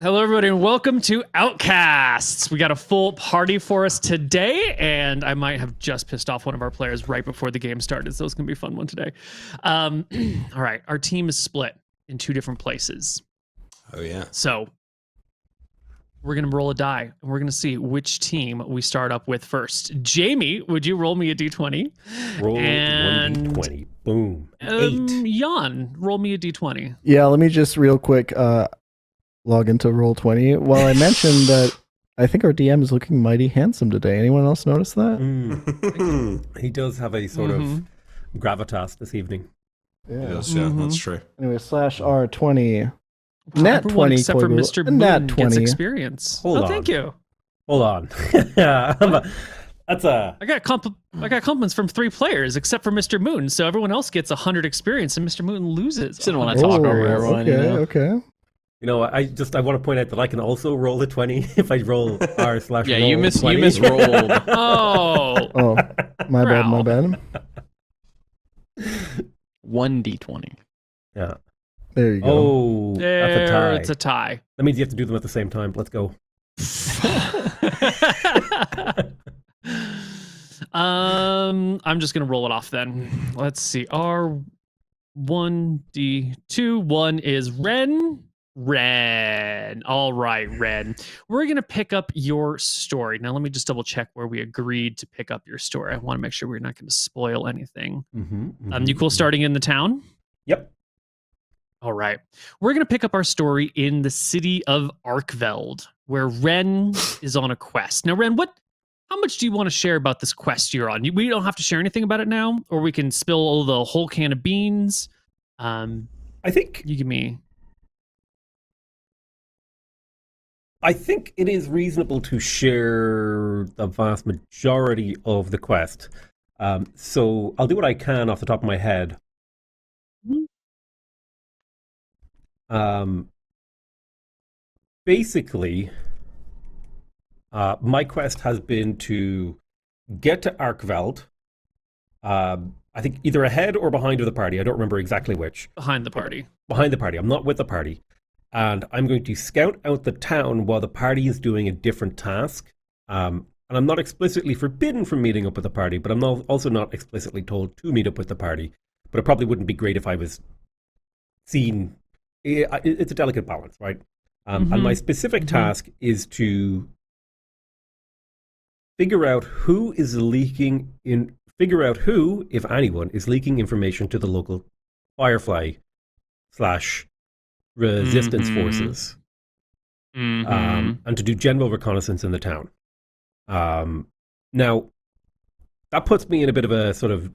Hello, everybody, and welcome to Outcasts. We got a full party for us today, and I might have just pissed off one of our players right before the game started, so it's going to be a fun one today. All right, our team is split in two different places. Oh, yeah. So we're going to roll a die, and we're going to see which team we start up with first. Jamie, would you roll me a d20? Roll 1d20. Boom. 8. Jan, roll me a d20. Yeah, let me just real quick log into Roll20. Well, I mentioned that I think our DM is looking mighty handsome today. Anyone else notice that? He does have a sort of gravitas this evening. Yeah. Yes, yeah, that's true. Anyway, /R20. Nat Everyone 20. except for Koibu. Mr. Nat Moon 20. gets experience. Hold on. Thank you. Hold on. That's a... I got compliments from 3 players except for Mr. Moon, so everyone else gets 100 experience and Mr. Moon loses. Didn't want to talk over everyone. Okay. You know, I want to point out that I can also roll a 20 if I roll R / Yeah, roll you 20. misrolled. Oh, Oh, my Wow. bad. 1d20. Yeah. There you go. Oh, that's a tie. it's a tie. That means you have to do them at the same time. Let's go. I'm just gonna roll it off then. Let's see. R1D2. 1 is Ren. All right, Ren. We're going to pick up your story. Now, let me just double check where we agreed to pick up your story. I want to make sure we're not going to spoil anything. You cool starting in the town? Yep. All right. We're going to pick up our story in the city of Arkfeld, where Ren is on a quest. Now, Ren, how much do you want to share about this quest you're on? We don't have to share anything about it now, or we can spill the whole can of beans. I think You give me... it is reasonable to share the vast majority of the quest. So I'll do what I can off the top of my head. Basically, my quest has been to get to Arkveld. I think either ahead or behind of the party. I don't remember exactly which. Behind the party. Behind the party. I'm not with the party. And I'm going to scout out the town while the party is doing a different task. And I'm not explicitly forbidden from meeting up with the party, but I'm also not explicitly told to meet up with the party. But it probably wouldn't be great if I was seen. It's a delicate balance, right? And my specific task is to figure out who, if anyone, is leaking information to the local Firefly / resistance forces, and to do general reconnaissance in the town. Now, that puts me in a bit of a sort of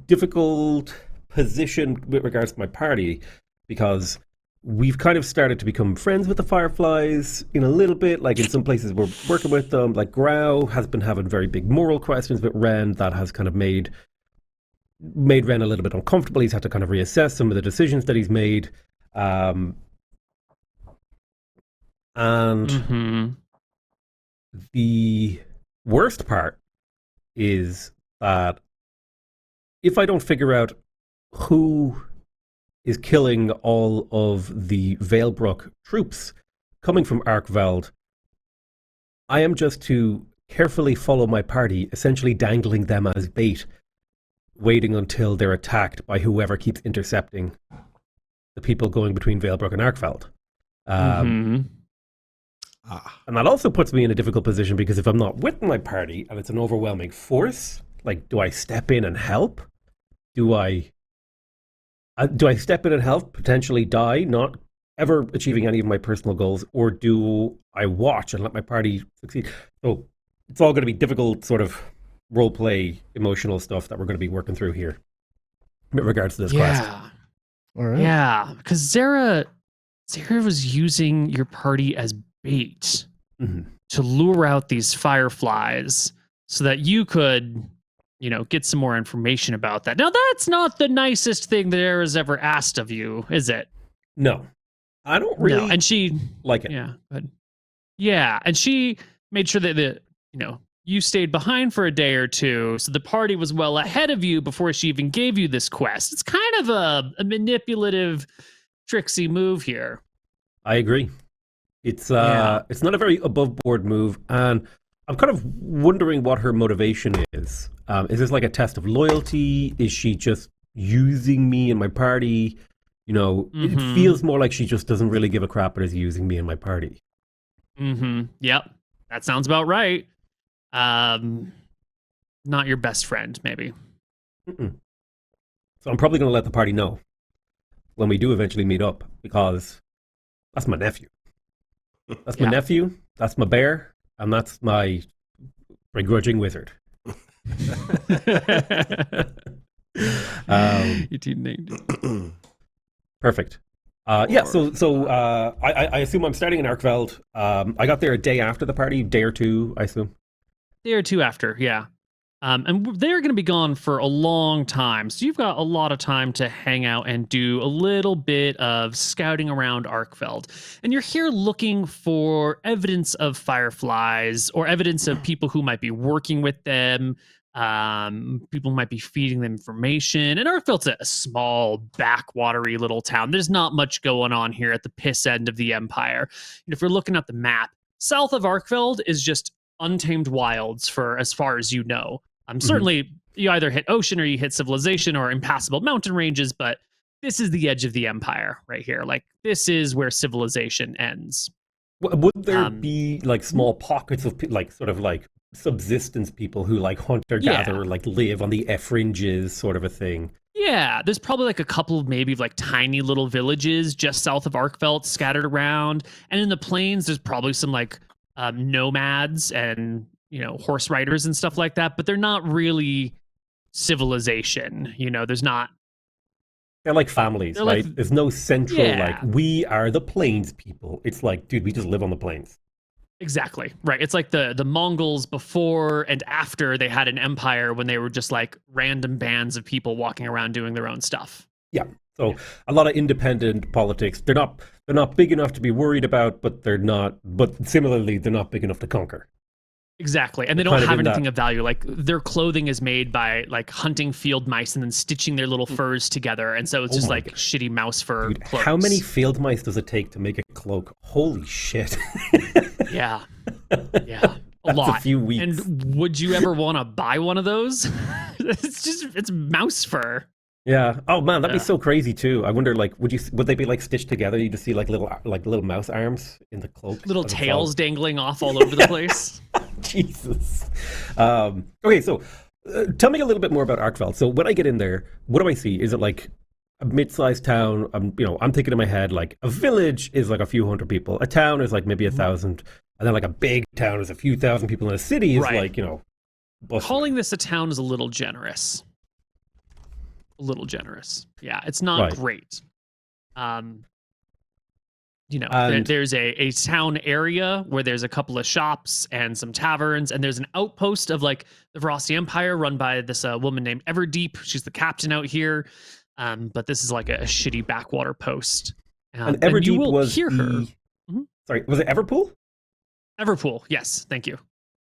difficult position with regards to my party, because we've kind of started to become friends with the Fireflies in a little bit. Like in some places we're working with them. Like Grau has been having very big moral questions with Ren that has kind of made Ren a little bit uncomfortable. He's had to kind of reassess some of the decisions that he's made. The worst part is that if I don't figure out who is killing all of the Veilbrook troops coming from Arkveld, I am just to carefully follow my party, essentially dangling them as bait, waiting until they're attacked by whoever keeps intercepting the people going between Veilbrook and Arkfeld. And that also puts me in a difficult position, because if I'm not with my party and it's an overwhelming force, like, do I step in and help? Do I step in and help, potentially die, not ever achieving any of my personal goals, or do I watch and let my party succeed? So it's all going to be difficult sort of role play, emotional stuff that we're going to be working through here with regards to this quest. All right. Yeah, because Zara was using your party as bait to lure out these fireflies so that you could, get some more information about that. Now, that's not the nicest thing that Zara's ever asked of you, is it? No, I don't really. No, and she like it. Yeah, but yeah, and she made sure that you stayed behind for a day or two, so the party was well ahead of you before she even gave you this quest. It's kind of a manipulative, tricksy move here. I agree. It's Yeah. it's not a very above board move, and I'm kind of wondering what her motivation is. Is this like a test of loyalty? Is she just using me and my party? You know, it feels more like she just doesn't really give a crap, but is using me and my party. Yep. That sounds about right. Not your best friend, maybe. Mm-mm. So I'm probably going to let the party know when we do eventually meet up, because that's my nephew. That's my nephew, that's my bear, and that's my begrudging wizard. You two named it. Perfect. I assume I'm starting in Arkfeld. I got there a day after the party, day or two, I assume. Day or two after, yeah. And they're going to be gone for a long time. So you've got a lot of time to hang out and do a little bit of scouting around Arkfeld. And you're here looking for evidence of fireflies or evidence of people who might be working with them. People might be feeding them information. And Arkfeld's a small, backwatery little town. There's not much going on here at the piss end of the Empire. And if you're looking at the map, south of Arkfeld is just untamed wilds for as far as you know. Certainly, you either hit ocean or you hit civilization or impassable mountain ranges, but this is the edge of the Empire right here. Like, this is where civilization ends. Would there be like small pockets of like sort of like subsistence people who like hunt or gather or like live on the fringes, sort of a thing? Yeah, there's probably like a couple of maybe like tiny little villages just south of Arkfeld scattered around. And in the plains, there's probably some like nomads and, you know, horse riders and stuff like that, but they're not really civilization. You know, there's not. They're like families, They're right? like- There's no central Yeah. like, we are the plains people. It's like, dude, we just live on the plains. Exactly. Right. It's like the Mongols before and after they had an empire, when they were just like random bands of people walking around doing their own stuff. Yeah. So a lot of independent politics. They're not big enough to be worried about, but similarly, they're not big enough to conquer. Exactly. And they They're don't kind of have in anything that- of value. Like, their clothing is made by like hunting field mice and then stitching their little furs together. And so it's just my like God. shitty mouse fur Dude, clothes. how many field mice does it take to make a cloak? Holy shit. Yeah. Yeah. A That's lot. a few weeks. And would you ever want to buy one of those? It's mouse fur. Yeah. Oh man, that'd be Yeah. so crazy too. I wonder, like, would they be like stitched together? You just see like little mouse arms in the cloak, Little as it's tails all- dangling off all over the place. Jesus. Okay, so tell me a little bit more about Arkfeld. So when I get in there, what do I see? Is it like a mid-sized town? I'm thinking in my head like a village is like a few hundred people. A town is like maybe 1,000, and then like a big town is a few thousand people, and a city is Right. like bustling. Calling this a town is a little generous. A little generous. Yeah, it's not Right. great. You know, And- there's a town area where there's a couple of shops and some taverns, and there's an outpost of like the Verosty Empire run by this woman named Everdeep. She's the captain out here. But this is like a shitty backwater post. And you Everdeep will was hear her. Sorry, was it Everpool? Everpool, yes, thank you.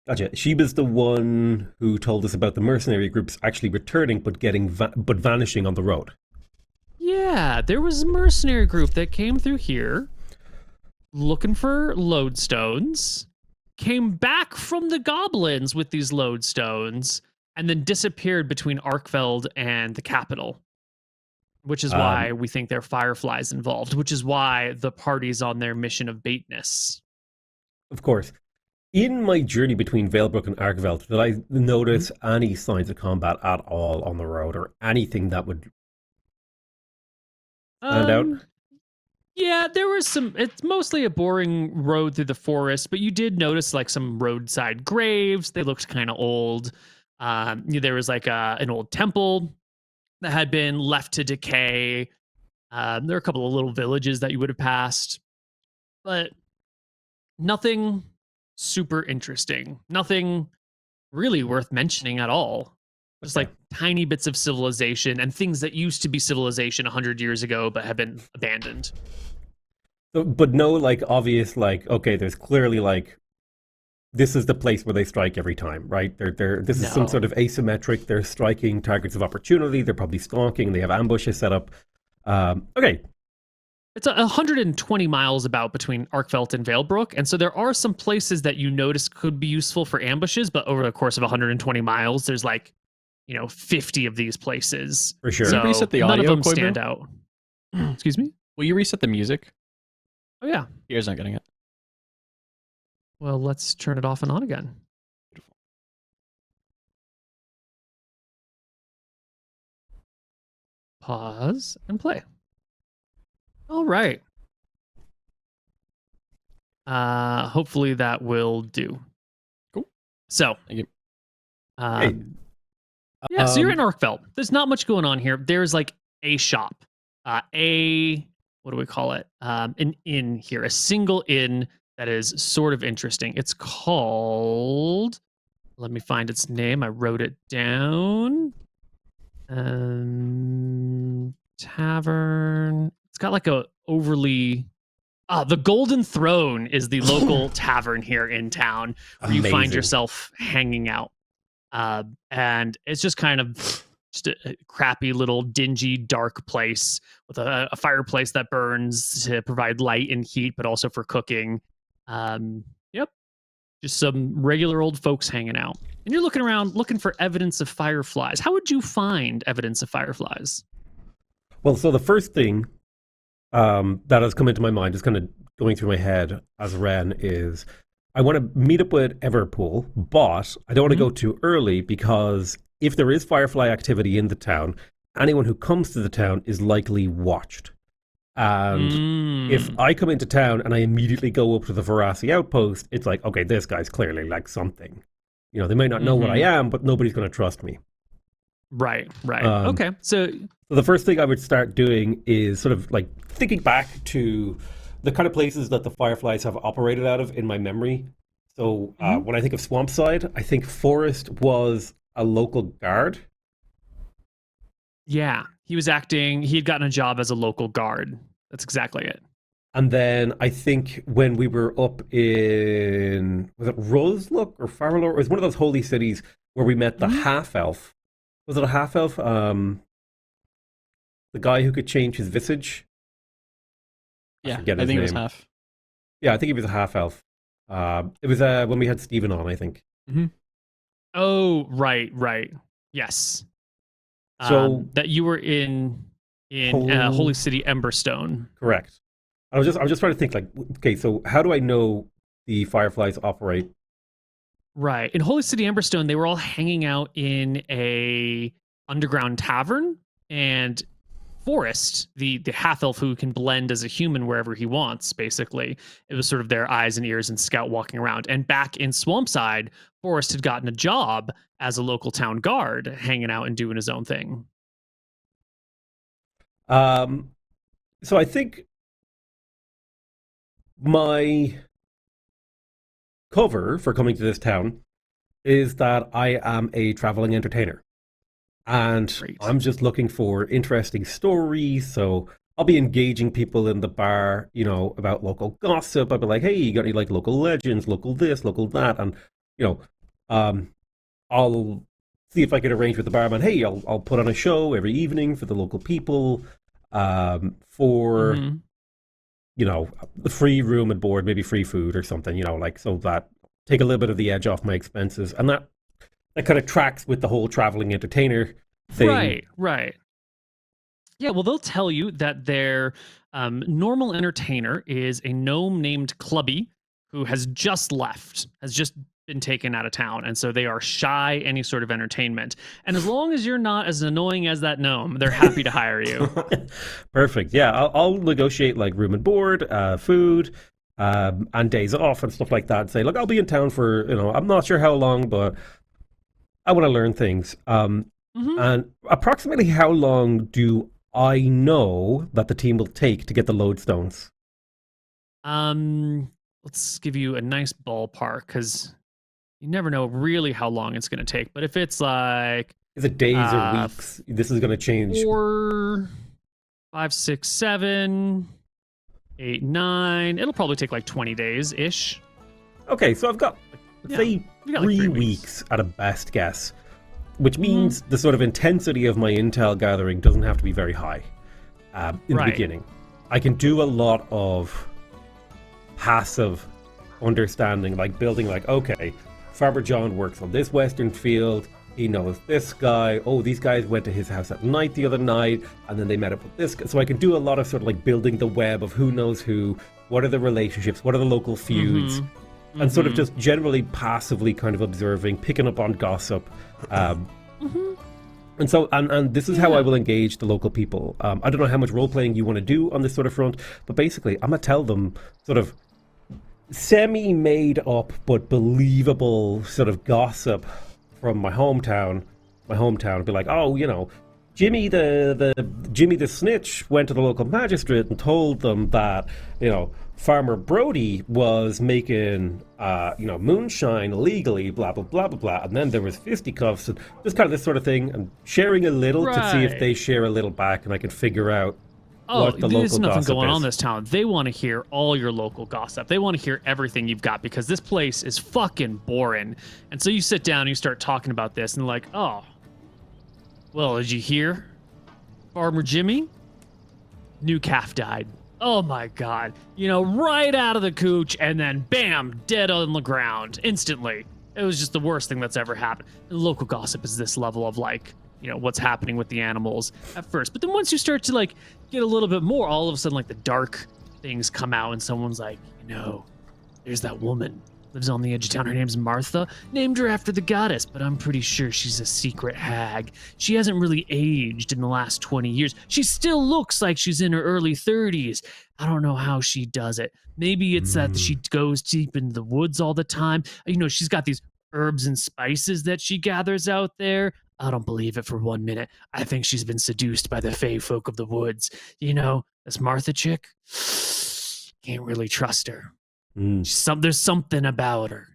Gotcha. She was the one who told us about the mercenary groups actually returning, but but vanishing on the road. Yeah, there was a mercenary group that came through here looking for lodestones, came back from the goblins with these lodestones, and then disappeared between Arkfeld and the capital. Which is why we think there are fireflies involved, which is why the party's on their mission of baitness. Of course. In my journey between Veilbrook and Arkveld, did I notice any signs of combat at all on the road, or anything that would stand out? Yeah, there was some. It's mostly a boring road through the forest, but you did notice like some roadside graves. They looked kind of old. There was like an old temple that had been left to decay. There were a couple of little villages that you would have passed, but nothing super interesting. Nothing really worth mentioning at all. Just like tiny bits of civilization and things that used to be civilization 100 years ago but have been abandoned. So, but no, like, obvious, like, okay, there's clearly, like, this is the place where they strike every time, right? This is some No. sort of asymmetric. They're striking targets of opportunity. They're probably stalking. They have ambushes set up. Okay. It's 120 miles about between Arkfeld and Valebrook, and so there are some places that you notice could be useful for ambushes, but over the course of 120 miles, there's 50 of these places. For sure. So Will you reset the none of audio, them Koibu? stand out. Excuse me? Will you reset the music? Oh, yeah. Ears not getting it. Well, let's turn it off and on again. Pause and play. All right. Hopefully that will do. Cool. So, Thank you. Yeah, so you're in Arkfeld. There's not much going on here. There's a shop, what do we call it? An inn here, a single inn that is sort of interesting. It's called, let me find its name. I wrote it down. Tavern. It's got a overly. The Golden Throne is the local tavern here in town where you find yourself hanging out. And it's just kind of just a crappy little dingy, dark place with a fireplace that burns to provide light and heat, but also for cooking. Yep. Just some regular old folks hanging out. And you're looking around looking for evidence of fireflies. How would you find evidence of fireflies? Well, so the first thing that has come into my mind, just kind of going through my head as Ren, is I want to meet up with Everpool, but I don't want to go too early because if there is firefly activity in the town, anyone who comes to the town is likely watched. And if I come into town and I immediately go up to the Verasi outpost, it's like, okay, this guy's clearly something. They may not know what I am, but nobody's going to trust me. Right. Okay. So the first thing I would start doing is sort of thinking back to the kind of places that the Fireflies have operated out of in my memory. So when I think of Swampside, I think Forest was a local guard. Yeah, he had gotten a job as a local guard. That's exactly it. And then I think when we were up in, was it Roselook or Farrelor? It was one of those holy cities where we met the half-elf. Was it a half-elf? The guy who could change his visage? Yeah, I think it was half. Yeah, I think he was a half-elf. It was when we had Steven on, I think. Mm-hmm. Oh, right. Yes. So that you were in Holy City Emberstone. Correct. I was just trying to think okay, so how do I know the Fireflies operate? Right. In Holy City Emberstone, they were all hanging out in a underground tavern, and Forest, the half-elf who can blend as a human wherever he wants, basically, it was sort of their eyes and ears and scout walking around. And back in Swampside, Forest had gotten a job as a local town guard, hanging out and doing his own thing. So I think my cover for coming to this town is that I am a traveling entertainer. And Great. I'm just looking for interesting stories. So I'll be engaging people in the bar, about local gossip. I'll be like, hey, you got any local legends, local this, local that? And, I'll see if I can arrange with the barman, hey, I'll put on a show every evening for the local people for, the free room and board, maybe free food or something, so that take a little bit of the edge off my expenses. And that kind of tracks with the whole traveling entertainer thing. Right. Yeah, well, they'll tell you that their normal entertainer is a gnome named Clubby who has just been taken out of town. And so they are shy any sort of entertainment. And as long as you're not as annoying as that gnome, they're happy to hire you. Perfect. Yeah, I'll negotiate room and board, food, and days off and stuff like that. And say, look, I'll be in town for, I'm not sure how long, but I want to learn things. And approximately how long do I know that the team will take to get the lodestones? Let's give you a nice ballpark, because you never know really how long it's going to take. But if it's is it days or weeks? This is going to change. 4, 5, 6, 7, 8, 9. It'll probably take 20 days ish. Okay, so I've got, say, 3 weeks at a best guess, which means the sort of intensity of my intel gathering doesn't have to be very high in the beginning. I can do a lot of passive understanding, like building, like, okay, Farmer John works on this western field, he knows this guy, oh, these guys went to his house at night the other night, and then they met up with this guy. So I can do a lot of sort of like building the web of who knows who, what are the relationships, what are the local feuds, and sort of just generally passively kind of observing, picking up on gossip. And so, and this is how I will engage the local people. I don't know how much role-playing you want to do on this sort of front, but basically, I'm going to tell them sort of semi-made up but believable sort of gossip from my hometown. Be like, oh, you know, Jimmy the snitch went to the local magistrate and told them that, you know, Farmer Brody was making, moonshine illegally, blah, blah, blah, blah, blah. And then there was fisticuffs and just kind of this sort of thing, and sharing a little to see if they share a little back, and I can figure out what the local there's nothing gossip going is. on in this town. They want to hear all your local gossip. They want to hear everything you've got, because this place is fucking boring. And so you sit down and you start talking about this, and like, oh, well, did you hear? Farmer Jimmy? New calf died. Oh my God. You know, right out of the cooch, and then bam, dead on the ground instantly. It was just the worst thing that's ever happened. And local gossip is this level of like, you know, what's happening with the animals at first. But then once you start to like get a little bit more, all of a sudden like the dark things come out, and someone's like, you know, there's that woman. Lives on the edge of town. Her name's Martha. Named her after the goddess, but I'm pretty sure she's a secret hag. She hasn't really aged in the last 20 years. She still looks like she's in her early 30s. I don't know how she does it. Maybe it's that she goes deep into the woods all the time. You know, she's got these herbs and spices that she gathers out there. I don't believe it for 1 minute. I think she's been seduced by the fae folk of the woods. You know, this Martha chick, can't really trust her. There's something about her.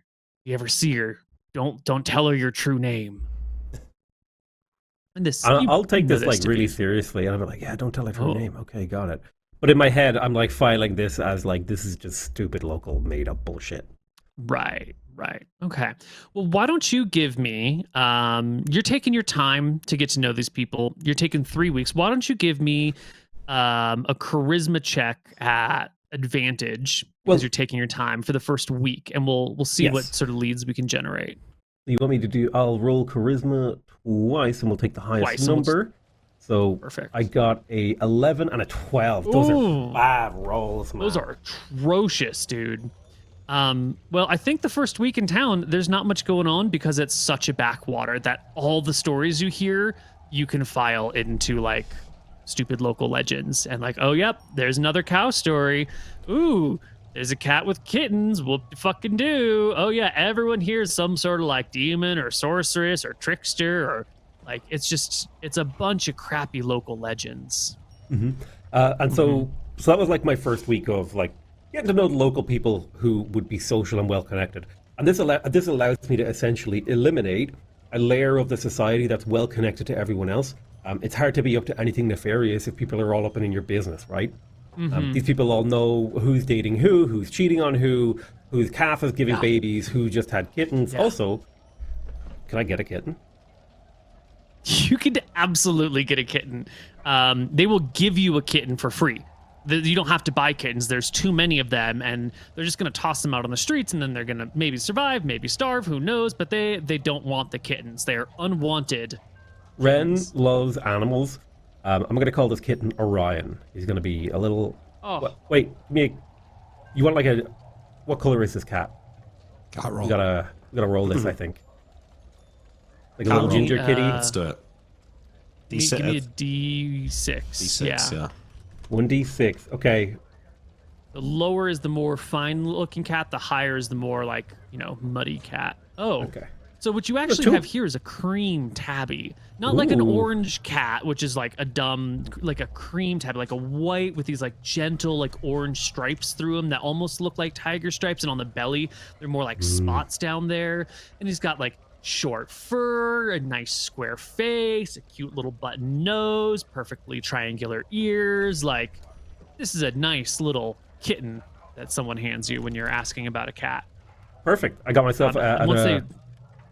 You ever see her, don't tell her your true name. And this, I'll take this like really seriously, and I'm like, yeah, don't tell her her name. Okay, got it. But in my head, I'm like filing this as like, this is just stupid local made up bullshit. Right. Okay. Well, why don't you give me, you're taking your time to get to know these people. You're taking 3 weeks. Why don't you give me a charisma check at advantage, because you're taking your time for the first week, and we'll see what sort of leads we can generate. You want me to do, I'll roll charisma twice, and we'll take the highest number. So perfect. I got a 11 and a 12. Those are bad rolls, man. Those are atrocious, dude. Well, I think the first week in town, there's not much going on, because it's such a backwater that all the stories you hear, you can file into like stupid local legends, and like, oh yep, there's another cow story. Ooh, there's a cat with kittens. Whoop de fucking do. Oh yeah, everyone hears some sort of like demon or sorceress or trickster, or like it's a bunch of crappy local legends. And so that was like my first week of like getting to know the local people who would be social and well connected. And this allows me to essentially eliminate a layer of the society that's well connected to everyone else. It's hard to be up to anything nefarious if people are all up in your business, right? These people all know who's dating who's cheating on whose calf is giving babies, who just had kittens. Yeah. Also, can I get a kitten? You could absolutely get a kitten. They will give you a kitten for free. You don't have to buy kittens. There's too many of them, and they're just going to toss them out on the streets, and then they're going to maybe survive, maybe starve, who knows, but they don't want the kittens. They are unwanted. Ren loves animals. I'm going to call this kitten Orion. He's going to be a little... Wait, you want like a... What color is this cat? Cat roll. We gotta roll this, I think. Like a little ginger kitty. Let's do it. D6. Give me a D6. D6, yeah. 1d6, okay. The lower is the more fine-looking cat. The higher is the more, like, muddy cat. Oh. Okay. So what you actually have here is a cream tabby. Not like an orange cat, which is like like a cream tabby, like a white with these like gentle, like orange stripes through them that almost look like tiger stripes. And on the belly, they're more like spots down there. And he's got like short fur, a nice square face, a cute little button nose, perfectly triangular ears. Like, this is a nice little kitten that someone hands you when you're asking about a cat. Perfect. I got myself a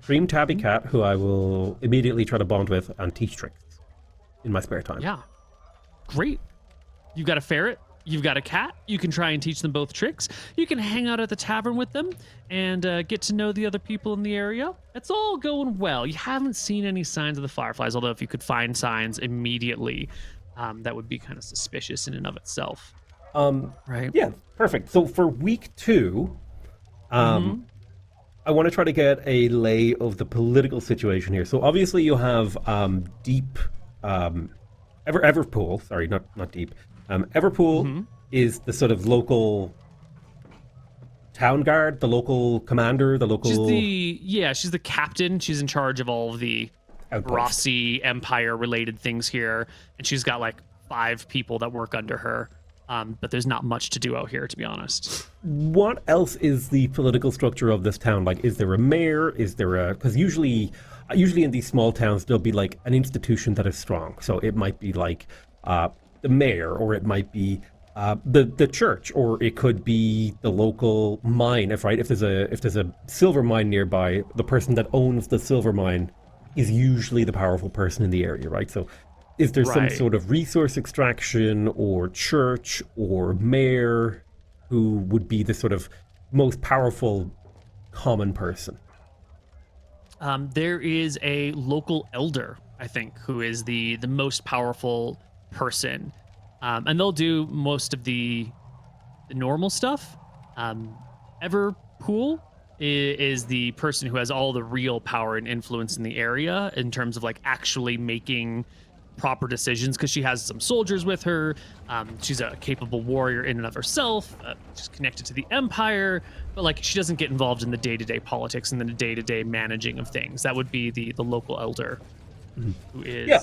cream tabby cat who I will immediately try to bond with and teach tricks in my spare time. Yeah. Great. You got a ferret? you've got a cat. You can try and teach them both tricks. You can hang out at the tavern with them and get to know the other people in the area. It's all going well. You haven't seen any signs of the fireflies, although if you could find signs immediately, that would be kind of suspicious in and of itself. Right? Yeah, perfect. So for week 2, I want to try to get a lay of the political situation here. So obviously you have deep, Everpool. Sorry, not deep. Everpool is the sort of local town guard, the local commander, the local. She's the captain. She's in charge of all of the Rossi Empire related things here, and she's got like 5 people that work under her. But there's not much to do out here, to be honest. What else is the political structure of this town? Like, is there a mayor? Is there a... Because usually in these small towns, there'll be, like, an institution that is strong. So it might be, like, the mayor, or it might be the church, or it could be the local mine. If there's a silver mine nearby, the person that owns the silver mine is usually the powerful person in the area, right? So... Is there some sort of resource extraction or church or mayor who would be the sort of most powerful common person? There is a local elder, I think, who is the most powerful person. And they'll do most of the normal stuff. Everpool is the person who has all the real power and influence in the area in terms of like actually making proper decisions, because she has some soldiers with her. She's a capable warrior in and of herself. She's connected to the empire, but like she doesn't get involved in the day-to-day politics and the day-to-day managing of things. That would be the local elder, who is. Yeah.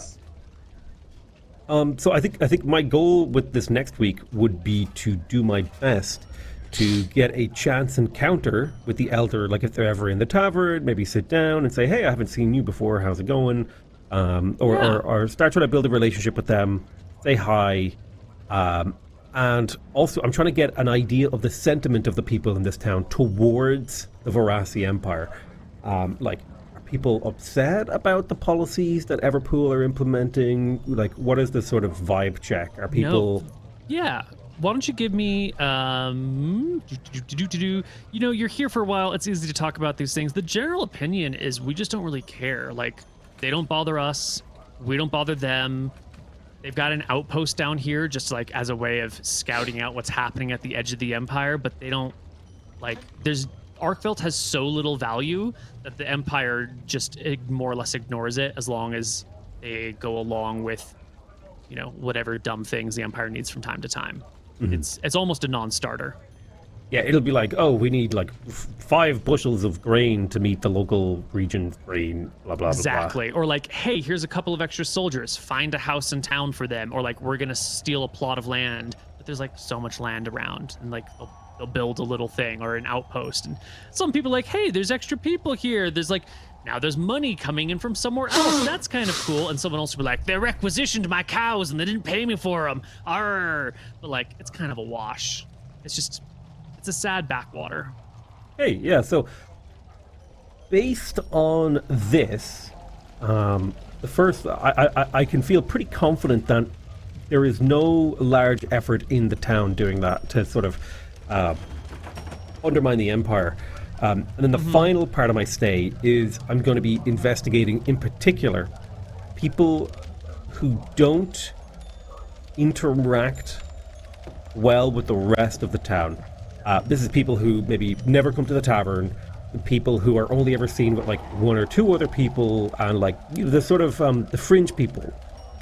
So I think my goal with this next week would be to do my best to get a chance encounter with the elder. Like if they're ever in the tavern, maybe sit down and say, "Hey, I haven't seen you before. How's it going?" Or start trying to build a relationship with them, say hi, and also I'm trying to get an idea of the sentiment of the people in this town towards the Vorasi Empire. Like, are people upset about the policies that Everpool are implementing? Like, what is the sort of vibe check? Are people... No. Yeah. Why don't you give me, you're here for a while. It's easy to talk about these things. The general opinion is we just don't really care. Like, they don't bother us. We don't bother them. They've got an outpost down here just like as a way of scouting out what's happening at the edge of the empire, but they don't Arkfeld has so little value that the empire just more or less ignores it as long as they go along with, whatever dumb things the empire needs from time to time. It's almost a non-starter. Yeah, it'll be like, oh, we need like 5 bushels of grain to meet the local region's grain, blah, blah, exactly. blah. Or like, hey, here's a couple of extra soldiers. Find a house in town for them. Or like, we're going to steal a plot of land. But there's like so much land around. And like, they'll build a little thing or an outpost. And some people are like, hey, there's extra people here. There's like, now there's money coming in from somewhere else. That's kind of cool. And someone else will be like, they requisitioned my cows and they didn't pay me for them. Arr. But like, it's kind of a wash. It's a sad backwater. Hey, yeah, so based on this, I can feel pretty confident that there is no large effort in the town doing that to sort of undermine the empire. And then the final part of my stay is I'm going to be investigating, in particular, people who don't interact well with the rest of the town. This is people who maybe never come to the tavern, people who are only ever seen with like 1 or 2 other people, and like the sort of the fringe people.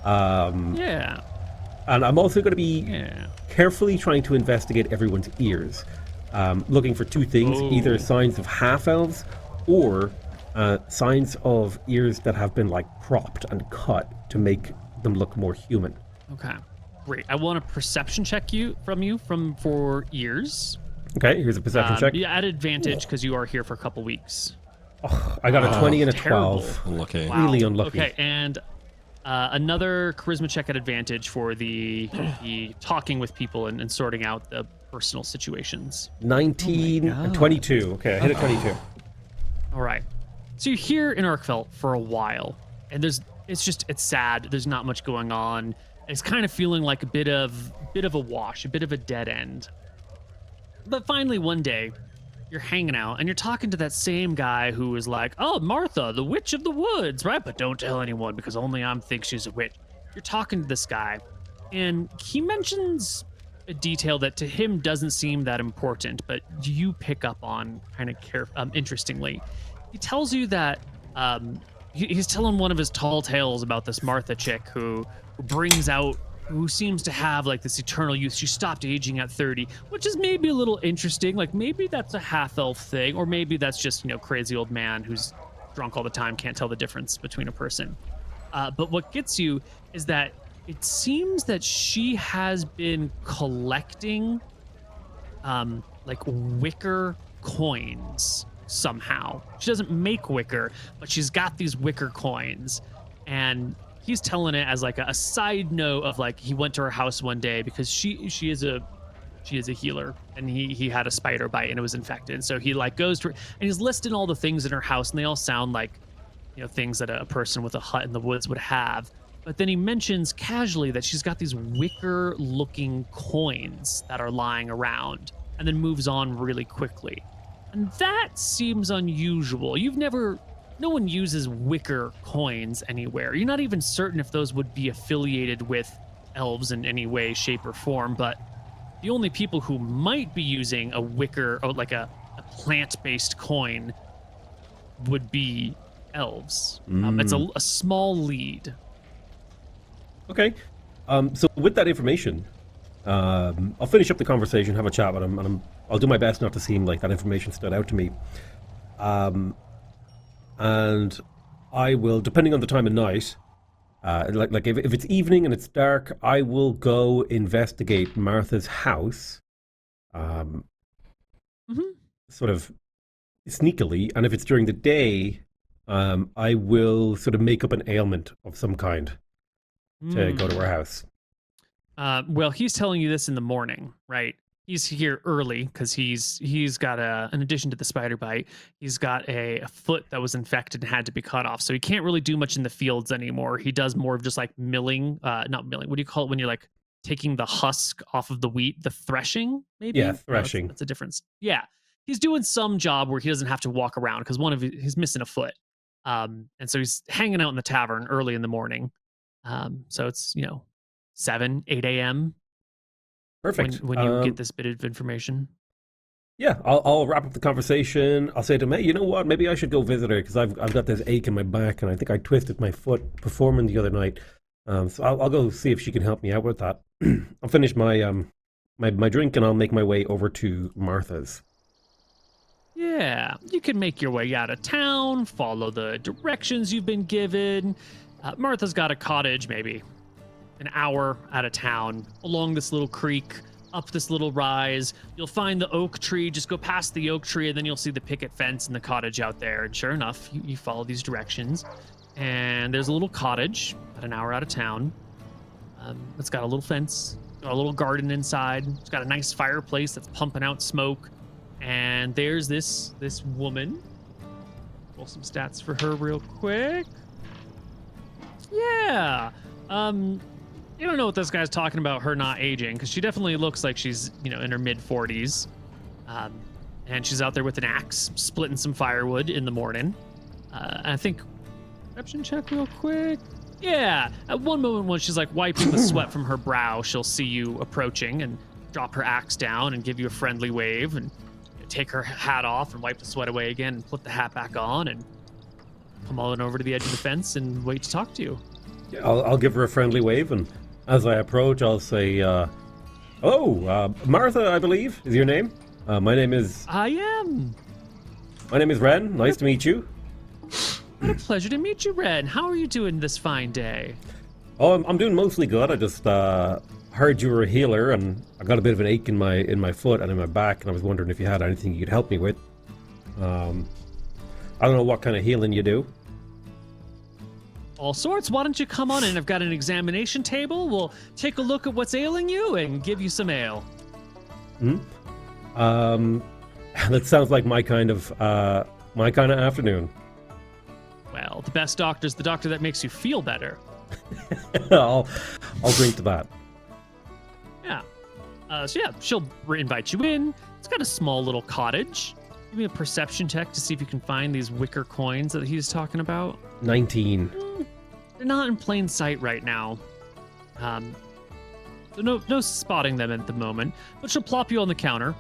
Yeah. And I'm also going to be carefully trying to investigate everyone's ears, looking for 2 things: either signs of half-elves or signs of ears that have been like cropped and cut to make them look more human. Okay, great. I want a perception check for ears. Okay, here's a perception check. Yeah, at advantage because you are here for a couple weeks. Oh, I got a 20 and a terrible. 12. Unlucky. Wow. Really unlucky. Okay, and another charisma check at advantage for the talking with people and sorting out the personal situations. 19 and 22. Okay, I hit a 22. All right. So you're here in Arkfeld for a while, and it's sad. There's not much going on. It's kind of feeling like a bit of a wash, a bit of a dead end. But finally one day, you're hanging out and you're talking to that same guy who is like, "Oh, Martha, the witch of the woods, right? But don't tell anyone because only I think she's a witch." You're talking to this guy, and he mentions a detail that to him doesn't seem that important, but you pick up on kind of interestingly. He tells you that he's telling one of his tall tales about this Martha chick who seems to have like this eternal youth. She stopped aging at 30, which is maybe a little interesting. Like maybe that's a half elf thing, or maybe that's just, crazy old man who's drunk all the time, can't tell the difference between a person. But what gets you is that it seems that she has been collecting like wicker coins somehow. She doesn't make wicker, but she's got these wicker coins. And he's telling it as like a side note of like he went to her house one day because she is a healer, and he had a spider bite and it was infected. So he like goes to her and he's listing all the things in her house, and they all sound like things that a person with a hut in the woods would have. But then he mentions casually that she's got these wicker looking coins that are lying around, and then moves on really quickly. And that seems unusual. No one uses wicker coins anywhere. You're not even certain if those would be affiliated with elves in any way, shape, or form, but the only people who might be using a wicker, or like a plant-based coin, would be elves. It's a small lead. Okay. So with that information, I'll finish up the conversation, have a chat with him, and I'll do my best not to seem like that information stood out to me. And I will, depending on the time of night, like if it's evening and it's dark, I will go investigate Martha's house, sort of sneakily. And if it's during the day, I will sort of make up an ailment of some kind to go to her house. Well, he's telling you this in the morning, right? He's here early because he's got in addition to the spider bite, he's got a foot that was infected and had to be cut off. So he can't really do much in the fields anymore. He does more of just like milling, not milling. What do you call it when you're like taking the husk off of the wheat? The threshing, maybe? Yeah, threshing. No, that's a difference. Yeah. He's doing some job where he doesn't have to walk around because he's missing a foot. And so he's hanging out in the tavern early in the morning. So it's, 7, 8 a.m. Perfect. When you get this bit of information. Yeah, I'll wrap up the conversation. I'll say to him, "Hey, you know what? Maybe I should go visit her because I've got this ache in my back, and I think I twisted my foot performing the other night. So I'll go see if she can help me out with that. I'll finish my my drink, and I'll make my way over to Martha's." Yeah, you can make your way out of town, follow the directions you've been given. Martha's got a cottage, maybe an hour out of town, along this little creek, up this little rise. You'll find the oak tree, just go past the oak tree, and then you'll see the picket fence and the cottage out there. And sure enough, you follow these directions, and there's a little cottage about an hour out of town. It's got a little fence, got a little garden inside. It's got a nice fireplace that's pumping out smoke. And there's this woman. Pull some stats for her real quick. Yeah. You don't know what this guy's talking about, her not aging, because she definitely looks like she's, in her mid-40s. And she's out there with an axe, splitting some firewood in the morning. And I think, perception check real quick. Yeah, at one moment when she's like wiping the sweat from her brow, she'll see you approaching and drop her axe down and give you a friendly wave and take her hat off and wipe the sweat away again and put the hat back on and come on over to the edge of the fence and wait to talk to you. Yeah, I'll give her a friendly wave, and as I approach, I'll say, Martha, I believe, is your name? My name is... I am. My name is Ren. Nice to meet you. What a pleasure to meet you, Ren. How are you doing this fine day? Oh, I'm doing mostly good. I just heard you were a healer, and I got a bit of an ache in my foot and in my back, and I was wondering if you had anything you could help me with. I don't know what kind of healing you do. All sorts. Why don't you come on in? I've got an examination table. We'll take a look at what's ailing you and give you some ale. That sounds like my kind of afternoon. Well, the best doctor's the doctor that makes you feel better. I'll drink to that. Yeah. So yeah, she'll invite you in. It's got a small little cottage. Give me a perception check to see if you can find these wicker coins that he's talking about. 19. They're not in plain sight right now. So no spotting them at the moment. But she'll plop you on the counter.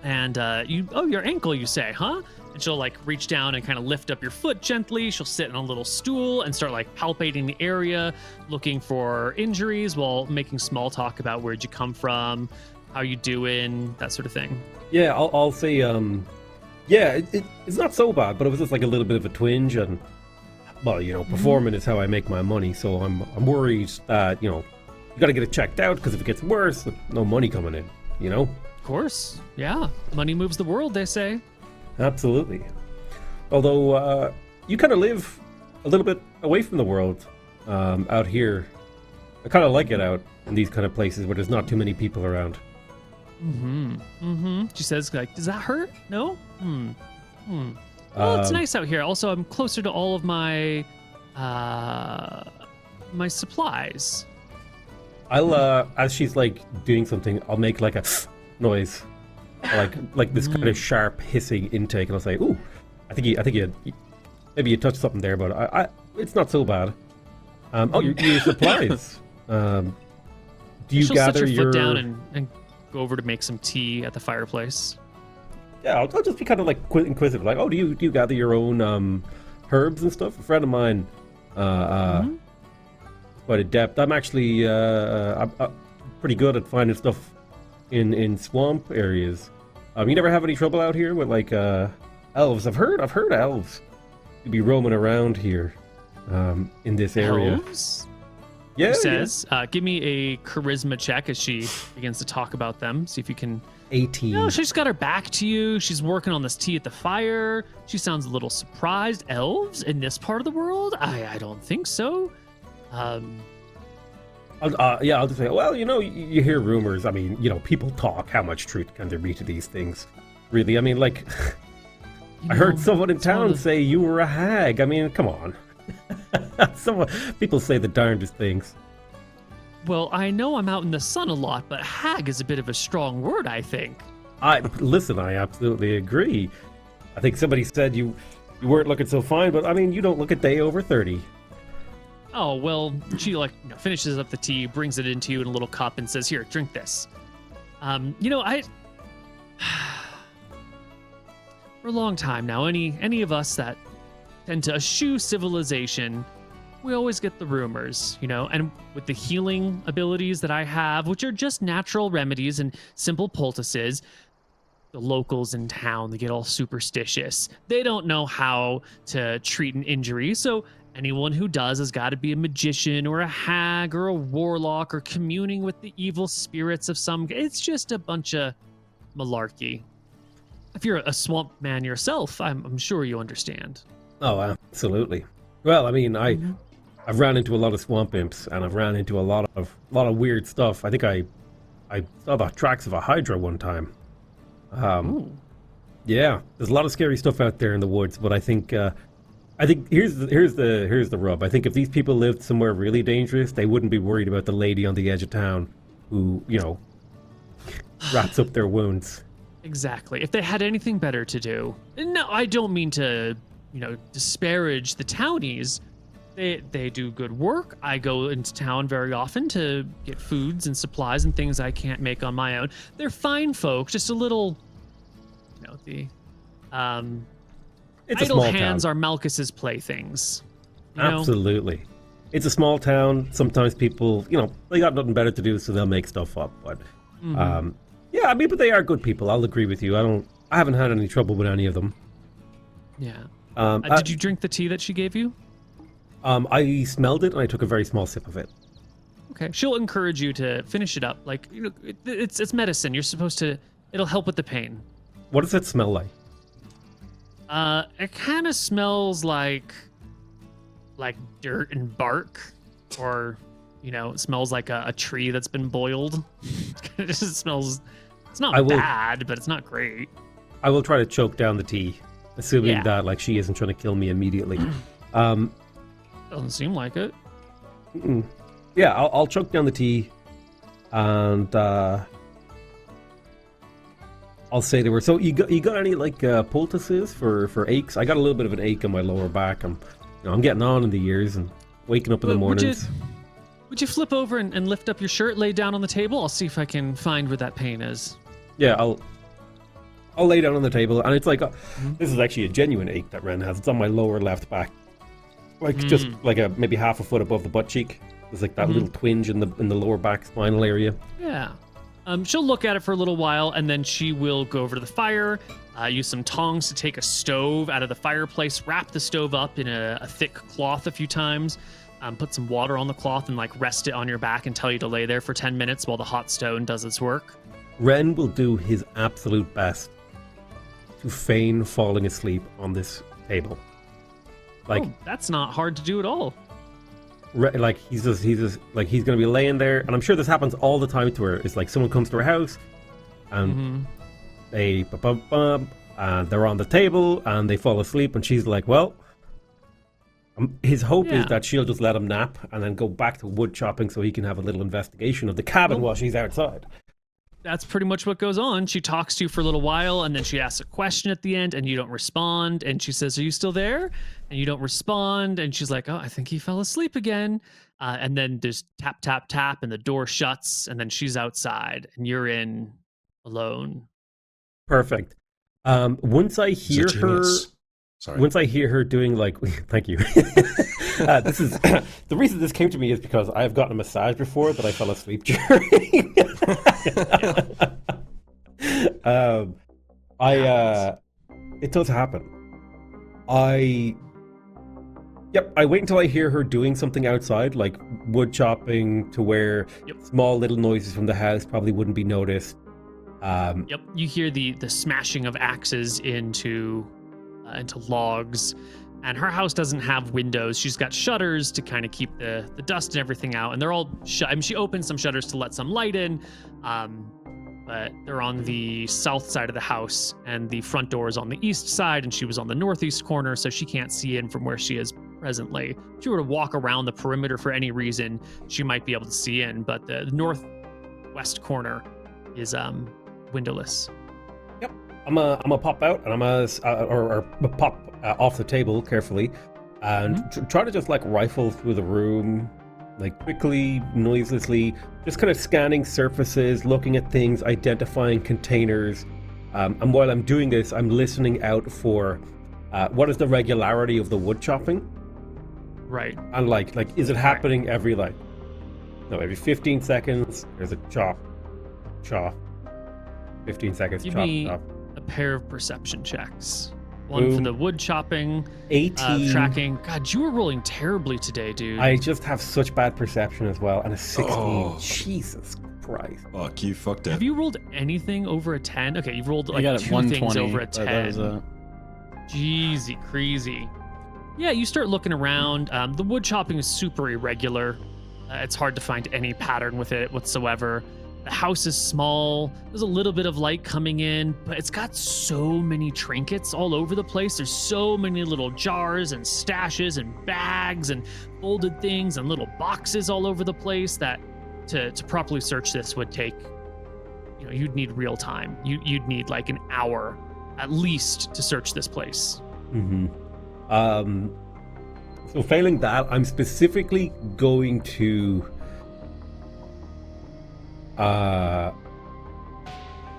And your ankle, you say, huh? And she'll like reach down and kind of lift up your foot gently. She'll sit on a little stool and start like palpating the area, looking for injuries while making small talk about where'd you come from, how you doing, that sort of thing. Yeah, I'll say, it's not so bad, but it was just like a little bit of a twinge, and well, performing is how I make my money, so I'm worried that you got to get it checked out, because if it gets worse, no money coming in, Of course, yeah. Money moves the world, they say. Absolutely. Although you kind of live a little bit away from the world out here. I kind of like it out in these kind of places where there's not too many people around. She says, like, does that hurt? No? Well, it's nice out here. Also, I'm closer to all of my my supplies. I'll as she's like doing something, I'll make like a noise, like this kind of sharp hissing intake, and I'll say, "Ooh, I think you maybe you touched something there, but I it's not so bad." Your supplies. Do you She'll gather set your your foot down and go over to make some tea at the fireplace? Yeah, I'll just be kind of like inquisitive, like, "Oh, do you gather your own herbs and stuff?" A friend of mine, quite adept. I'm actually I'm pretty good at finding stuff in swamp areas. You never have any trouble out here with like elves? I've heard elves to be roaming around here in this area. Elves? Yeah. She says, give me a charisma check as she begins to talk about them. See if you can. 18. No, she's got her back to you. She's working on this tea at the fire. She sounds a little surprised. Elves in this part of the world? I don't think so. I'll just say, well, you hear rumors. I mean, people talk. How much truth can there be to these things? Really? I mean, like, I heard someone in town say you were a hag. I mean, come on. People say the darndest things. Well, I know I'm out in the sun a lot, but hag is a bit of a strong word, I think. Listen, I absolutely agree. I think somebody said you weren't looking so fine, but I mean, you don't look a day over 30. Oh, well, she finishes up the tea, brings it into you in a little cup and says, "Here, drink this." For a long time now, any of us that tend to eschew civilization, we always get the rumors, and with the healing abilities that I have, which are just natural remedies and simple poultices, the locals in town, they get all superstitious. They don't know how to treat an injury, so anyone who does has got to be a magician or a hag or a warlock or communing with the evil spirits of some. It's just a bunch of malarkey. If you're a swamp man yourself, I'm sure you understand. Oh, absolutely. Well, I mean, I've ran into a lot of swamp imps, and I've ran into a lot of weird stuff. I think I saw the tracks of a hydra one time. Yeah, there's a lot of scary stuff out there in the woods, but I think here's the rub. I think if these people lived somewhere really dangerous, they wouldn't be worried about the lady on the edge of town who, wraps up their wounds. Exactly. If they had anything better to do. No, I don't mean to, disparage the townies. They do good work. I go into town very often to get foods and supplies and things I can't make on my own. They're fine folk, just a little, it's idle hands are Malchus's playthings. Absolutely. It's a small town. Sometimes people, they got nothing better to do, so they'll make stuff up. But, yeah, I mean, but they are good people. I'll agree with you. I haven't had any trouble with any of them. Yeah. Did you drink the tea that she gave you? I smelled it and I took a very small sip of it. Okay. She'll encourage you to finish it up. Like, it's medicine. You're supposed to, it'll help with the pain. What does it smell like? It kind of smells like dirt and bark, or, it smells like a tree that's been boiled. It just smells, it's not bad, but it's not great. I will try to choke down the tea, assuming that, she isn't trying to kill me immediately. Doesn't seem like it. Yeah, I'll chug down the tea, and I'll say to her, so you got any like poultices for aches? I got a little bit of an ache in my lower back. I'm getting on in the years and waking up in the mornings. Would you flip over and lift up your shirt, lay down on the table? I'll see if I can find where that pain is. Yeah, I'll lay down on the table, and it's like this is actually a genuine ache that Ren has. It's on my lower left back, like just like maybe half a foot above the butt cheek. There's like that little twinge in the lower back spinal area. Yeah. She'll look at it for a little while, and then she will go over to the fire, use some tongs to take a stove out of the fireplace, wrap the stove up in a thick cloth a few times, put some water on the cloth and like rest it on your back and tell you to lay there for 10 minutes while the hot stone does its work. Ren will do his absolute best to feign falling asleep on this table. Like, that's not hard to do at all. Like he's gonna be laying there, and I'm sure this happens all the time to her. It's like someone comes to her house, and they and they're on the table, and they fall asleep, and she's like, "Well," his hope is that she'll just let him nap, and then go back to wood chopping so he can have a little investigation of the cabin while she's outside. That's pretty much what goes on. She talks to you for a little while, and then she asks a question at the end, and you don't respond. And she says, "Are you still there?" And you don't respond. And she's like, "Oh, I think he fell asleep again." And then there's tap, tap, tap, and the door shuts. And then she's outside, and you're in alone. Perfect. Once I hear her, once I hear her doing like, thank you. This is the reason this came to me is because I've gotten a massage before that I fell asleep during. It does happen. I wait until I hear her doing something outside, like wood chopping, to where small little noises from the house probably wouldn't be noticed. You hear the smashing of axes into logs, and her house doesn't have windows. She's got shutters to kind of keep the dust and everything out, and they're all shut. I mean, she opened some shutters to let some light in, but they're on the south side of the house, and the front door is on the east side, and she was on the northeast corner, so she can't see in from where she is presently. If she were to walk around the perimeter for any reason, she might be able to see in, but the northwest corner is windowless. Yep, I'm gonna pop out, and I'm gonna pop off the table carefully, and try to just like rifle through the room, like quickly, noiselessly, just kind of scanning surfaces, looking at things, identifying containers. And while I'm doing this, I'm listening out for what is the regularity of the wood chopping. Right. And like is it happening every 15 seconds? There's a chop. 15 seconds. Give chop. me Chop. a pair of perception checks. One for the wood chopping, 18. tracking. God, you were rolling terribly today, dude. I just have such bad perception as well, and a 16. Oh. Jesus Christ. Fuck, you fucked it. Have you rolled anything over a 10? Okay, you've rolled like got 2 things over a 10. That was Jeezy, crazy. Yeah, you start looking around. The wood chopping is super irregular. It's hard to find any pattern with it whatsoever. The house is small. There's a little bit of light coming in, but it's got so many trinkets all over the place. There's so many little jars and stashes and bags and folded things and little boxes all over the place that to properly search this would take, you'd need real time. You'd need like an hour at least to search this place. So failing that, I'm specifically going to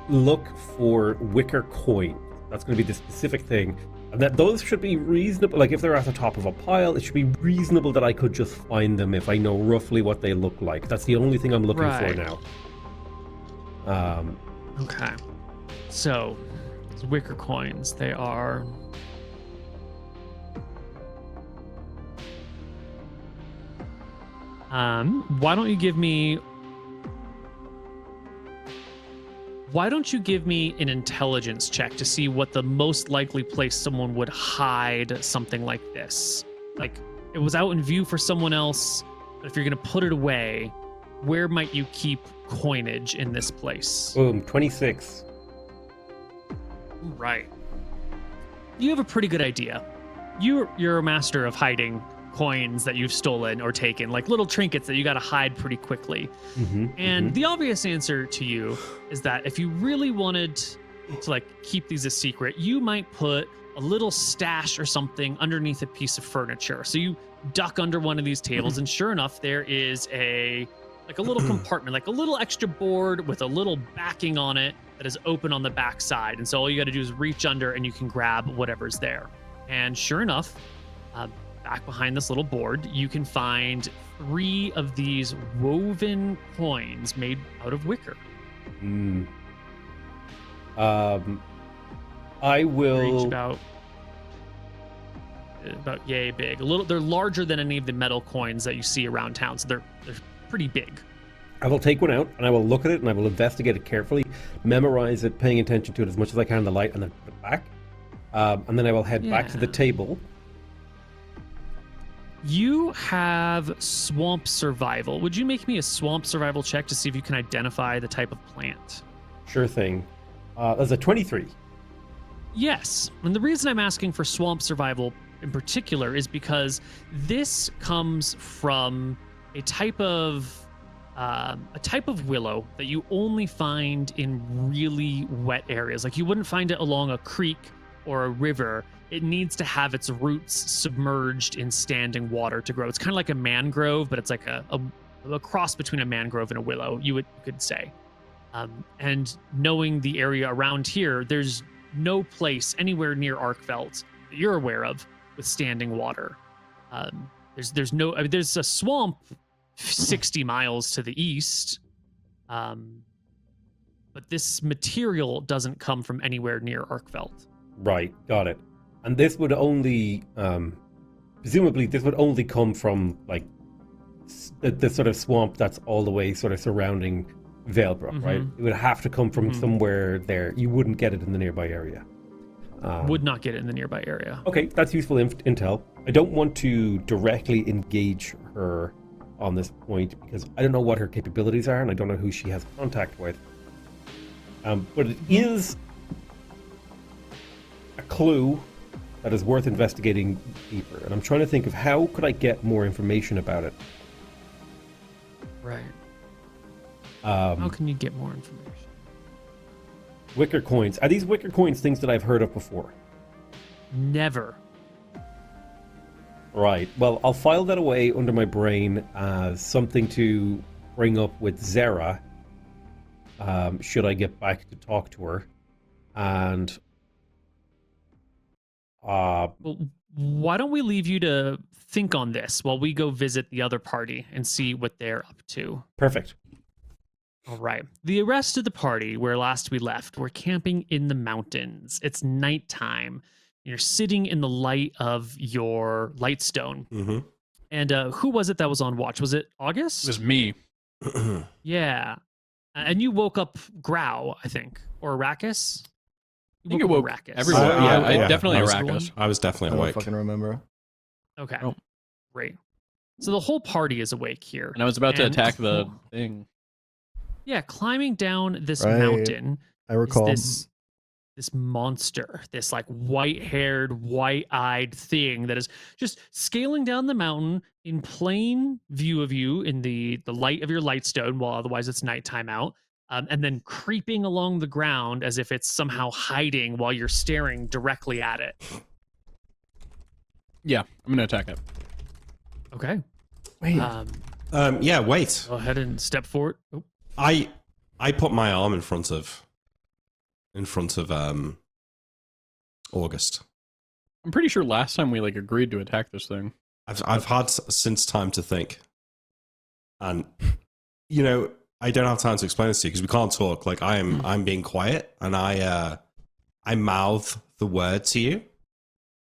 look for wicker coin. That's going to be the specific thing, and that those should be reasonable. Like if they're at the top of a pile, it should be reasonable that I could just find them if I know roughly what they look like. That's the only thing I'm looking for now. Okay, so these wicker coins, they are why don't you give me an intelligence check to see what the most likely place someone would hide something like this? Like, it was out in view for someone else, but if you're going to put it away, where might you keep coinage in this place? Boom, 26. Right. You have a pretty good idea. You're a master of hiding coins that you've stolen or taken, like little trinkets that you got to hide pretty quickly. And the obvious answer to you is that if you really wanted to like keep these a secret, you might put a little stash or something underneath a piece of furniture. So you duck under one of these tables, and sure enough, there is a little compartment, like a little extra board with a little backing on it that is open on the back side. And so all you got to do is reach under and you can grab whatever's there. And sure enough, back behind this little board, you can find 3 of these woven coins made out of wicker. I will Reach about yay big. They're larger than any of the metal coins that you see around town, so they're pretty big. I will take one out and I will look at it and I will investigate it carefully, memorize it, paying attention to it as much as I can in the light, and then put it back. And then I will head back to the table. You have swamp survival. Would you make me a swamp survival check to see if you can identify the type of plant? Sure thing. That's a 23. Yes. And the reason I'm asking for swamp survival in particular is because this comes from a type of willow that you only find in really wet areas. Like you wouldn't find it along a creek or a river. It needs to have its roots submerged in standing water to grow. It's kind of like a mangrove, but it's like a cross between a mangrove and a willow, you could say. And knowing the area around here, there's no place anywhere near Arkfeld that you're aware of with standing water. There's a swamp 60 miles to the east, but this material doesn't come from anywhere near Arkfeld. Right, got it. And this would only, presumably, this would only come from like the sort of swamp that's all the way sort of surrounding Valebrook, right? It would have to come from somewhere there. You wouldn't get it in the nearby area. Would not get it in the nearby area. Okay, that's useful intel. I don't want to directly engage her on this point because I don't know what her capabilities are and I don't know who she has contact with. But it is a clue that is worth investigating deeper. And I'm trying to think of how could I get more information about it. Right. How can you get more information? Wicker coins. Are these wicker coins things that I've heard of before? Never. Right. Well, I'll file that away under my brain as something to bring up with Zera should I get back to talk to her. And well, why don't we leave you to think on this while we go visit the other party and see what they're up to? Perfect. All right. The rest of the party, where last we left, we're camping in the mountains. It's nighttime. You're sitting in the light of your lightstone. And who was it that was on watch? Was it August? It was me. Yeah. And you woke up Grau, I think, or Arrakis. I think it woke Arrakis. everyone. Definitely Arrakis. I was definitely I awake. don't fucking remember. Okay. Oh. Great. So the whole party is awake here. And I was about to attack the thing. Yeah, climbing down this Right. mountain. I recall. Is this monster, this like white-haired, white-eyed thing that is just scaling down the mountain in plain view of you in the light of your lightstone, while otherwise it's nighttime out, and then creeping along the ground as if it's somehow hiding while you're staring directly at it. Yeah, I'm gonna attack it. Okay. Wait. Yeah, wait. Go ahead and step forward. Oh. I put my arm in front of August. I'm pretty sure last time we like agreed to attack this thing. I've had since time to think, and you know I don't have time to explain this to you because we can't talk. Like I'm being quiet, and I mouth the word to you.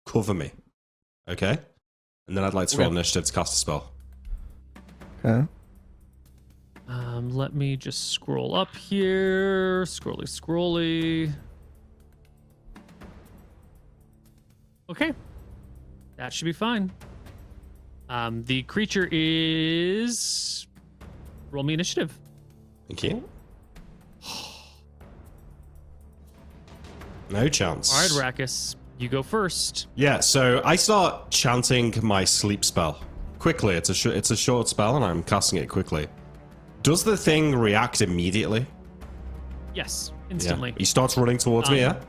Cover me, okay? And then I'd like to roll initiative to cast a spell. Okay. Let me just scroll up here. Scrolly. Okay. That should be fine. The creature is... Roll me initiative. Thank you. No chance. All right, Arrakis. You go first. Yeah, so I start chanting my sleep spell quickly. It's a short spell, and I'm casting it quickly. Does the thing react immediately? Yes, instantly. Yeah. He starts running towards me. Yeah.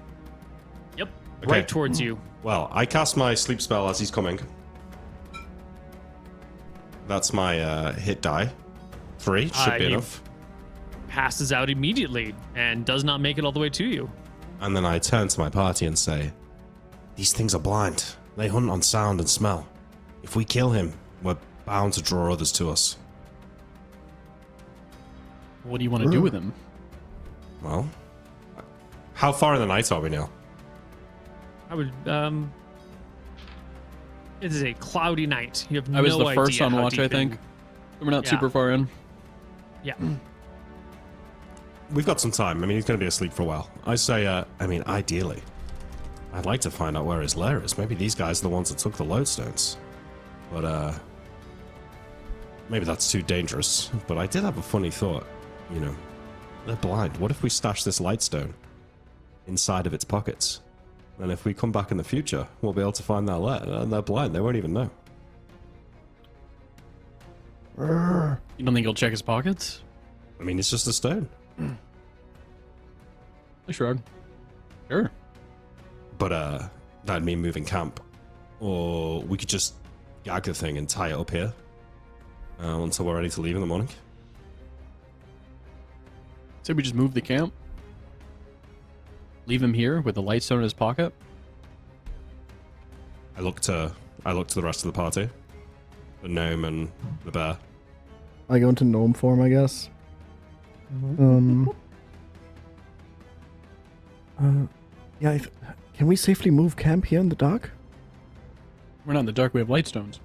Yep. Okay. Right towards you. Well, I cast my sleep spell as he's coming. That's my hit die. 3 should be you- enough. Passes out immediately and does not make it all the way to you. And then I turn to my party and say, "These things are blind. They hunt on sound and smell. If we kill him, we're bound to draw others to us." What do you want to do with him? Well, how far in the night are we now? I would, it is a cloudy night. You have I was no the first idea on how watch, deep I think. in- We're not Yeah. super far in. Yeah. We've got some time. I mean, he's going to be asleep for a while. I say, ideally, I'd like to find out where his lair is. Maybe these guys are the ones that took the lodestones. But, maybe that's too dangerous. But I did have a funny thought. You know, they're blind. What if we stash this lightstone inside of its pockets? And if we come back in the future, we'll be able to find their lair. And they're blind. They won't even know. You don't think he'll check his pockets? I mean, it's just a stone. I shrug. Sure. But, that'd mean moving camp. Or we could just gag the thing and tie it up here until we're ready to leave in the morning. So we just move the camp? Leave him here with the lightstone in his pocket? I look to the rest of the party. The gnome and the bear. I go into gnome form, I guess. Yeah, can we safely move camp here in the dark? We're not in the dark, we have lightstones.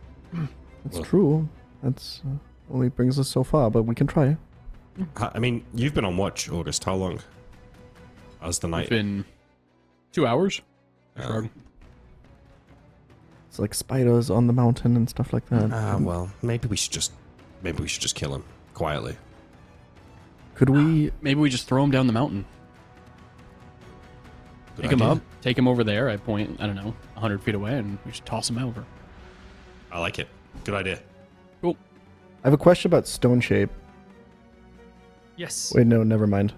That's Well- true. That's only brings us so far, but we can try. I mean, you've been on watch, August. How long? As the It's night. been 2 hours. I Uh, shrug. It's like spiders on the mountain and stuff like that. well, maybe we should just kill him quietly. Could we? Maybe we just throw him down the mountain. Good Pick him idea. up, take him over there. I point, I don't know, 100 feet away, and we just toss him over. I like it. Good idea. Cool. I have a question about stone shape. Yes. Wait, no, never mind.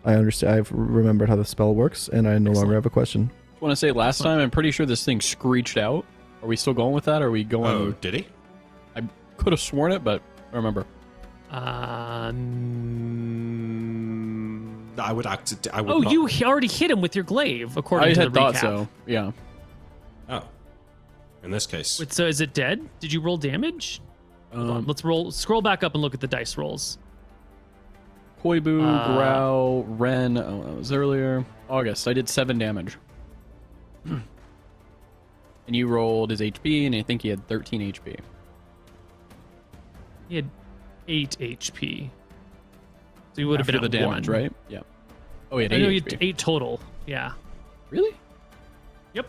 I understand. I've remembered how the spell works, and I no Excellent. longer have a question. Just want to say, last time I'm pretty sure this thing screeched out. Are we still going with that? Or are we going? Oh, did he? I could have sworn it, but I don't remember. I would act. I would. Oh, not. you already hit him with your glaive, according I to had the thought recap. so. Yeah. Oh. In this case, Wait, so is it dead? Did you roll damage? Hold on, let's roll. Scroll back up and look at the dice rolls. Koibu, Grau, Ren. Oh, that was earlier. August. I did 7 damage. And you rolled his HP, and I think he had 13 HP. He had 8 HP. So he would have After been the at damage, 1. right? Yeah. Oh, he had I 8 know he HP. had 8 total. Yeah. Really? Yep.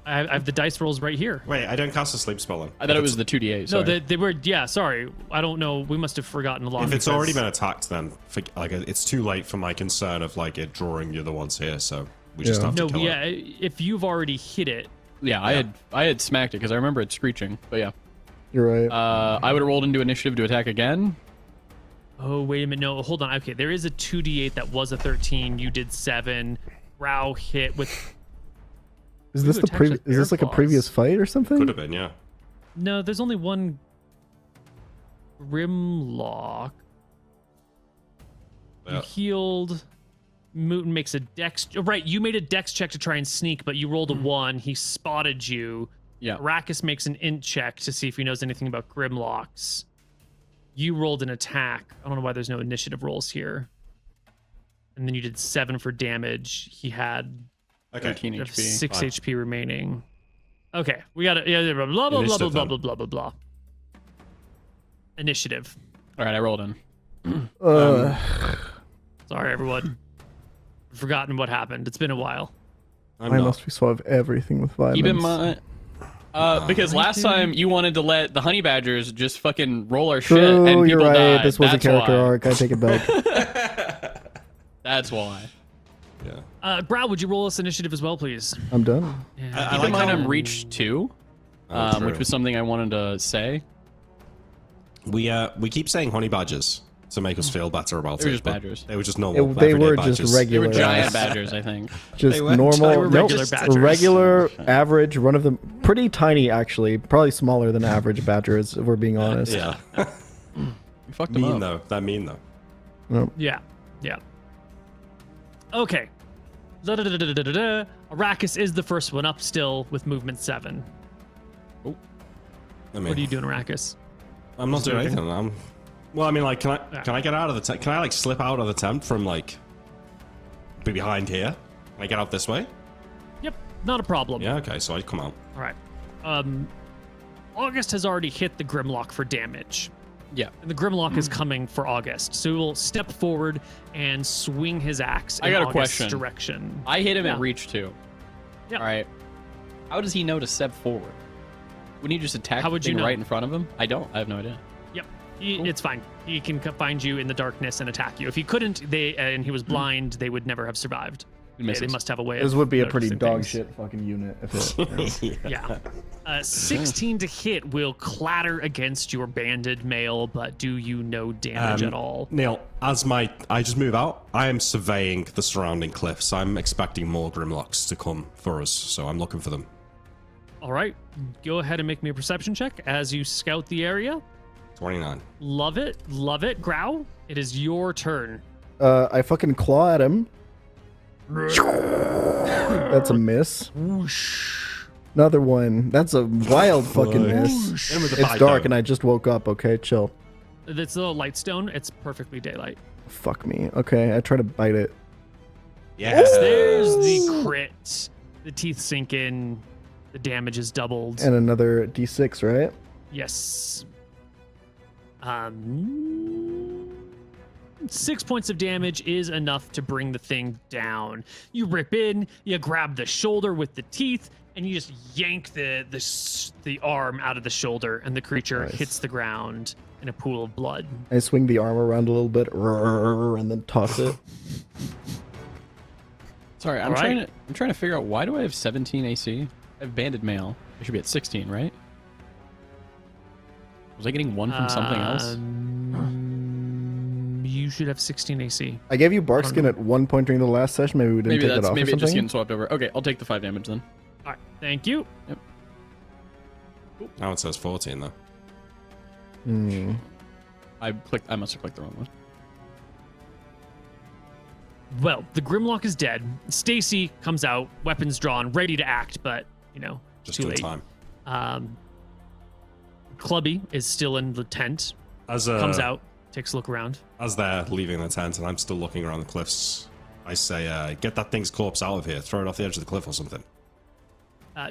I have the dice rolls right here. wait. I don't cast a sleep spell then. I thought it was the 2d8. No, Sorry. they were. Yeah, sorry. I don't know. We must have forgotten a lot. If it's because- already been attacked, then it's too late for my concern of like it drawing the other ones here. So we just Yeah. have to No, kill yeah. it. If you've already hit it, Yeah, I had smacked it because I remember it screeching. But yeah, You're right. I would have rolled into initiative to attack again. oh wait a minute. No, hold on. Okay, there is a 2d8 that was a 13. You did 7. Rao hit with. is this Ooh, the attacks with Is this like a bear previous claws. fight or something? Could have been, yeah. No, there's only one. Grimlock. You Yeah. healed. Mooton makes a dex. Oh, right, you made a dex check to try and sneak, but you rolled a 1. He spotted you. Yeah. Arrakis makes an int check to see if he knows anything about Grimlocks. You rolled an attack. I don't know why there's no initiative rolls here. And then you did 7 for damage. He had Okay. 13 HP. 6 Fine. HP remaining. Okay, we got it. Yeah, blah blah blah blah Initiative, blah then. blah blah blah blah. Initiative. All right, I rolled in. Sorry, everyone. I've forgotten what happened. It's been a while. I'm Why not. must we solve everything with violence? Keep in mind. Because last time you wanted to let the honey badgers just fucking roll our shit True, and you're people right. died. This was That's a character why. arc. I take it back. That's why. Yeah. Grau, would you roll us initiative as well, please? I'm done. Yeah. Keep in mind I'm reach 2, Oh, true. which was something I wanted to say. We keep saying honey badgers to make us feel better about They were it. just but badgers. They were just normal. They everyday were badgers. just They regular. were giant ass- badgers, I think. Just They were normal. giant regular nope, badgers. regular, average, run of them. Pretty tiny, actually. Probably smaller than average badgers, if we're being honest. Yeah. You fucked them mean up. though. That mean though. Nope. Yeah. Okay. Da-da-da-da-da-da-da. Arrakis is the first one up still with movement 7. I mean, What are you doing, Arrakis? I'm not doing Just anything. Well, I mean, like, can I get out of the tent? Can I like slip out of the tent from like be behind here? Can I get out this way? Yep, not a problem. Yeah. Okay. So I'd come out. All right. August has already hit the Grimlock for damage. Yeah. And the Grimlock is coming for August. So he will step forward and swing his axe I in got a August's question. direction. I hit him Yeah. at reach 2. Yeah. All right. How does he know to step forward? Wouldn't he just attack How the would you thing know? right in front of him? I don't. I have no idea. Yep. Cool. It's fine. He can find you in the darkness and attack you. If he couldn't, and he was blind, they would never have survived. He They misses. must have a way. This of would be a pretty noticing dog things. shit fucking unit if it. Yeah. 16 to hit will clatter against your banded male, but do you no damage at all? Neil, I just move out. I am surveying the surrounding cliffs. I'm expecting more Grimlocks to come for us, so I'm looking for them. All right. Go ahead and make me a perception check as you scout the area. 29. Love it. Love it. Grau, it is your turn. I fucking claw at him. That's a miss. Whoosh. Another one. That's a wild fucking miss. Hit him with the It's bite, dark though. and I just woke up. Okay, chill. It's a light stone. It's perfectly daylight. Fuck me. Okay, I try to bite it. Yes. There's the crit. The teeth sink in. The damage is doubled. And another d6, right? Yes. 6 points of damage is enough to bring the thing down. You rip in, you grab the shoulder with the teeth, and you just yank the arm out of the shoulder, and the creature Nice. hits the ground in a pool of blood. I swing the arm around a little bit and then toss it. Sorry, I'm All right. trying to figure out why do I have 17 AC? I have banded male. I should be at 16, right? Was I getting 1 from something else? You should have 16 AC. I gave you Barkskin at one point during the last session. Maybe we didn't Maybe take it that's off maybe or it just something. getting swapped over. Okay, I'll take the 5 damage then. All right, thank you. Now it says 14 though. Hmm. I must have clicked the wrong one. Well, the Grimlock is dead. Stacy comes out, weapons drawn, ready to act, but, Just too in late. time. Clubby is still in the tent, As comes out, takes a look around. As they're leaving the tent and I'm still looking around the cliffs, I say, get that thing's corpse out of here. Throw it off the edge of the cliff or something.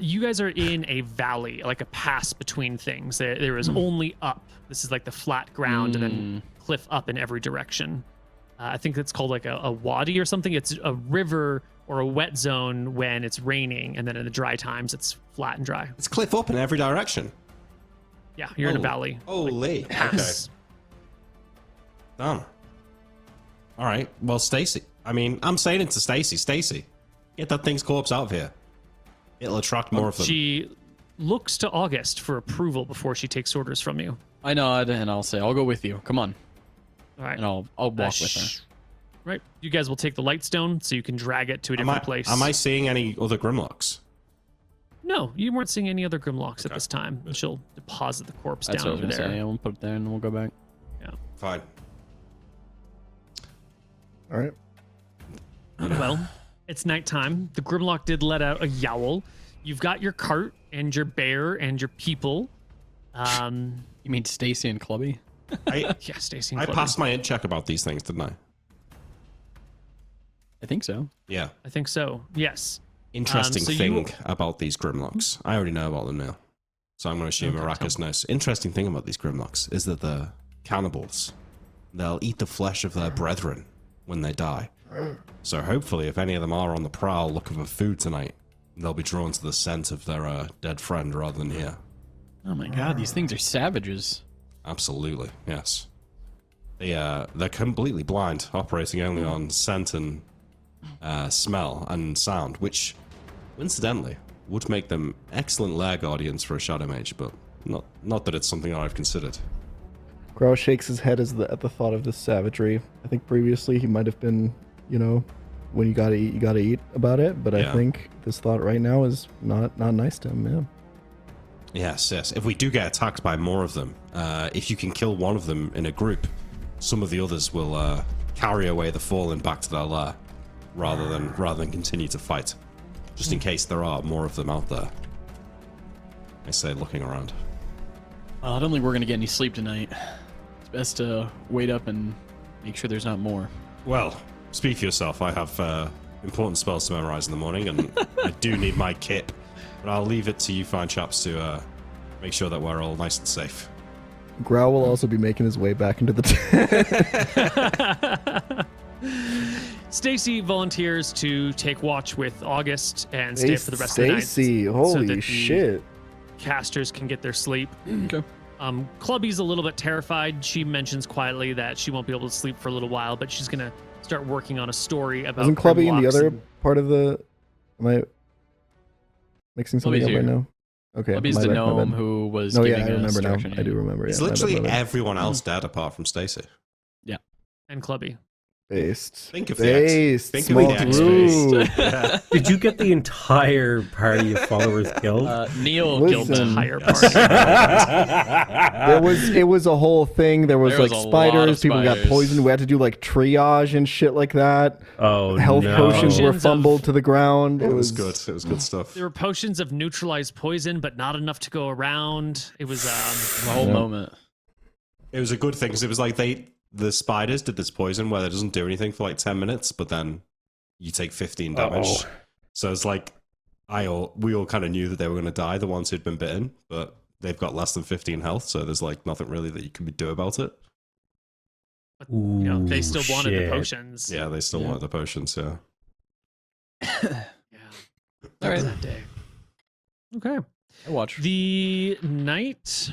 You guys are in a valley, like a pass between things. There is only up. This is like the flat ground and then cliff up in every direction. I think it's called like a wadi or something. It's a river or a wet zone when it's raining, and then in the dry times it's flat and dry. It's cliff up in every direction. Yeah, you're in a valley. Holy. Pass. Damn. All right. Well, Stacy. I mean, I'm saying it to Stacy. Stacy, get that thing's corpse out of here. It'll attract more of them. She looks to August for approval before she takes orders from you. I nod and I'll say, I'll go with you. Come on. All right. And I'll walk with her. Right. You guys will take the light stone so you can drag it to a different place. Am I seeing any other Grimlocks? No, you weren't seeing any other Grimlocks at this time. And she'll deposit the corpse That's down what I over was going to there. say. Yeah, we'll put it there and then we'll go back. Yeah. Fine. All right. Well, it's nighttime. The Grimlock did let out a yowl. You've got your cart and your bear and your people. You mean Stacy and Clubby? Yeah, Stacy and I Clubby. passed my int check about these things, didn't I? I think so. Yeah. I think so. Yes. Interesting so thing about these Grimlocks. I already know about them now. So I'm going to assume Okay, Arrakis knows. Interesting thing about these Grimlocks is that they're cannibals. They'll eat the flesh of their brethren when they die. So hopefully, if any of them are on the prowl looking for food tonight, they'll be drawn to the scent of their dead friend rather than here. Oh my god, these things are savages. Absolutely, yes. They're completely blind, operating only on scent and smell and sound, which, incidentally, would make them excellent lair guardians for a Shadow Mage, but not that it's something I've considered. Growl shakes his head at the thought of this savagery. I think previously he might have been, when you gotta eat about it, but I think this thought right now is not nice to him, Yes. If we do get attacked by more of them, if you can kill one of them in a group, some of the others will carry away the fallen back to their lair, rather than continue to fight. Just in case there are more of them out there. I say, looking around. I don't think we're gonna get any sleep tonight. It's best to wait up and make sure there's not more. Well, speak for yourself. I have important spells to memorize in the morning, and I do need my kit. But I'll leave it to you fine chaps to make sure that we're all nice and safe. Growl will also be making his way back into the tent. Stacy volunteers to take watch with August and stay up for the rest of the night. Stacy, so holy that the shit. casters can get their sleep. Okay. Clubby's a little bit terrified. She mentions quietly that she won't be able to sleep for a little while, but she's gonna start working on a story about. Isn't Clubby in the Grimlocks other and- part of the... Am I mixing something Clubby's up right here. now? Okay. Clubby's my the bad, my gnome bad. who was No, giving yeah, I us remember now. direction. I do remember. It's Yeah, my bad, literally my bad. everyone else dead apart from Stacy. and Clubby. Based. Think of the X. Based. Think Small of the X group. based. Yeah. Did you get the entire party of followers killed? Neil Listen. killed them. Higher party. It was a whole thing. There was There was like a lot spiders. of People got spiders. poisoned. We had to do like triage and shit like that. Oh, Health no. potions were Potions fumbled of- to the ground. It was good. It was good stuff. There were potions of neutralized poison, but not enough to go around. It was The whole moment. It was a good thing because it was like the spiders did this poison where it doesn't do anything for like 10 minutes, but then you take 15 damage. Uh-oh. So it's like we all kind of knew that they were going to die, the ones who'd been bitten, but they've got less than 15 health, so there's like nothing really that you can do about it. they still wanted shit. the potions. Yeah, they still wanted the potions, yeah. Yeah. All right. That day. Okay. I watch. The night,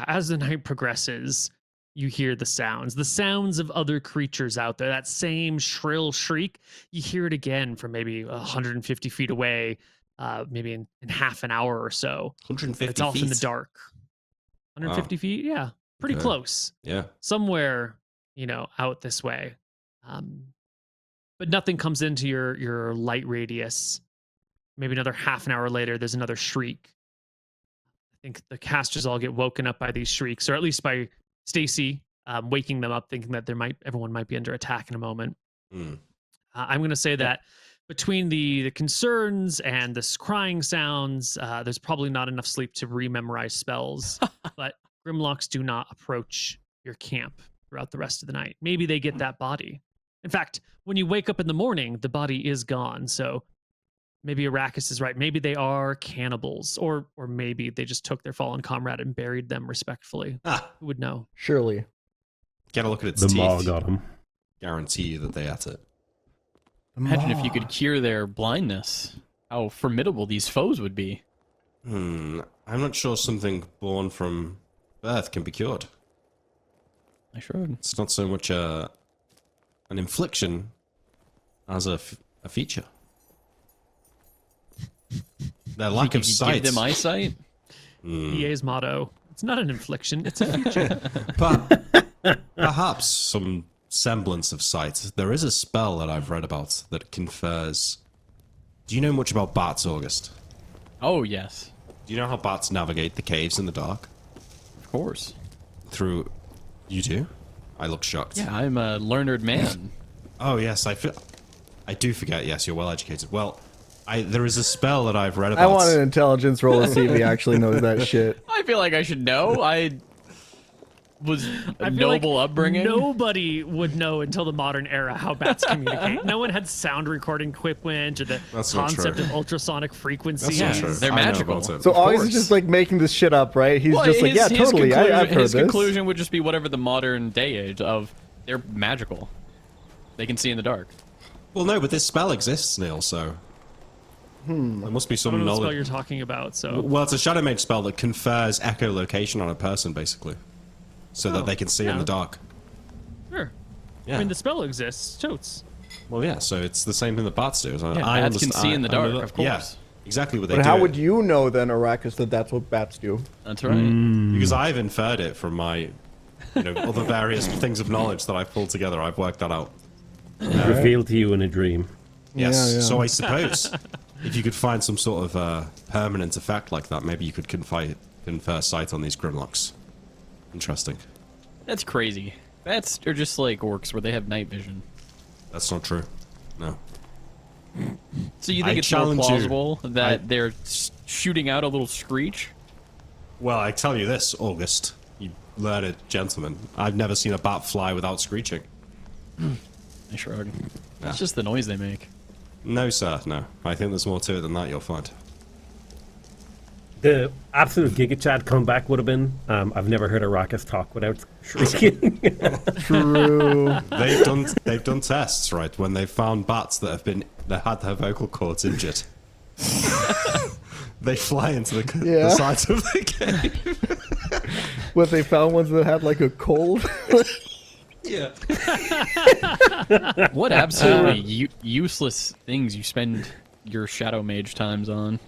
as the night progresses, you hear the sounds of other creatures out there. That same shrill shriek, you hear it again from maybe 150 feet away, maybe in half an hour or so. 150 It's off in the feet. dark. 150 feet, yeah, pretty Okay. close. Yeah. Somewhere, out this way. But nothing comes into your light radius. Maybe another half an hour later, there's another shriek. I think the casters all get woken up by these shrieks, or at least by Stacy waking them up, thinking that everyone might be under attack in a moment. Mm. I'm going to say that between the concerns and this crying sounds, there's probably not enough sleep to rememorize spells. But Grimlocks do not approach your camp throughout the rest of the night. Maybe they get that body. In fact, when you wake up in the morning, the body is gone. So maybe Arrakis is right. Maybe they are cannibals, or maybe they just took their fallen comrade and buried them respectfully. Who would know? Surely. Get a look at its The teeth. maw got him. Guarantee you that they ate it. Imagine if you could cure their blindness. How formidable these foes would be. I'm not sure something born from birth can be cured. I should. It's not so much an infliction as a feature. Their lack of sight. Give them eyesight. EA's motto: it's not an infliction, it's a feature. But perhaps some semblance of sight. There is a spell that I've read about that confers. Do you know much about bats, August? Oh yes, Do you know how bats navigate the caves in the dark? of course. Through. You do? I look shocked. Yeah, I'm a learned man. Oh yes, I do forget. Yes, you're well educated. Well, there is a spell that I've read about. I want an intelligence roll to see if he actually knows that shit. I feel like I should know. I was a I feel like noble upbringing. Nobody would know until the modern era how bats communicate. No one had sound recording equipment or the That's not concept true. of ultrasonic frequencies. That's not true. they're I know magical. about it. So Of August is course. just like making this shit up, right? He's Well, just like, yeah, totally. I've heard his this. conclusion would just be whatever the modern day age of. They're magical. They can see in the dark. Well, no, but this spell exists, Neil. So there must be I some don't know what spell knowledge. you're talking about. So Well, it's a Shadow Mage spell that confers echolocation on a person, basically, so that they can see in yeah. the dark. sure. Yeah. I mean, the spell exists. Totes. Well, yeah. So it's the same thing that bats do. Yeah, bats can see in the dark, of course. Yeah, exactly what they But do. how would you know then, Arrakis, that that's what bats do? That's right. Because I've inferred it from my, other various things of knowledge that I've pulled together. I've worked that out. Revealed to you in a dream. Yes. Yeah. So I suppose if you could find some sort of permanent effect like that, maybe you could confer sight on these Grimlocks. Interesting. That's crazy. Bats are just like orcs where they have night vision. That's not true. No. So you think I it's more challenge you. plausible that they're shooting out a little screech? Well, I tell you this, August, you learned gentleman. I've never seen a bat fly without screeching. I shrug. Yeah. That's just the noise they make. No, sir, no. I think there's more to it than that, you'll find. The absolute Giga Chad comeback would have been, I've never heard Arrakis talk without shrieking. True. They've done tests, right, when they've found bats that had their vocal cords injured. They fly into the sides of the cave. What, they found ones that had like a cold? Yeah. What absolutely useless things you spend your shadow mage times on?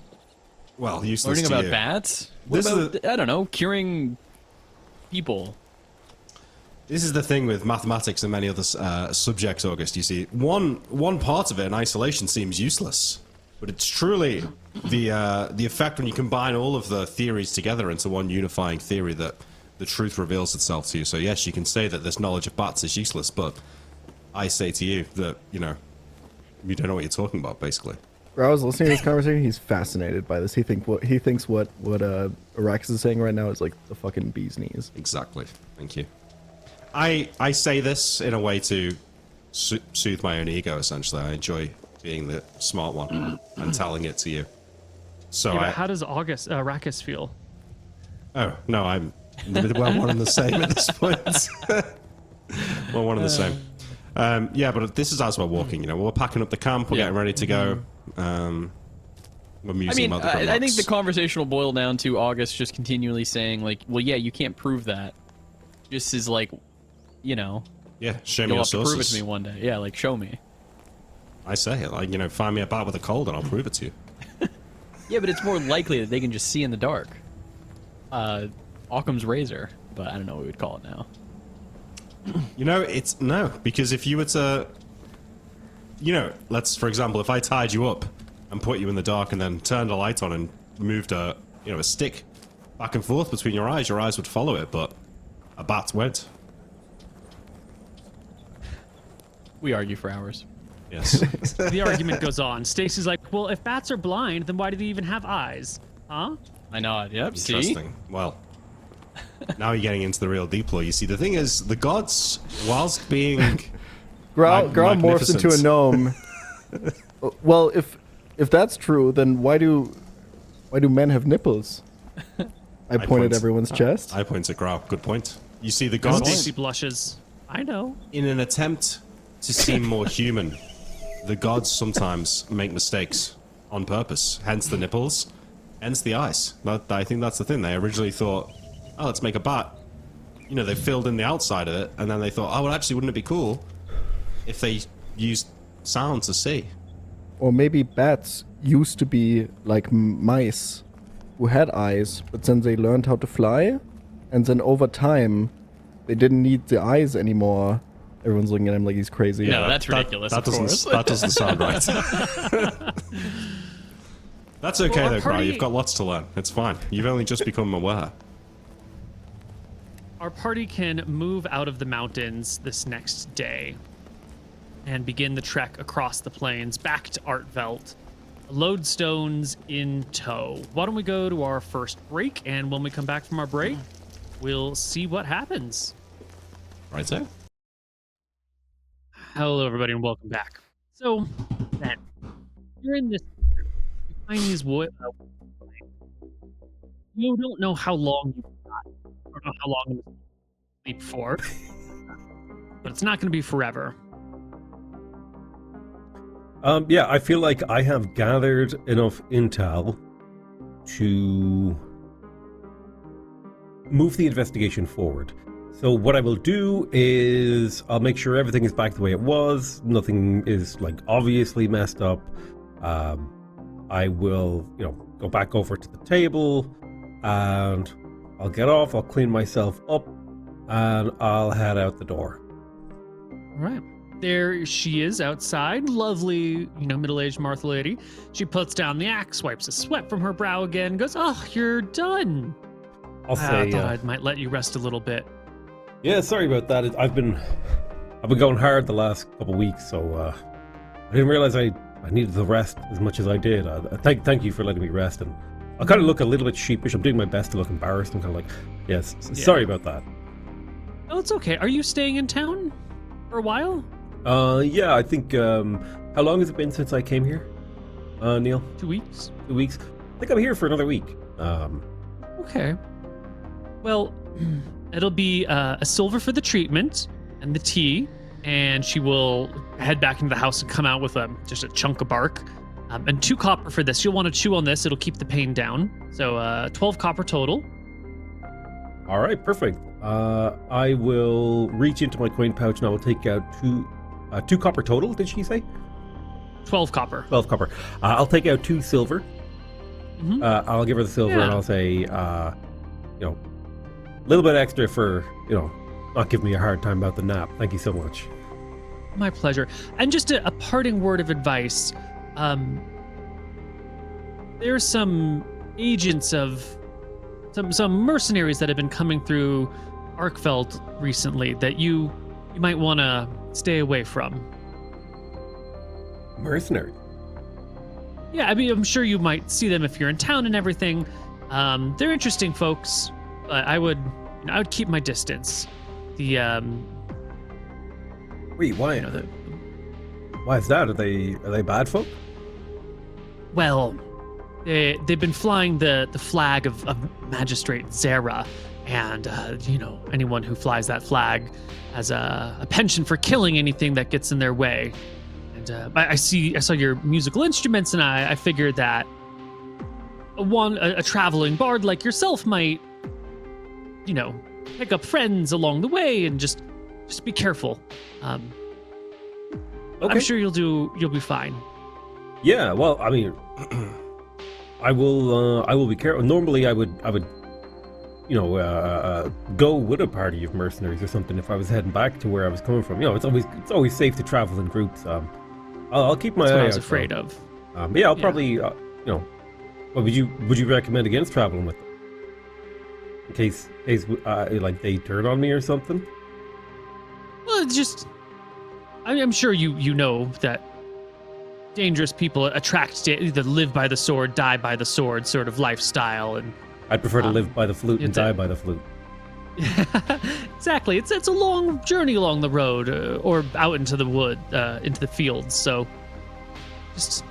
Well, useless Learning to about you. bats? What This is about, I don't know, curing people? This is the thing with mathematics and many other subjects, August. You see, one part of it in isolation seems useless, but it's truly the effect when you combine all of the theories together into one unifying theory that the truth reveals itself to you. So yes, you can say that this knowledge of bats is useless, but I say to you that you don't know what you're talking about, basically. Bro, I was listening to this conversation. He's fascinated by this. He thinks what Arrakis is saying right now is like the fucking bee's knees. Exactly. Thank you. I say this in a way to soothe my own ego. Essentially, I enjoy being the smart one and telling it to you. So How does Arrakis feel? Oh no, I'm one and the same at this point. Well, one and the same. Yeah, but this is as we're walking. We're packing up the camp. We're getting ready to go. We're musing about the I think the Grimlocks. conversation will boil down to August just continually saying, like, well, yeah, you can't prove that. Just is like, Yeah, show me you'll your have to prove it sources. to me one day. Yeah, like, show me. I say it, like, find me a bat with a cold and I'll prove it to you. Yeah, but it's more likely that they can just see in the dark. Occam's razor, but I don't know what we would call it now. It's no, because if you were to, for example, if I tied you up and put you in the dark and then turned a light on and moved a stick back and forth between your eyes would follow it, but a bat won't. We argue for hours. Yes. The argument goes on. Stacy's like, well, if bats are blind, then why do they even have eyes? Huh? I nod. Yep. See. Interesting. Well, now you're getting into the real deep lore. You see, the thing is, the gods, whilst being Growl morphs into a gnome. Well, if that's true, then why do men have nipples? I point at everyone's chest. I point at Grau. Good point. You see, the Stacy gods, blushes. I know. in an attempt to seem more human, the gods sometimes make mistakes on purpose. Hence the nipples, hence the eyes. I think that's the thing. They originally thought, oh, let's make a bat. They filled in the outside of it, and then they thought, oh, well, actually, wouldn't it be cool if they used sound to see? Or maybe bats used to be like mice who had eyes, but then they learned how to fly, and then over time, they didn't need the eyes anymore. Everyone's looking at him like he's crazy. No, that's ridiculous. That of course. doesn't sound right. That's okay, Well, our though, Grau. party- You've got lots to learn. It's fine. You've only just become aware. Our party can move out of the mountains this next day and begin the trek across the plains back to Arkfeld. Lodestones in tow. Why don't we go to our first break, and when we come back from our break, we'll see what happens. Right, so? Hello, everybody, and welcome back. So, then, you're in this. You find these wood. You don't know how long you've got. You don't know how long you must sleep for. But it's not going to be forever. Yeah, I feel like I have gathered enough intel to move the investigation forward. So what I will do is I'll make sure everything is back the way it was. Nothing is like obviously messed up. I will, go back over to the table and I'll get off. I'll clean myself up and I'll head out the door. All right. There she is outside. Lovely, middle-aged Martha lady. She puts down the axe, wipes the sweat from her brow again, goes, "Oh, you're done." I'll say, I thought I might let you rest a little bit. Yeah, sorry about that. I've been going hard the last couple of weeks, so I didn't realize I needed the rest as much as I did. Thank you for letting me rest, and I kind of look a little bit sheepish. I'm doing my best to look embarrassed. I'm kind of like, yes, sorry about that. Oh, it's okay. Are you staying in town for a while? Yeah, I think, how long has it been since I came here, Neil? 2 weeks? 2 weeks? I think I'm here for another week. Okay. Well, it'll be a silver for the treatment and the tea, and she will head back into the house and come out with just a chunk of bark, and 2 copper for this. You'll want to chew on this. It'll keep the pain down. So 12 copper total. All right, perfect. I will reach into my coin pouch and I will take out 2 copper total, did she say? 12 copper. 12 copper. I'll take out 2 silver. Mm-hmm. I'll give her the silver and I'll say, a little bit extra for, not giving me a hard time about the nap. Thank you so much. My pleasure. And just a parting word of advice. There's some agents of some mercenaries that have been coming through Arkfeld recently that you might want to stay away from. Mercenary? Yeah, I mean, I'm sure you might see them if you're in town and everything. They're interesting folks, but I would keep my distance. The Wait, why? Why is that? Are they bad folk? Well, they've been flying the flag of Magistrate Zera, and anyone who flies that flag has a penchant for killing anything that gets in their way. And I saw your musical instruments, and I figured that a traveling bard like yourself might, pick up friends along the way, and just be careful. Okay. I'm sure you'll be fine. Yeah, well, I mean, I will be careful. Normally, I would go with a party of mercenaries or something if I was heading back to where I was coming from. It's always safe to travel in groups. I'll keep my eye out. That's what I was afraid of. Yeah, I'll probably, what would you recommend against traveling with them? In case like they turn on me or something? Well, I'm sure you know that dangerous people attract to either live by the sword, die by the sword sort of lifestyle, and I'd prefer to live by the flute and die by the flute. Exactly. It's a long journey along the road, or out into the wood, into the fields. So just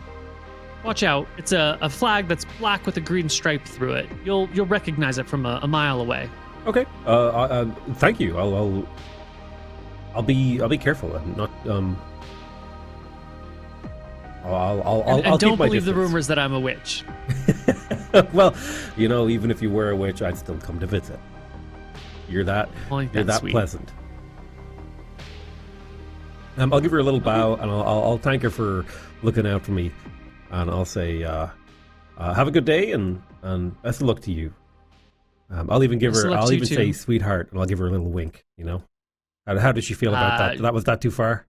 watch out. It's a flag that's black with a green stripe through it. You'll recognize it from a mile away. Okay. Thank you. I'll be careful and not I'll don't keep my believe the distance. rumors that I'm a witch. Well, even if you were a witch, I'd still come to visit. You're that sweet. pleasant. I'll give her a little bow, and I'll thank her for looking out for me, and I'll say, have a good day, and best of luck to you. I'll even say sweetheart, and I'll give her a little wink. How did she feel about that? Was that too far?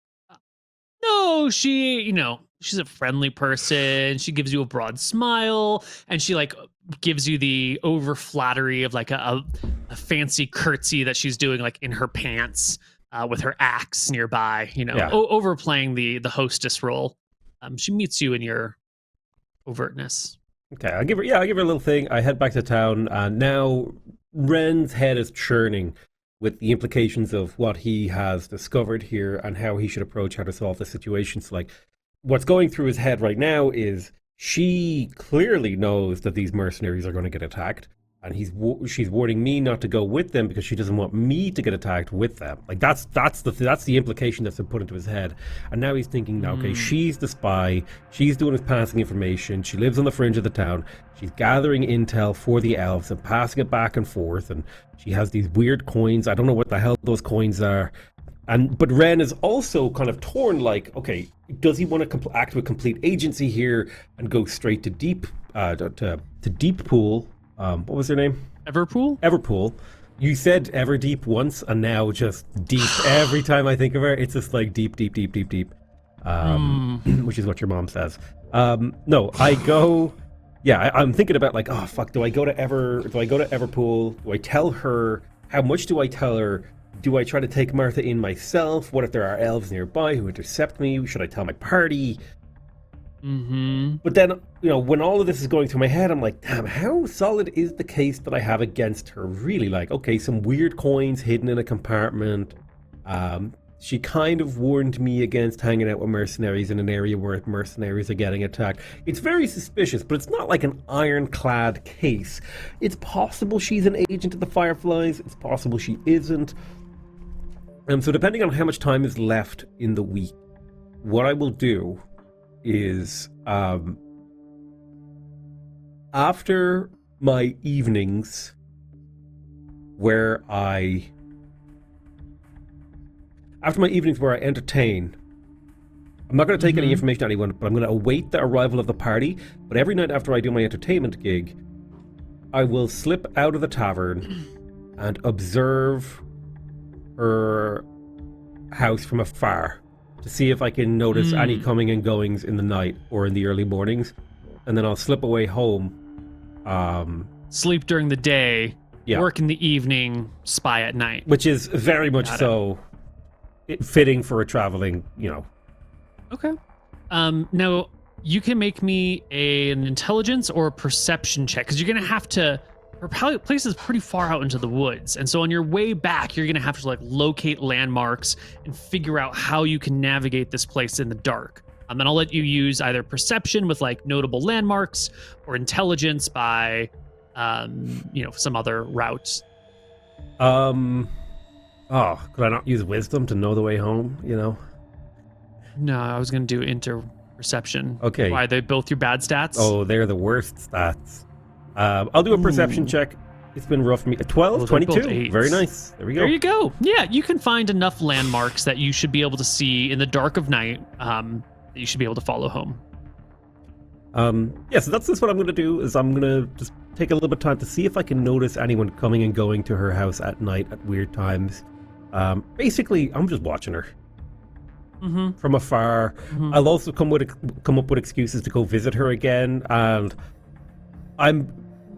No, she's a friendly person. She gives you a broad smile, and she gives you the over flattery of a fancy curtsy that she's doing in her pants with her axe nearby. Overplaying the hostess role. She meets you in your overtness. Okay, I'll give her a little thing. I head back to town, and now Ren's head is churning with the implications of what he has discovered here and how he should approach how to solve the situation. So, what's going through his head right now is she clearly knows that these mercenaries are going to get attacked, and she's warning me not to go with them because she doesn't want me to get attacked with them. Like that's the implication that's been put into his head. And now he's thinking, okay, she's the spy. She's doing his passing information. She lives on the fringe of the town. She's gathering intel for the elves and passing it back and forth. And she has these weird coins. I don't know what the hell those coins are. But Ren is also kind of torn. Like, okay, does he want to act with complete agency here and go straight to Deep Pool? What was her name? Everpool. You said Everdeep once, and now just deep. Every time I think of her, it's just like deep. Which is what your mom says. No, I go. Yeah, I'm thinking about like, oh fuck, do I go to Everpool? Do I tell her? How much do I tell her? Do I try to take Martha in myself? What if there are elves nearby who intercept me? Should I tell my party? But then, when all of this is going through my head, I'm like, damn, how solid is the case that I have against her? Really, like, okay, some weird coins hidden in a compartment. She kind of warned me against hanging out with mercenaries in an area where mercenaries are getting attacked. It's very suspicious, but it's not like an ironclad case. It's possible she's an agent of the Fireflies. It's possible she isn't. So depending on how much time is left in the week, what I will do is after my evenings where I entertain, I'm not going to take any information to anyone, but I'm going to await the arrival of the party. But every night after I do my entertainment gig, I will slip out of the tavern and observe her house from afar to see if I can notice any coming and goings in the night or in the early mornings, and then I'll slip away home. Sleep during the day, work in the evening, spy at night. Which is very much so fitting for a traveling, Okay. Now, you can make me an intelligence or a perception check, because you're going to have to... Her place is pretty far out into the woods, and so on your way back, you're gonna have to like locate landmarks and figure out how you can navigate this place in the dark. And then I'll let you use either perception with like notable landmarks or intelligence by, some other routes. Could I not use wisdom to know the way home? No, I was gonna do perception. Okay. Why, they both your bad stats? Oh, they're the worst stats. I'll do a perception check. It's been rough for me. 12, 22. Very nice. There we go. There you go. Yeah, you can find enough landmarks that you should be able to see in the dark of night that you should be able to follow home. So that's what I'm going to do, is I'm going to just take a little bit of time to see if I can notice anyone coming and going to her house at night at weird times. Basically, I'm just watching her. From afar. I'll also come up with excuses to go visit her again, and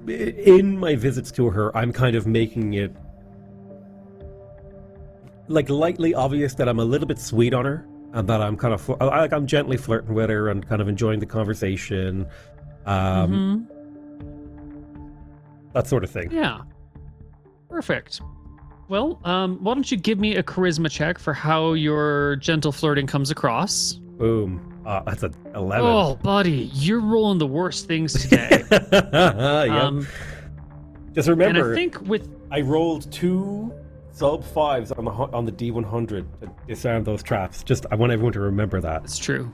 in my visits to her, I'm kind of making it like lightly obvious that I'm a little bit sweet on her, and that I'm kind of I'm gently flirting with her and kind of enjoying the conversation, that sort of thing. Yeah, perfect. Well, why don't you give me a charisma check for how your gentle flirting comes across? Boom. That's an 11. Oh, buddy, you're rolling the worst things today. Just remember, and I think I rolled 2 sub 5s on the D100 to disarm those traps. I want everyone to remember that. It's true.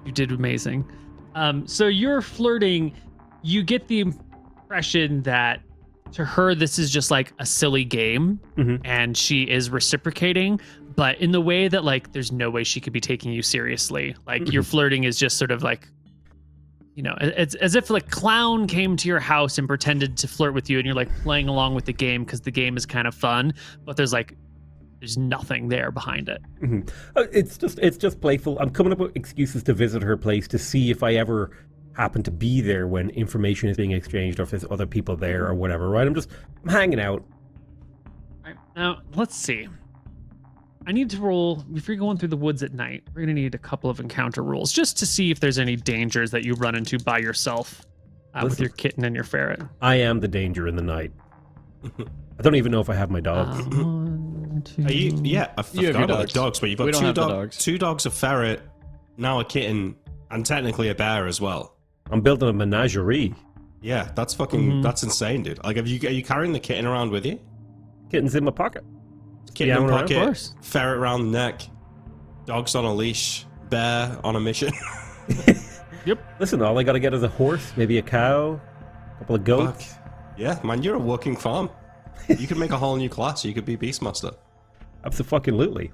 You did amazing. So you're flirting. You get the impression that to her this is just like a silly game, and she is reciprocating, but in the way that like there's no way she could be taking you seriously. Like your flirting is just sort of like, it's as if like clown came to your house and pretended to flirt with you, and you're like playing along with the game because the game is kind of fun, but there's nothing there behind it. It's just playful. I'm coming up with excuses to visit her place to see if I ever happen to be there when information is being exchanged, or if there's other people there or whatever, right? I'm hanging out. All right, now let's see. I need to roll, if you're going through the woods at night, we're going to need a couple of encounter rules just to see if there's any dangers that you run into by yourself with your kitten and your ferret. I am the danger in the night. I don't even know if I have my dogs. 1, 2. Are you? Yeah, I forgot about the dogs, but you've got two dogs, a ferret, now a kitten, and technically a bear as well. I'm building a menagerie. Yeah, that's fucking that's insane, dude. Like, are you carrying the kitten around with you? Kitten's in my pocket. Kitten in around, pocket, of course. ferret around the neck, dogs on a leash, bear on a mission. Yep. Listen, all I got to get is a horse, maybe a cow, a couple of goats. Fuck. Yeah, man, you're a working farm. You could make a whole new class. You could be Beastmaster. Absolutely.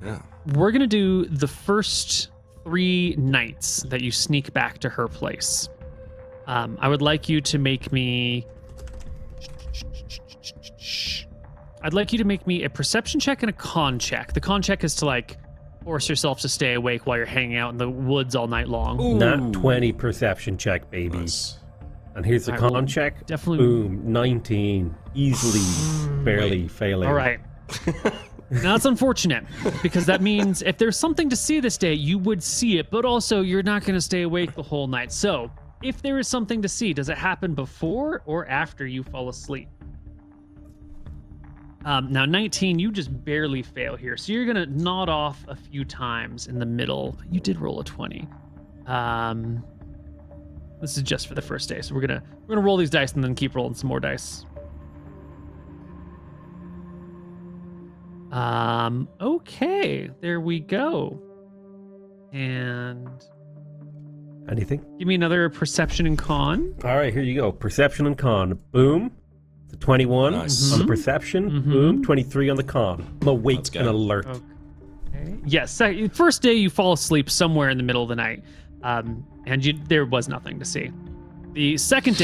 Yeah. We're going to do the first 3 nights that you sneak back to her place. I would like you to make me... I'd like you to make me a perception check and a con check. The con check is to, like, force yourself to stay awake while you're hanging out in the woods all night long. Ooh. Nat 20 perception check, baby. Nice. And here's the All right, con well, check. definitely- Boom, 19. Easily, barely failing. All right. Now that's unfortunate because that means if there's something to see this day, you would see it, but also you're not going to stay awake the whole night. So if there is something to see, does it happen before or after you fall asleep? Now 19, you just barely fail here. So you're going to nod off a few times in the middle. You did roll a 20. This is just for the first day. So we're going to roll these dice and then keep rolling some more dice. Okay, there we go. And Anything? give me another perception and con. All right, here you go. Perception and con. Boom. It's a 21 Nice. on the perception. Boom. 23 on the con. I'm awake Let's go. and alert. Okay. Yes, first day you fall asleep somewhere in the middle of the night, and there was nothing to see. The second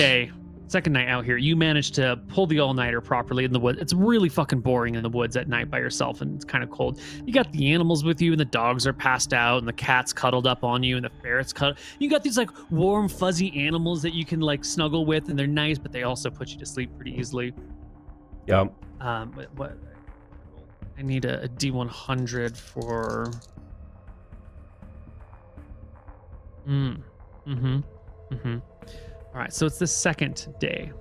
night out here, you managed to pull the all-nighter properly in the woods. It's really fucking boring in the woods at night by yourself, and it's kind of cold. You got the animals with you, and the dogs are passed out, and the cat's cuddled up on you, and the ferret's You got these like warm, fuzzy animals that you can like snuggle with, and they're nice, but they also put you to sleep pretty easily. Yeah. What? I need a D100 for. All right, so it's the second day.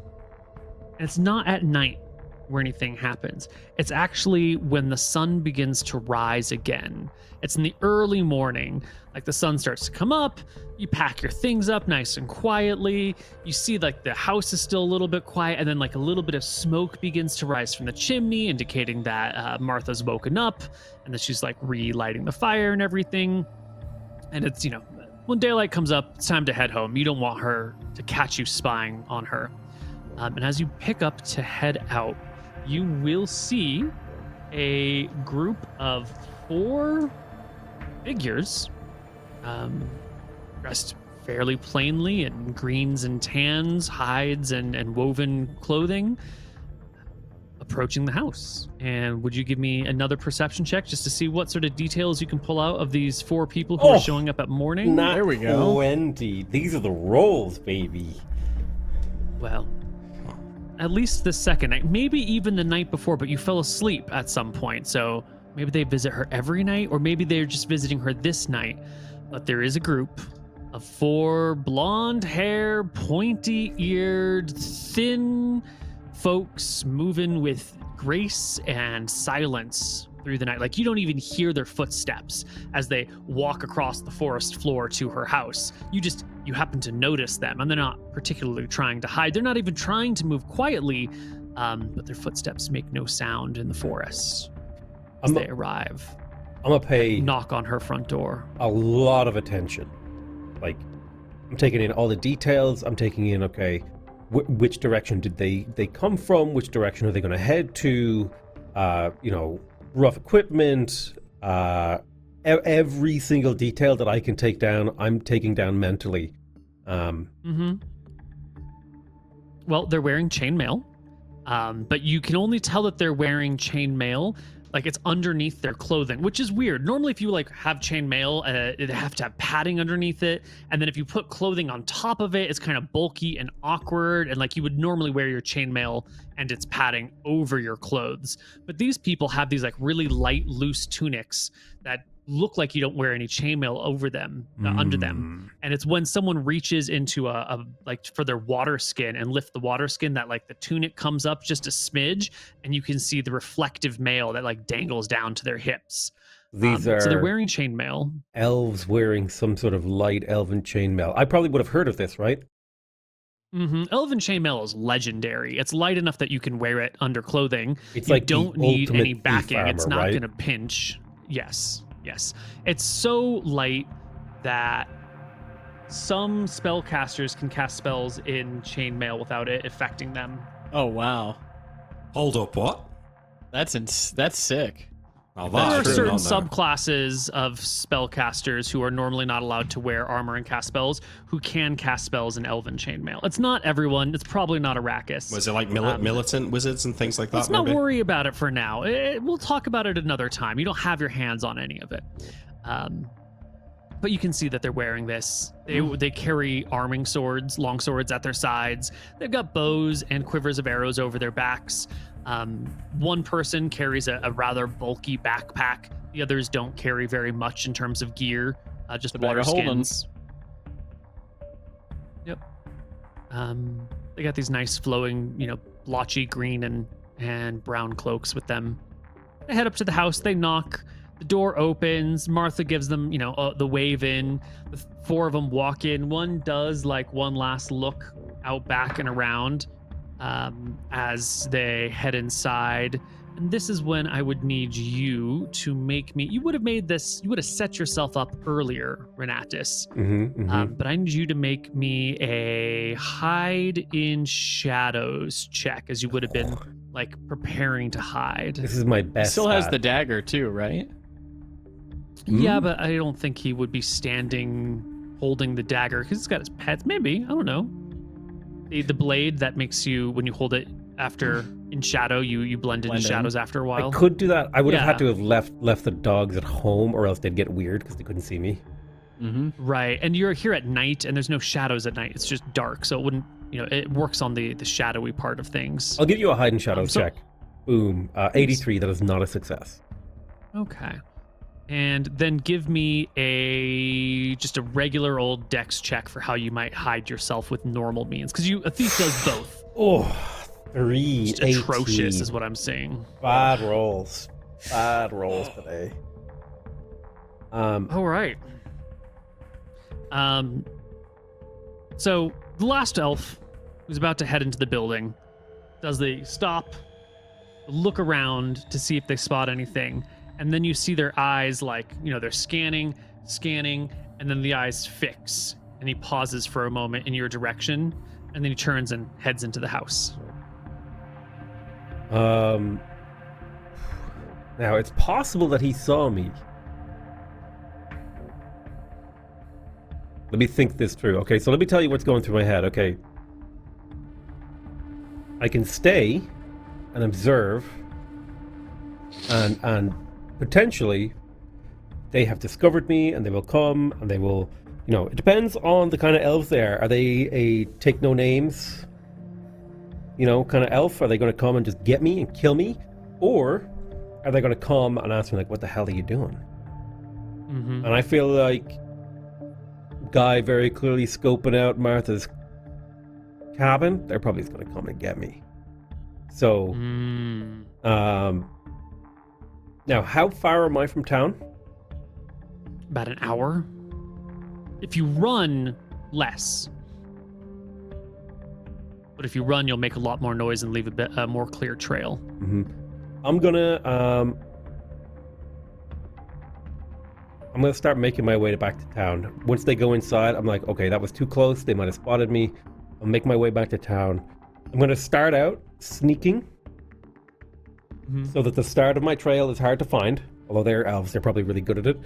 And it's not at night where anything happens. It's actually when the sun begins to rise again. It's in the early morning. Like the sun starts to come up, you pack your things up nice and quietly. You see like the house is still a little bit quiet, and then like a little bit of smoke begins to rise from the chimney, indicating that Martha's woken up and that she's like relighting the fire and everything. And it's, when daylight comes up, it's time to head home. You don't want her to catch you spying on her. And as you pick up to head out, you will see a group of 4 figures dressed fairly plainly in greens and tans, hides and woven clothing, approaching the house. And would you give me another perception check just to see what sort of details you can pull out of these 4 people who are showing up at morning? There we go. 20. These are the rolls, baby. Well, at least the second night, maybe even the night before, but you fell asleep at some point. So maybe they visit her every night, or maybe they're just visiting her this night. But there is a group of 4 blonde hair, pointy eared, thin folks moving with grace and silence through the night. Like you don't even hear their footsteps as they walk across the forest floor to her house. You happen to notice them, and they're not particularly trying to hide. They're not even trying to move quietly, but their footsteps make no sound in the forest as they arrive. I'm gonna pay Knock on her front door. a lot of attention. Like, I'm taking in all the details. I'm taking in, okay, which direction did they come from? Which direction are they going to head to? Rough equipment. Every single detail that I can take down, I'm taking down mentally. Well, they're wearing chainmail, but you can only tell that they're wearing chainmail. Like it's underneath their clothing, which is weird. Normally, if you like have chainmail, it'd have to have padding underneath it, and then if you put clothing on top of it, it's kind of bulky and awkward. And like you would normally wear your chainmail and its padding over your clothes, but these people have these like really light, loose tunics that look like you don't wear any chainmail over them, under them. And it's when someone reaches into a like for their water skin and lift the water skin that like the tunic comes up just a smidge, and you can see the reflective mail that like dangles down to their hips. These are so they're wearing chainmail. Elves wearing some sort of light elven chainmail. I probably would have heard of this, right? Elven chainmail is legendary. It's light enough that you can wear it under clothing. It's you like the don't need ultimate any thief backing. It's armor, not right? going to pinch. Yes. It's so light that some spellcasters can cast spells in chainmail without it affecting them. Oh wow, Hold up, what? that's sick. Oh, There are that's true, certain not there. subclasses of spellcasters who are normally not allowed to wear armor and cast spells who can cast spells in elven chainmail. It's not everyone. It's probably not Arrakis. Was it like militant wizards and things like that? Let's not maybe? worry about it for now. We'll talk about it another time. You don't have your hands on any of it. But you can see that they're wearing this. They carry arming swords, long swords at their sides. They've got bows and quivers of arrows over their backs. One person carries a rather bulky backpack. The others don't carry very much in terms of gear, just The bag water of holding. skins. Yep. They got these nice flowing, blotchy green and brown cloaks with them. They head up to the house. They knock. The door opens. Martha gives them, the wave in. The four of them walk in. One does like one last look out back and around as they head inside. And this is when I would need you to make me. You would have set yourself up earlier, Renatus. But I need you to make me a hide in shadows check, as you would have been like preparing to hide. This is my best. Still has stat. the dagger too, right? Yeah, but I don't think he would be standing holding the dagger because he's got his pets. Maybe, I don't know. The blade that makes you, when you hold it after in shadow, you blend into Blend in. shadows after a while. I could do that. I would have had Yeah. to have left the dogs at home, or else they'd get weird because they couldn't see me. Mm-hmm. Right, and you're here at night, and there's no shadows at night. It's just dark, so it wouldn't. It works on the shadowy part of things. I'll give you a hide and shadows so- check. Boom. 83. That is not a success. Okay. And then give me just a regular old dex check for how you might hide yourself with normal means, because a thief does both. Oh, 3. Just atrocious 18. is what I'm saying. Bad rolls. Bad rolls today. All right. So the last elf who's about to head into the building does the stop, look around to see if they spot anything, and then you see their eyes they're scanning, and then the eyes fix, and he pauses for a moment in your direction, and then he turns and heads into the house. Now it's possible that he saw me. Let me think this through. Okay, so let me tell you what's going through my head. Okay. I can stay and observe and potentially they have discovered me and they will come and they will, it depends on the kind of elves they are. Are they a take no names, kind of elf? Are they going to come and just get me and kill me? Or are they going to come and ask me like, what the hell are you doing? Mm-hmm. And I feel like Guy very clearly scoping out Martha's cabin. They're probably just going to come and get me. So, now how far am I from town? About an hour. If you run, less. But if you run, you'll make a lot more noise and leave a bit more clear trail. Mm-hmm. I'm gonna start making my way back to town. Once they go inside, I'm like, okay, that was too close. They might have spotted me. I'll make my way back to town. I'm gonna start out sneaking, so that the start of my trail is hard to find. Although they're elves, they're probably really good at it.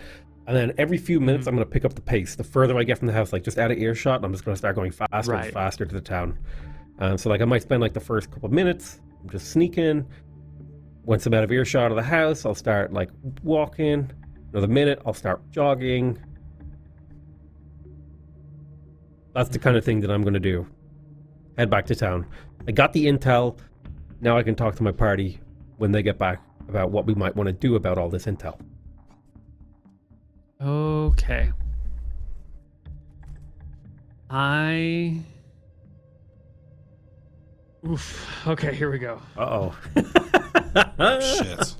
And then every few minutes, I'm gonna pick up the pace. The further I get from the house, like just out of earshot, I'm just gonna start going faster and faster to the town. So like I might spend like the first couple of minutes, I'm just sneaking. Once I'm out of earshot of the house, I'll start like walking. Another minute, I'll start jogging. That's the kind of thing that I'm going to do. Head back to town. I got the intel. Now I can talk to my party when they get back about what we might want to do about all this intel. Okay. Okay, here we go. Uh-oh. Shit.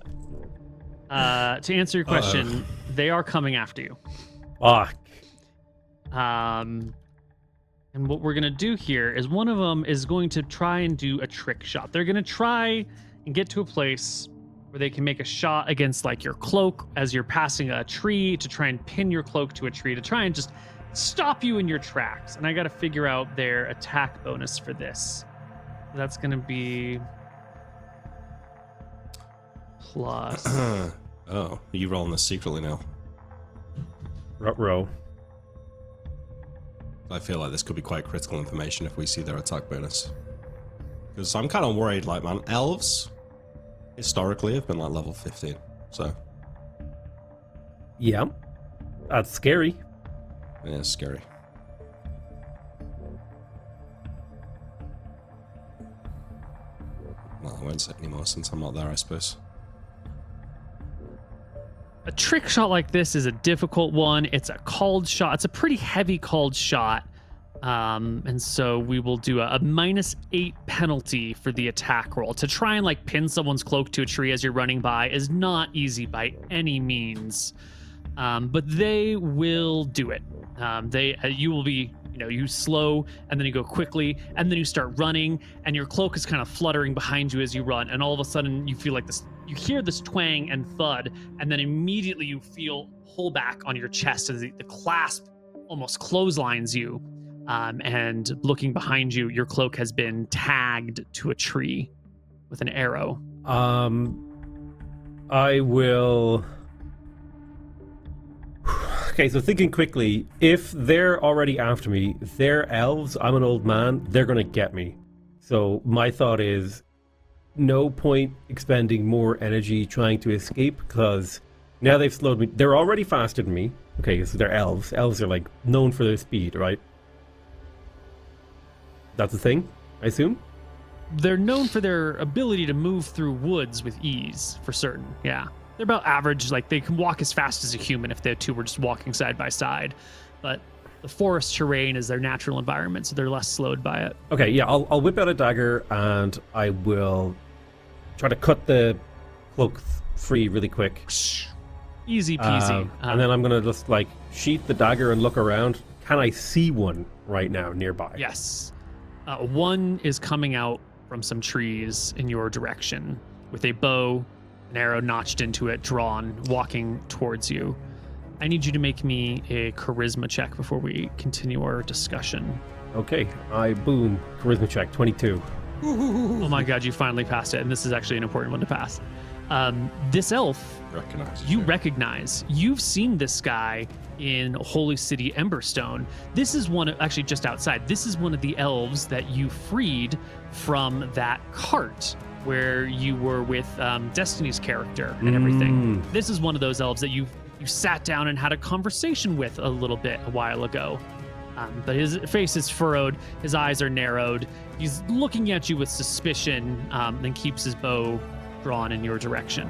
To answer your question, they are coming after you. Fuck. And what we're going to do here is one of them is going to try and do a trick shot. They're going to try and get to a place where they can make a shot against like your cloak as you're passing a tree to try and pin your cloak to a tree to try and just stop you in your tracks. And I got to figure out their attack bonus for this. That's going to be plus. Oh, you rolling this secretly now? Ruh-roh. I feel like this could be quite critical information if we see their attack bonus. Because I'm kind of worried, like, man, elves historically have been like level 15, so. Yeah. That's scary. Yeah, it's scary. Well, I won't say anymore since I'm not there, I suppose. A trick shot like this is a difficult one. It's a called shot. It's a pretty heavy called shot. And so we will do a -8 penalty for the attack roll. To try and like pin someone's cloak to a tree as you're running by is not easy by any means. But they will do it. You will be, you slow and then you go quickly and then you start running and your cloak is kind of fluttering behind you as you run. And all of a sudden you feel like this, you hear this twang and thud, and then immediately you feel pullback on your chest as the clasp almost clotheslines you. And looking behind you, your cloak has been tagged to a tree with an arrow. I will... Okay, so thinking quickly, if they're already after me, they're elves, I'm an old man, they're going to get me. So my thought is, no point expending more energy trying to escape, because now they've slowed me. They're already faster than me. Okay, so they're elves. Elves are like known for their speed, right? That's a thing, I assume? They're known for their ability to move through woods with ease, for certain, yeah. They're about average, like they can walk as fast as a human if the two were just walking side by side. But the forest terrain is their natural environment, so they're less slowed by it. Okay, yeah, I'll whip out a dagger and I will try to cut the cloak free really quick. Easy peasy. And then I'm going to just like sheath the dagger and look around. Can I see one right now nearby? Yes. One is coming out from some trees in your direction with a bow, an arrow notched into it, drawn, walking towards you. I need you to make me a charisma check before we continue our discussion. Okay, boom, charisma check, 22. Oh my god, you finally passed it, and this is actually an important one to pass. This elf, recognize. You've seen this guy in Holy City Emberstone. This is actually just outside. This is one of the elves that you freed from that cart where you were with Destiny's character and everything. This is one of those elves that you sat down and had a conversation with a little bit a while ago. But his face is furrowed, his eyes are narrowed. He's looking at you with suspicion, then keeps his bow drawn in your direction.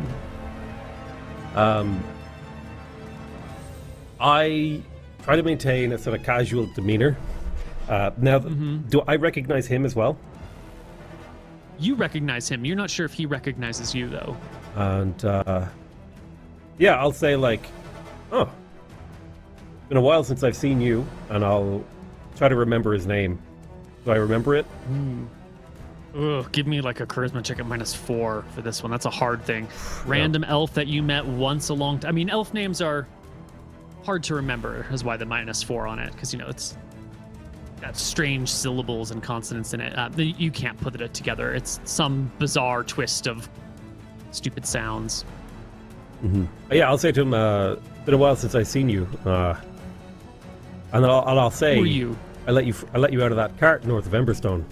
I try to maintain a sort of casual demeanor. Do I recognize him as well? You recognize him. You're not sure if he recognizes you, though. And, yeah, I'll say, like, oh, it's been a while since I've seen you, and I'll try to remember his name. Do I remember it? Ugh, give me like a charisma check at -4 for this one. That's a hard thing. Random elf that you met once a long time. I mean, elf names are hard to remember, is why the -4 on it, because, it's got strange syllables and consonants in it. You can't put it together. It's some bizarre twist of stupid sounds. Yeah, I'll say to him, been a while since I've seen you. And then I'll say, who are you? I let you out of that cart north of Emberstone.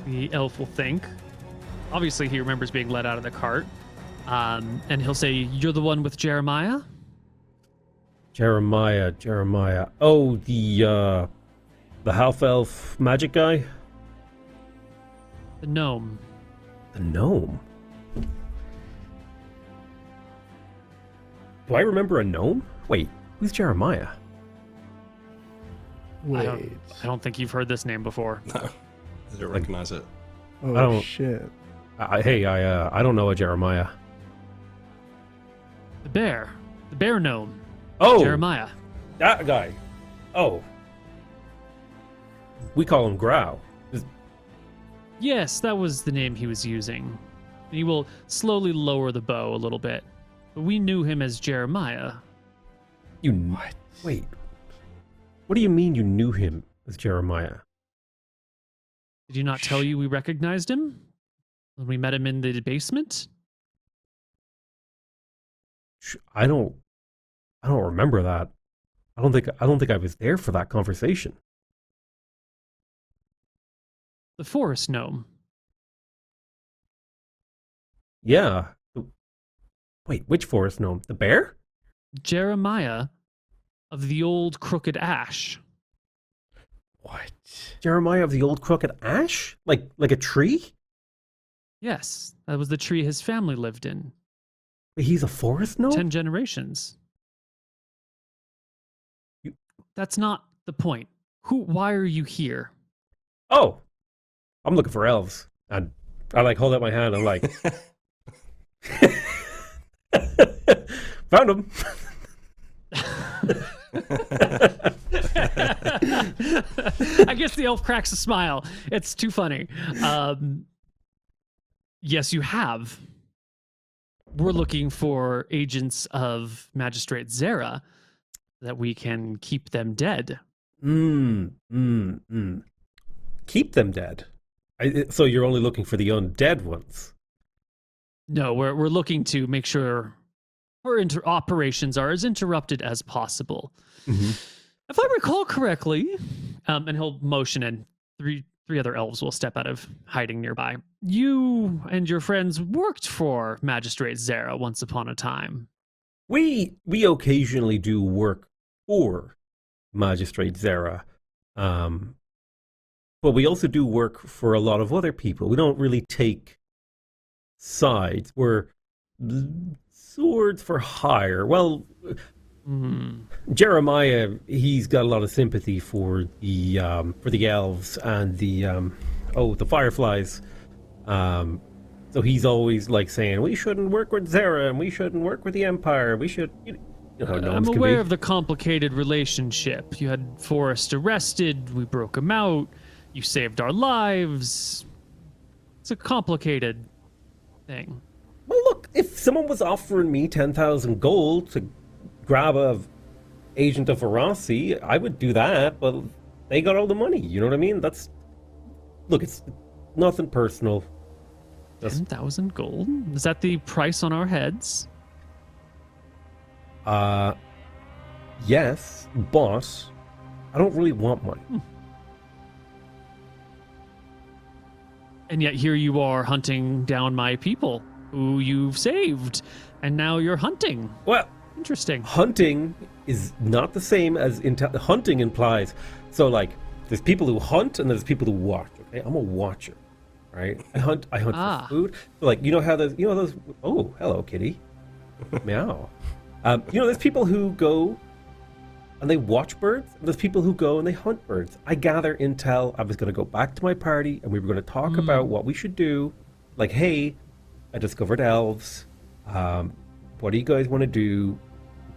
The elf will think. Obviously, he remembers being let out of the cart. And he'll say, "You're the one with Jeremiah?" Jeremiah. Oh, the half-elf magic guy? The gnome. The gnome? Do I remember a gnome? Wait, who's Jeremiah? Wait. I don't think you've heard this name before. No, I don't recognize it. Oh, shit. I don't know a Jeremiah. The bear gnome. Oh, Jeremiah. that guy. Oh, we call him Grau. Yes, that was the name he was using. He will slowly lower the bow a little bit. But we knew him as Jeremiah. What? Wait. What do you mean you knew him as Jeremiah? Did he not tell you we recognized him when we met him in the basement? I don't remember that. I don't think I was there for that conversation. The forest gnome. Yeah. Wait, which forest gnome? The bear? Jeremiah of the old crooked ash. What? Jeremiah of the old crooked ash? Like a tree? Yes, that was the tree his family lived in. Wait, he's a forest gnome? 10 generations. That's not the point. Why are you here? Oh, I'm looking for elves. And I like hold out my hand. I'm like, found them. I guess the elf cracks a smile. It's too funny. Yes, you have. We're looking for agents of Magistrate Zera that we can keep them dead. Keep them dead? So you're only looking for the undead ones? No, we're looking to make sure our operations are as interrupted as possible. Mm-hmm. If I recall correctly, and he'll motion and three other elves will step out of hiding nearby. You and your friends worked for Magistrate Zera once upon a time. We occasionally do work for Magistrate Zera, but we also do work for a lot of other people. We don't really take sides. We're swords for hire. Well, Jeremiah, he's got a lot of sympathy for the elves and the fireflies. So he's always like saying we shouldn't work with Zera and we shouldn't work with the Empire. We should, you know how gnomes I'm can aware be. of the complicated relationship. You had Forrest arrested. We broke him out. You saved our lives. It's a complicated thing. Well, look, if someone was offering me 10,000 gold to grab a agent of Verasi, I would do that, but they got all the money, you know what I mean? Look, it's nothing personal. 10,000 gold? Is that the price on our heads? Yes, but I don't really want money. And yet here you are hunting down my people who you've saved, and now you're hunting. Well, interesting. Hunting is not the same as hunting implies. So, like, there's people who hunt and there's people who watch. Okay, I'm a watcher, right? I hunt for food. So, like, you know how those. Oh, hello, kitty. Meow. There's people who go and they watch birds, and there's people who go and they hunt birds. I gather intel. I was going to go back to my party and we were going to talk about what we should do. Like, hey, I discovered elves. What do you guys want to do?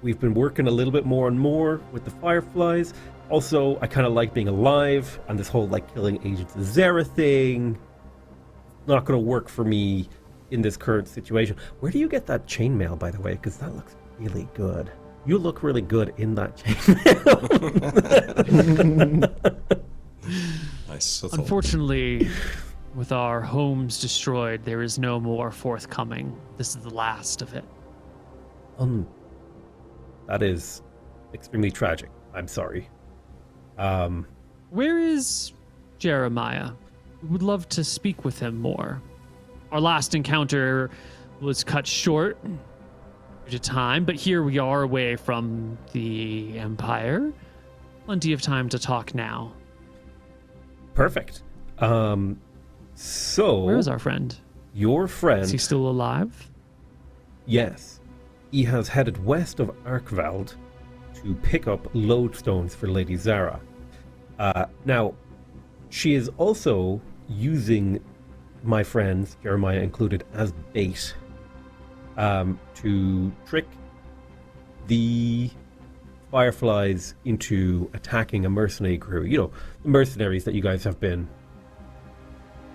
We've been working a little bit more and more with the fireflies. Also, I kind of like being alive, and this whole like killing agents of Zera thing, not going to work for me in this current situation. Where do you get that chainmail, by the way? Because that looks really good. You look really good in that chainmail. Nice. Unfortunately, with our homes destroyed, there is no more forthcoming. This is the last of it. That is extremely tragic. I'm sorry. Where is Jeremiah? We would love to speak with him more. Our last encounter was cut short due to time, but here we are away from the Empire. Plenty of time to talk now. Perfect. So where is our friend? Your friend. Is he still alive? Yes. He has headed west of Arkfeld to pick up lodestones for Lady Zara. Now, she is also using my friends, Jeremiah included, as bait to trick the fireflies into attacking a mercenary crew. You know, the mercenaries that you guys have been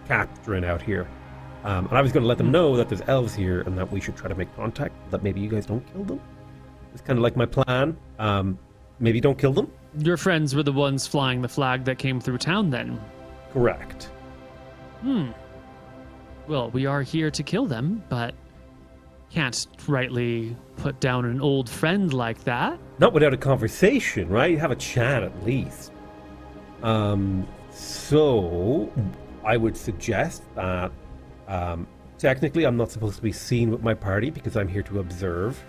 capturing out here. And I was going to let them know that there's elves here and that we should try to make contact, that maybe you guys don't kill them. It's kind of like my plan. Maybe don't kill them. Your friends were the ones flying the flag that came through town then? Correct. Well, we are here to kill them, but can't rightly put down an old friend like that. Not without a conversation, right? Have a chat at least. So I would suggest that technically I'm not supposed to be seen with my party because I'm here to observe.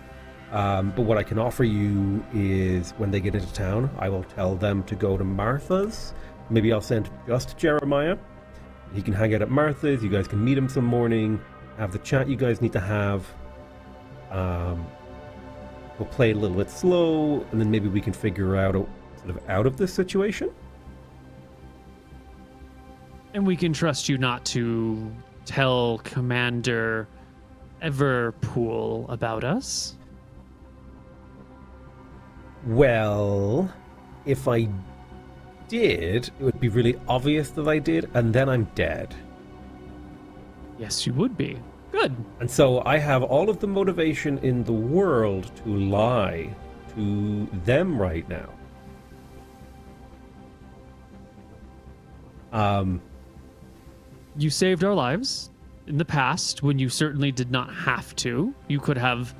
But what I can offer you is when they get into town, I will tell them to go to Martha's. Maybe I'll send just Jeremiah. He can hang out at Martha's. You guys can meet him some morning, have the chat you guys need to have. We'll play it a little bit slow, and then maybe we can figure out sort of out of this situation. And we can trust you not to tell Commander Everpool about us? Well, if I did, it would be really obvious that I did, and then I'm dead. Yes, you would be. Good. And so I have all of the motivation in the world to lie to them right now. You saved our lives in the past when you certainly did not have to. You could have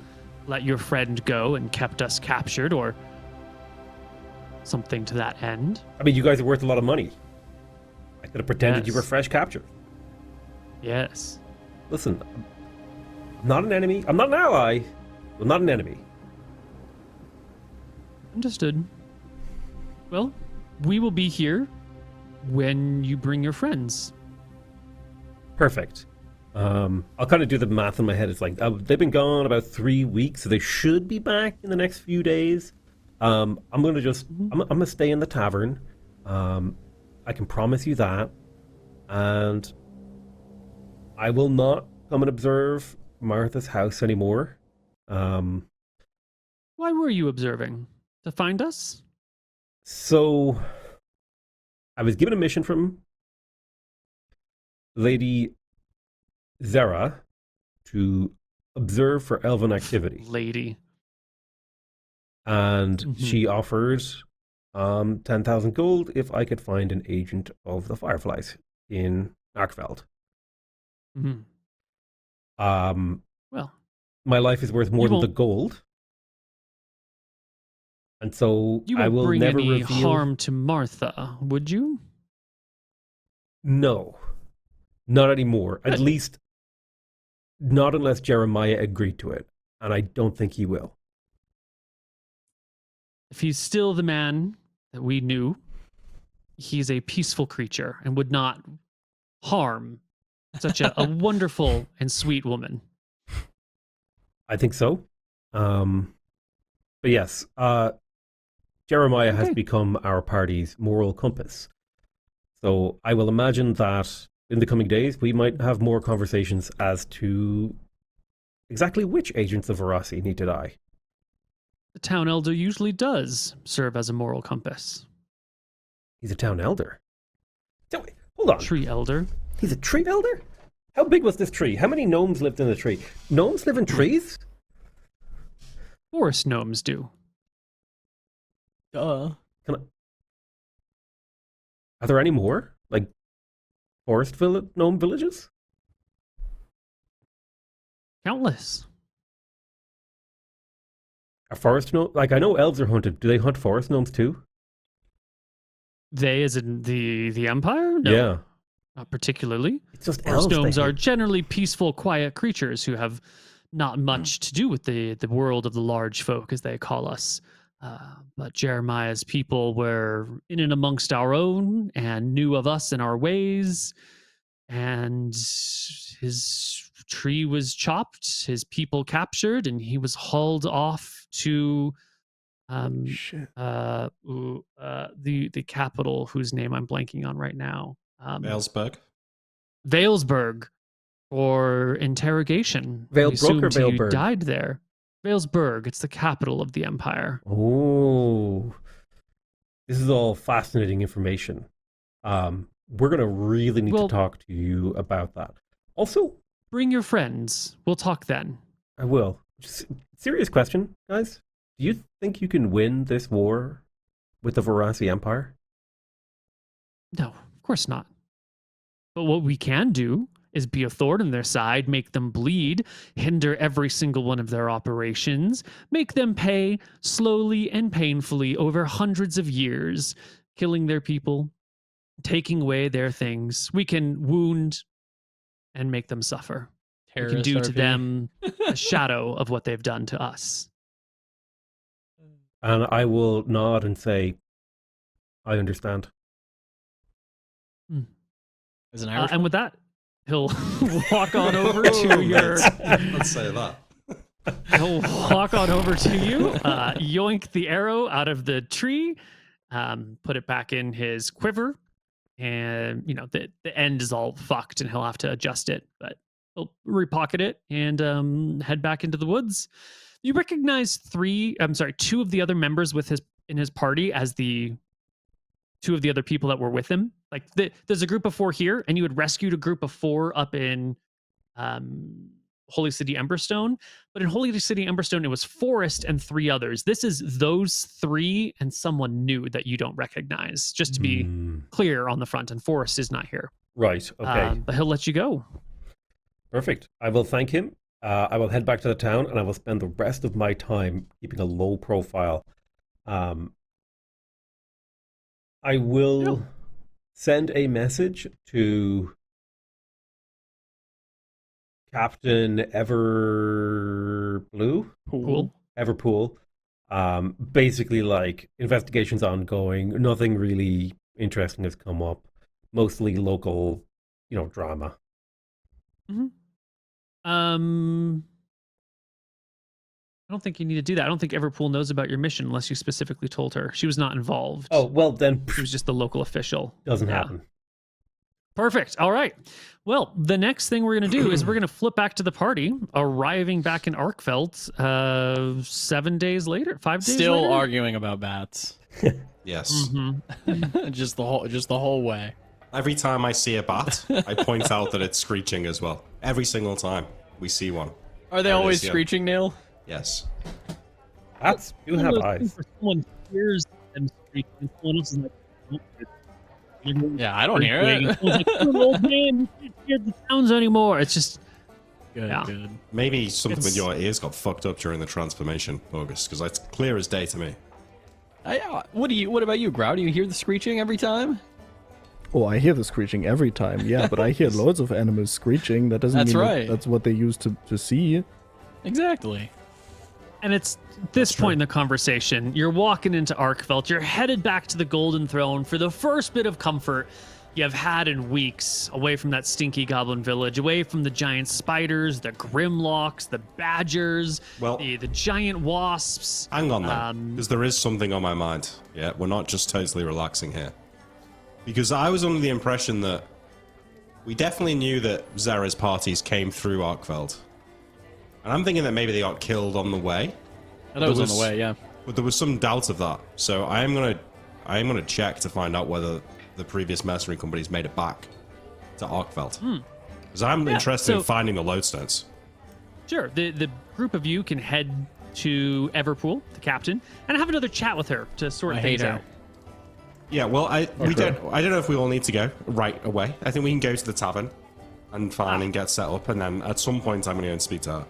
let your friend go and kept us captured or something to that end. I mean, you guys are worth a lot of money. I could have pretended you Yes. were fresh captured. Yes. Listen, I'm not an enemy. I'm not an ally. I'm not an enemy. Understood. Well, we will be here when you bring your friends. Perfect. I'll kind of do the math in my head. It's like they've been gone about 3 weeks, so they should be back in the next few days. I'm gonna just I'm gonna stay in the tavern. I can promise you that, and I will not come and observe Martha's house anymore. Why were you observing? To find us? So I was given a mission from Lady Zera to observe for elven activity. Lady. And she offered 10,000 gold if I could find an agent of the Fireflies in Arkfeld. Mhm. Well, My life is worth more than the gold. And so you I won't will bring never any reveal... harm to Martha, would you? No. Not anymore. Good. At least not unless Jeremiah agreed to it. And I don't think he will. If he's still the man that we knew, he's a peaceful creature and would not harm such a wonderful and sweet woman. I think so. But yes, Jeremiah has become our party's moral compass. So I will imagine that in the coming days, we might have more conversations as to exactly which agents of Verasi need to die. The town elder usually does serve as a moral compass. He's a town elder. So, hold on. Tree elder. He's a tree elder? How big was this tree? How many gnomes lived in the tree? Gnomes live in trees? Forest gnomes do. Duh. Are there any more? Like forest gnome villages? Countless. Are forest gnomes... Like, I know elves are hunted. Do they hunt forest gnomes too? They, as in the Empire? No, Yeah. not particularly. It's just Forest elves. gnomes they are hate. generally peaceful, quiet creatures who have not much to do with the world of the large folk, as they call us. But Jeremiah's people were in and amongst our own and knew of us and our ways. And his tree was chopped, his people captured, and he was hauled off to Shit. the capital, whose name I'm blanking on right now. Valesburg. Valesburg for interrogation. Valebrook We or assumed he Valeburg? died there. Valesburg. It's the capital of the empire. Oh, this is all fascinating information. We're going to really need to talk to you about that. Also, bring your friends. We'll talk then. I will. Just serious question, guys. Do you think you can win this war with the Varasi Empire? No, of course not. But what we can do is be a thorn in their side, make them bleed, hinder every single one of their operations, make them pay slowly and painfully over hundreds of years, killing their people, taking away their things. We can wound and make them suffer. We can do to them a shadow of what they've done to us. And I will nod and say, I understand. As an Irish and with that, he'll walk on over to your... Let's say that. He'll walk on over to you, yoink the arrow out of the tree, put it back in his quiver, and the end is all fucked and he'll have to adjust it, but he'll repocket it and head back into the woods. You recognize two of the other members in his party as the two of the other people that were with him. Like there's a group of 4 here, and you had rescued a group of 4 up in Holy City Emberstone. But in Holy City Emberstone, it was Forrest and 3 others. This is those 3 and someone new that you don't recognize, just to be clear on the front. And Forrest is not here. Right, okay. But he'll let you go. Perfect. I will thank him. I will head back to the town, and I will spend the rest of my time keeping a low profile. I will send a message to Captain Everpool. Basically, like, investigations ongoing. Nothing really interesting has come up. Mostly local, drama. Mm-hmm. I don't think you need to do that. I don't think Everpool knows about your mission unless you specifically told her. She was not involved. Oh, well, then... She was just the local official. Doesn't happen. Perfect. All right. Well, the next thing we're going to do is we're going to flip back to the party, arriving back in Arkfeld 7 days later, 5 days later. Still arguing about bats. Yes. Mm-hmm. just the whole way. Every time I see a bat, I point out that it's screeching as well. Every single time we see one. Are they always screeching, Neil? Yes. Bats do have eyes. Someone hears them screeching. Someone else is like, yeah, I don't hear it. Like, old man, you can't hear the sounds anymore. It's just good. Maybe something with your ears got fucked up during the transformation, August, because it's clear as day to me. What about you, Grau? Do you hear the screeching every time? Oh, I hear the screeching every time, yeah, but I hear loads of animals screeching. That doesn't mean that's what they use to see. Exactly. And it's this point in the conversation, you're walking into Arkfeld, you're headed back to the Golden Throne for the first bit of comfort you have had in weeks, away from that stinky goblin village, away from the giant spiders, the grimlocks, the badgers, the giant wasps. Hang on though, because there is something on my mind. Yeah, we're not just totally relaxing here. Because I was under the impression that we definitely knew that Zara's parties came through Arkfeld. And I'm thinking that maybe they got killed on the way. That was on the way, yeah. But there was some doubt of that. So I am gonna check to find out whether the previous mercenary companies made it back to Arkfeld. Because I'm interested in finding the lodestones. Sure. The group of you can head to Everpool, the captain, and have another chat with her to sort things out. Yeah, well, I don't know if we all need to go right away. I think we can go to the tavern and find and get set up, and then at some point I'm going to go and speak to her.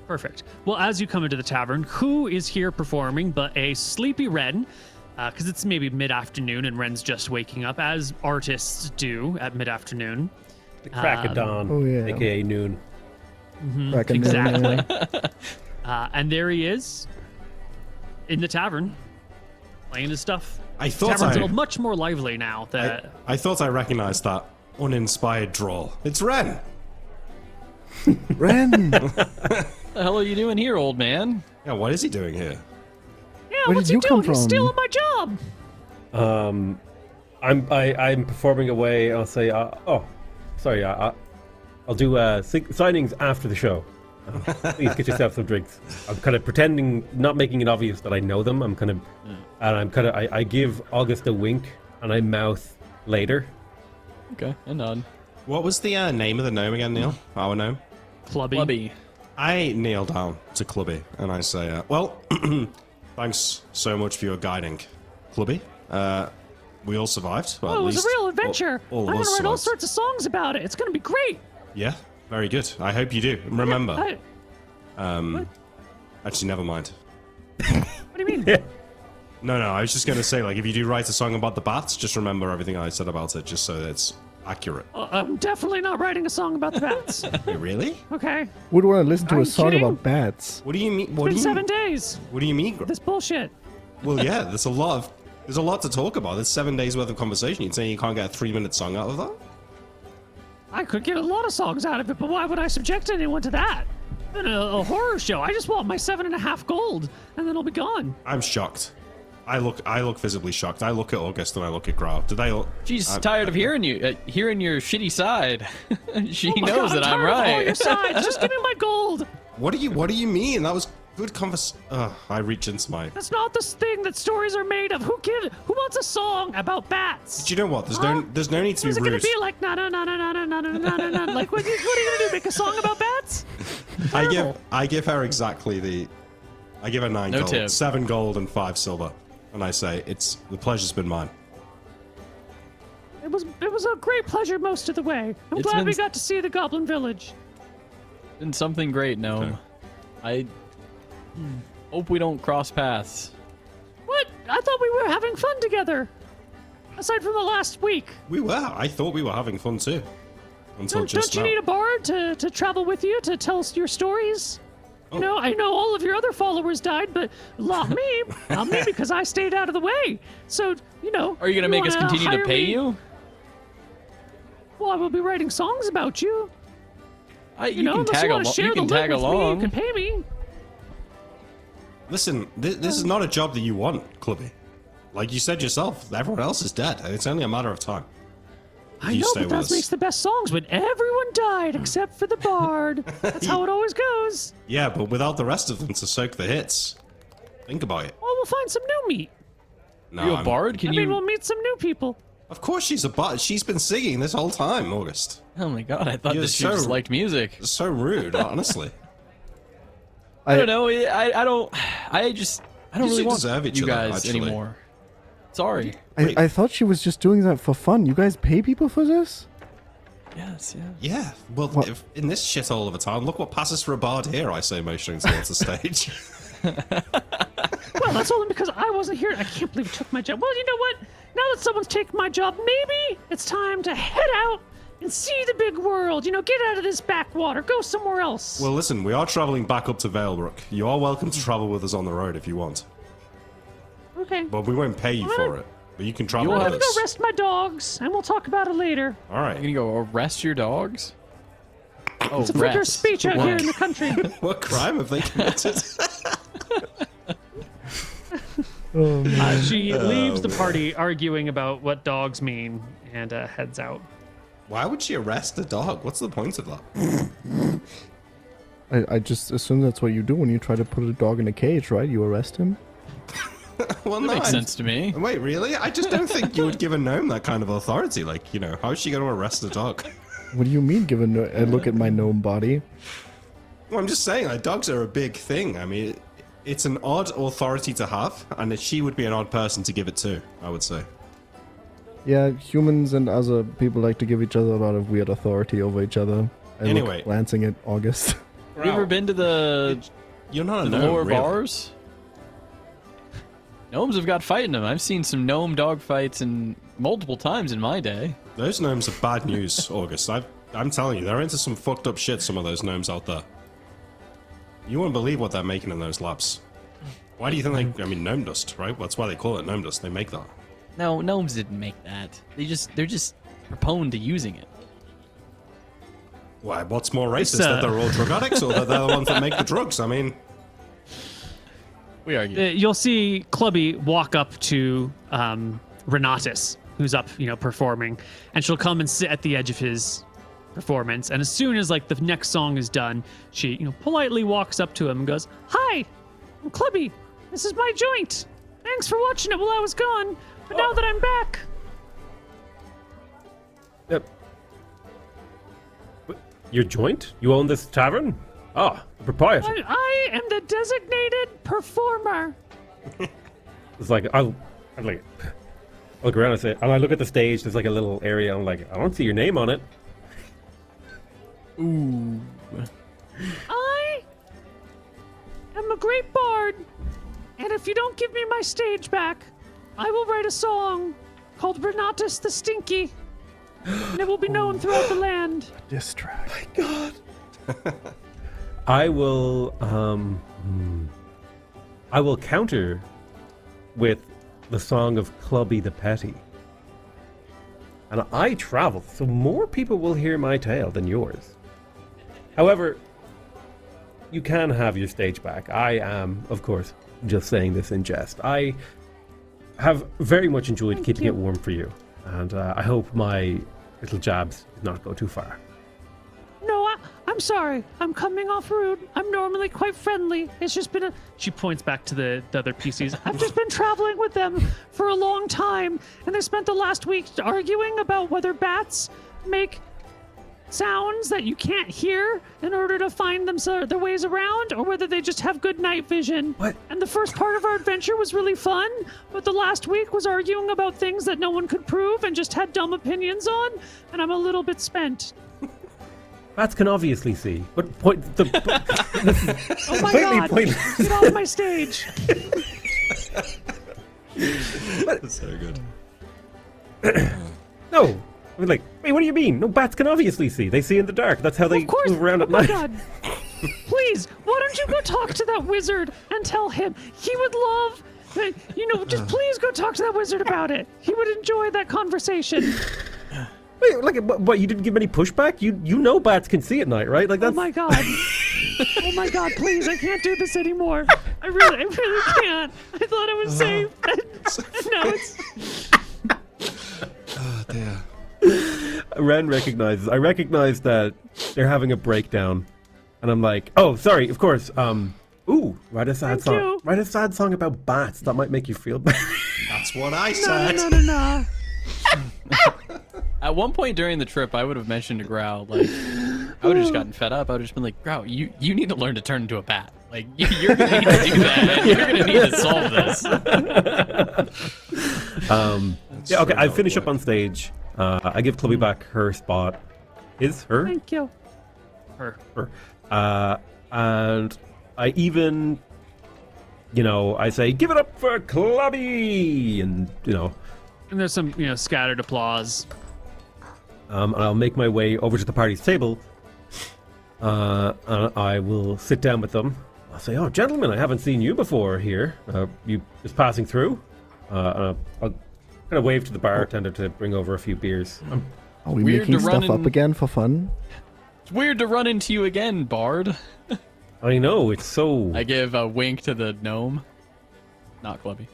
Perfect. Well, as you come into the tavern, who is here performing but a sleepy Ren, because it's maybe mid-afternoon and Ren's just waking up, as artists do at mid-afternoon. The crack of dawn, aka noon. Exactly. And there he is in the tavern, playing his stuff. I thought Tavern's much more lively now. I thought I recognized that uninspired drawl. It's Ren. Ren. What the hell are you doing here, old man? Yeah, what is he doing here? Yeah, what's he doing? He's stealing my job. I'm performing away. I'll say, I'll do signings after the show. Please get yourself some drinks. I'm kind of pretending, not making it obvious that I know them. I give August a wink and I mouth later. Okay, I nod. What was the name of the gnome again, Neil? Our gnome? Clubby. I kneel down to Clubby and I say, well, thanks so much for your guiding, Clubby. We all survived. Well, Oh, at it was a least real adventure. all I'm of gonna us write all survived. sorts of songs about it. It's gonna be great. Yeah, very good. I hope you do. Remember. What? Actually, never mind. What do you mean? No, I was just going to say, like, if you do write a song about the bats, just remember everything I said about it, just so that it's accurate. I'm definitely not writing a song about the bats. Wait, really? Okay. Would want to listen to Are a you song kidding? about bats. What do you mean? It's been 7 days. What do you mean? This bullshit. Well, yeah, there's a lot to talk about. There's 7 days worth of conversation. You're saying you can't get a 3-minute song out of that? I could get a lot of songs out of it, but why would I subject anyone to that? In a horror show, I just want my 7.5 gold, and then I'll be gone. I'm shocked. I look visibly shocked. I look at August and I look at Grau. Did they all? She's tired of hearing you, hearing your shitty side. She Oh my knows God, that I'm tired of all right. your sides. Just give me my gold. What do you mean? That was good convers. I reach into my. That's not the thing that stories are made of. Who wants a song about bats? Do you know what? There's no need to Is be it gonna rude. be like na na na na na na na na na na? Like what are you gonna do? Make a song about bats? I give her exactly the. I give her 9 No gold, tip. 7 gold, and 5 silver, and I say the pleasure's been mine. It was a great pleasure most of the way. I'm It's glad been we s- got to see the Goblin Village. Been something great, Gnome. I hope we don't cross paths. What? I thought we were having fun together. Aside from the last week. We were. I thought we were having fun too. Until just Don't you now. need a bard to travel with you to tell us your stories? Oh. You know, I know all of your other followers died, but not me. Not me because I stayed out of the way. So, you know. Are you gonna make us wanna continue to hire pay me? you? Well, I will be writing songs about you. You know, can unless tag you want along. to share You can the tag loot with me, along. you can pay me. Listen, this is not a job that you want, Clubby. Like you said yourself, everyone else is dead, and it's only a matter of time. I You know, stay but with that us. makes the best songs when everyone died except for the bard. That's how it always goes. Yeah, but without the rest of them to soak the hits. Think about it. Well, we'll find some new meat. No, Are you a I'm- bard? Can I you? mean, we'll meet some new people. Of course she's a bard. She's been singing this whole time, August. Oh my god! I thought You're that she just so- liked music. It's so rude, honestly. I don't know. I don't. I don't You really two want deserve each you other, guys actually. anymore. Sorry. I thought she was just doing that for fun. You guys pay people for this? Yes. Yeah, well, What? if, in this shithole of a town, look what passes for a bard here, I say, motioning towards the stage. Well, that's only because I wasn't here. I can't believe you took my job. Well, you know what? Now that someone's taken my job, maybe it's time to head out and see the big world. You know, get out of this backwater. Go somewhere else. Well, listen, we are traveling back up to Valebrook. You are welcome to travel with us on the road if you want. Okay. But we won't pay you for it. But you can travel You'll I'm with gonna us. go rest my dogs, and we'll talk about it later. All You're right. gonna go arrest your dogs? Oh, It's a figure of rest. speech out Why? here in the country. What crime have they committed? She leaves the party arguing about what dogs mean and heads out. Why would she arrest a dog? What's the point of that? I just assume that's what you do when you try to put a dog in a cage, right? You arrest him? Well, That no. makes sense to me. Wait, really? I just don't think you would give a gnome that kind of authority. Like, you know, how is she going to arrest a dog? What do you mean, given a look at my gnome body? Well, I'm just saying, like, dogs are a big thing. I mean, it's an odd authority to have, and she would be an odd person to give it to, I would say. Yeah, humans and other people like to give each other a lot of weird authority over each other. I Anyway. look glancing at August. Have you ever been to the You're not a gnome, lower really. bars? Gnomes have got fight in them. I've seen some gnome dog fights in multiple times in my day. Those gnomes are bad news, August. I'm telling you, they're into some fucked up shit, some of those gnomes out there. You won't believe what they're making in those labs. Why do you think I mean, gnome dust, right? That's why they call it gnome dust. They make that. No, gnomes didn't make that. They're just proponed to using it. Why? What's more racist, It's, that they're all drug addicts, or that they're the ones that make the drugs? I mean, We argue. You'll see Clubby walk up to Renatus, who's up, performing, and she'll come and sit at the edge of his performance. And as soon as like the next song is done, she, politely walks up to him and goes, "Hi, I'm Clubby. This is my joint. Thanks for watching it while I was gone. But now that I'm back." Yep. Your joint? You own this tavern? Ah, the proprietor. I am the designated performer. It's like I'll look around and say, and I look at the stage. There's like a little area. I'm like, I don't see your name on it. Ooh. I am a great bard, and if you don't give me my stage back, I will write a song called Renatus the Stinky, and it will be known throughout the land. Diss track. My God. I will counter with the song of Clubby the Petty. And I travel, so more people will hear my tale than yours. However, you can have your stage back. I am, of course, just saying this in jest. I have very much enjoyed keeping it warm for you, and I hope my little jabs did not go too far. No, I'm sorry. I'm coming off rude. I'm normally quite friendly. It's just been She points back to the other PCs. I've just been traveling with them for a long time, and they spent the last week arguing about whether bats make sounds that you can't hear in order to find their ways around, or whether they just have good night vision. What? And the first part of our adventure was really fun, but the last week was arguing about things that no one could prove and just had dumb opinions on, and I'm a little bit spent. Bats can obviously see, but Oh my God! pointless. Get off my stage! That's so good. No. I mean, like, wait, what do you mean? No, bats can obviously see. They see in the dark. That's how they Of course. move around at Oh my night. God. Please, why don't you go talk to that wizard and tell him he would love, just please go talk to that wizard about it. He would enjoy that conversation. Wait, like, what? You didn't give any pushback? You know bats can see at night, right? Like Oh that's. my God. Oh my God, please, I can't do this anymore. I really can't. I thought it was safe. No, it's... Oh, dear. Ren recognizes. I recognize that they're having a breakdown, and I'm like, oh, sorry, of course. Ooh, write a sad Thank song. you. Write a sad song about bats. That might make you feel better. That's what I said. No. At one point during the trip, I would have mentioned to Growl, like, I would have just gotten fed up. I would have just been like, Growl, you need to learn to turn into a bat. Like, you're going to need to do that, and you're going to need to solve this. Yeah, okay, I finish up on stage. I give Clubby back her spot. Her? Thank you. Her. And I even, I say, give it up for Clubby! And, And there's some, scattered applause. and I'll make my way over to the party's table. And I will sit down with them. I'll say, oh, gentlemen, I haven't seen you before here. You just passing through? And I'll kind of wave to the bartender to bring over a few beers. Are we Weird making to run stuff up in- again for fun? It's weird to run into you again, Bard. I know, it's so... I give a wink to the gnome. Not Clubby.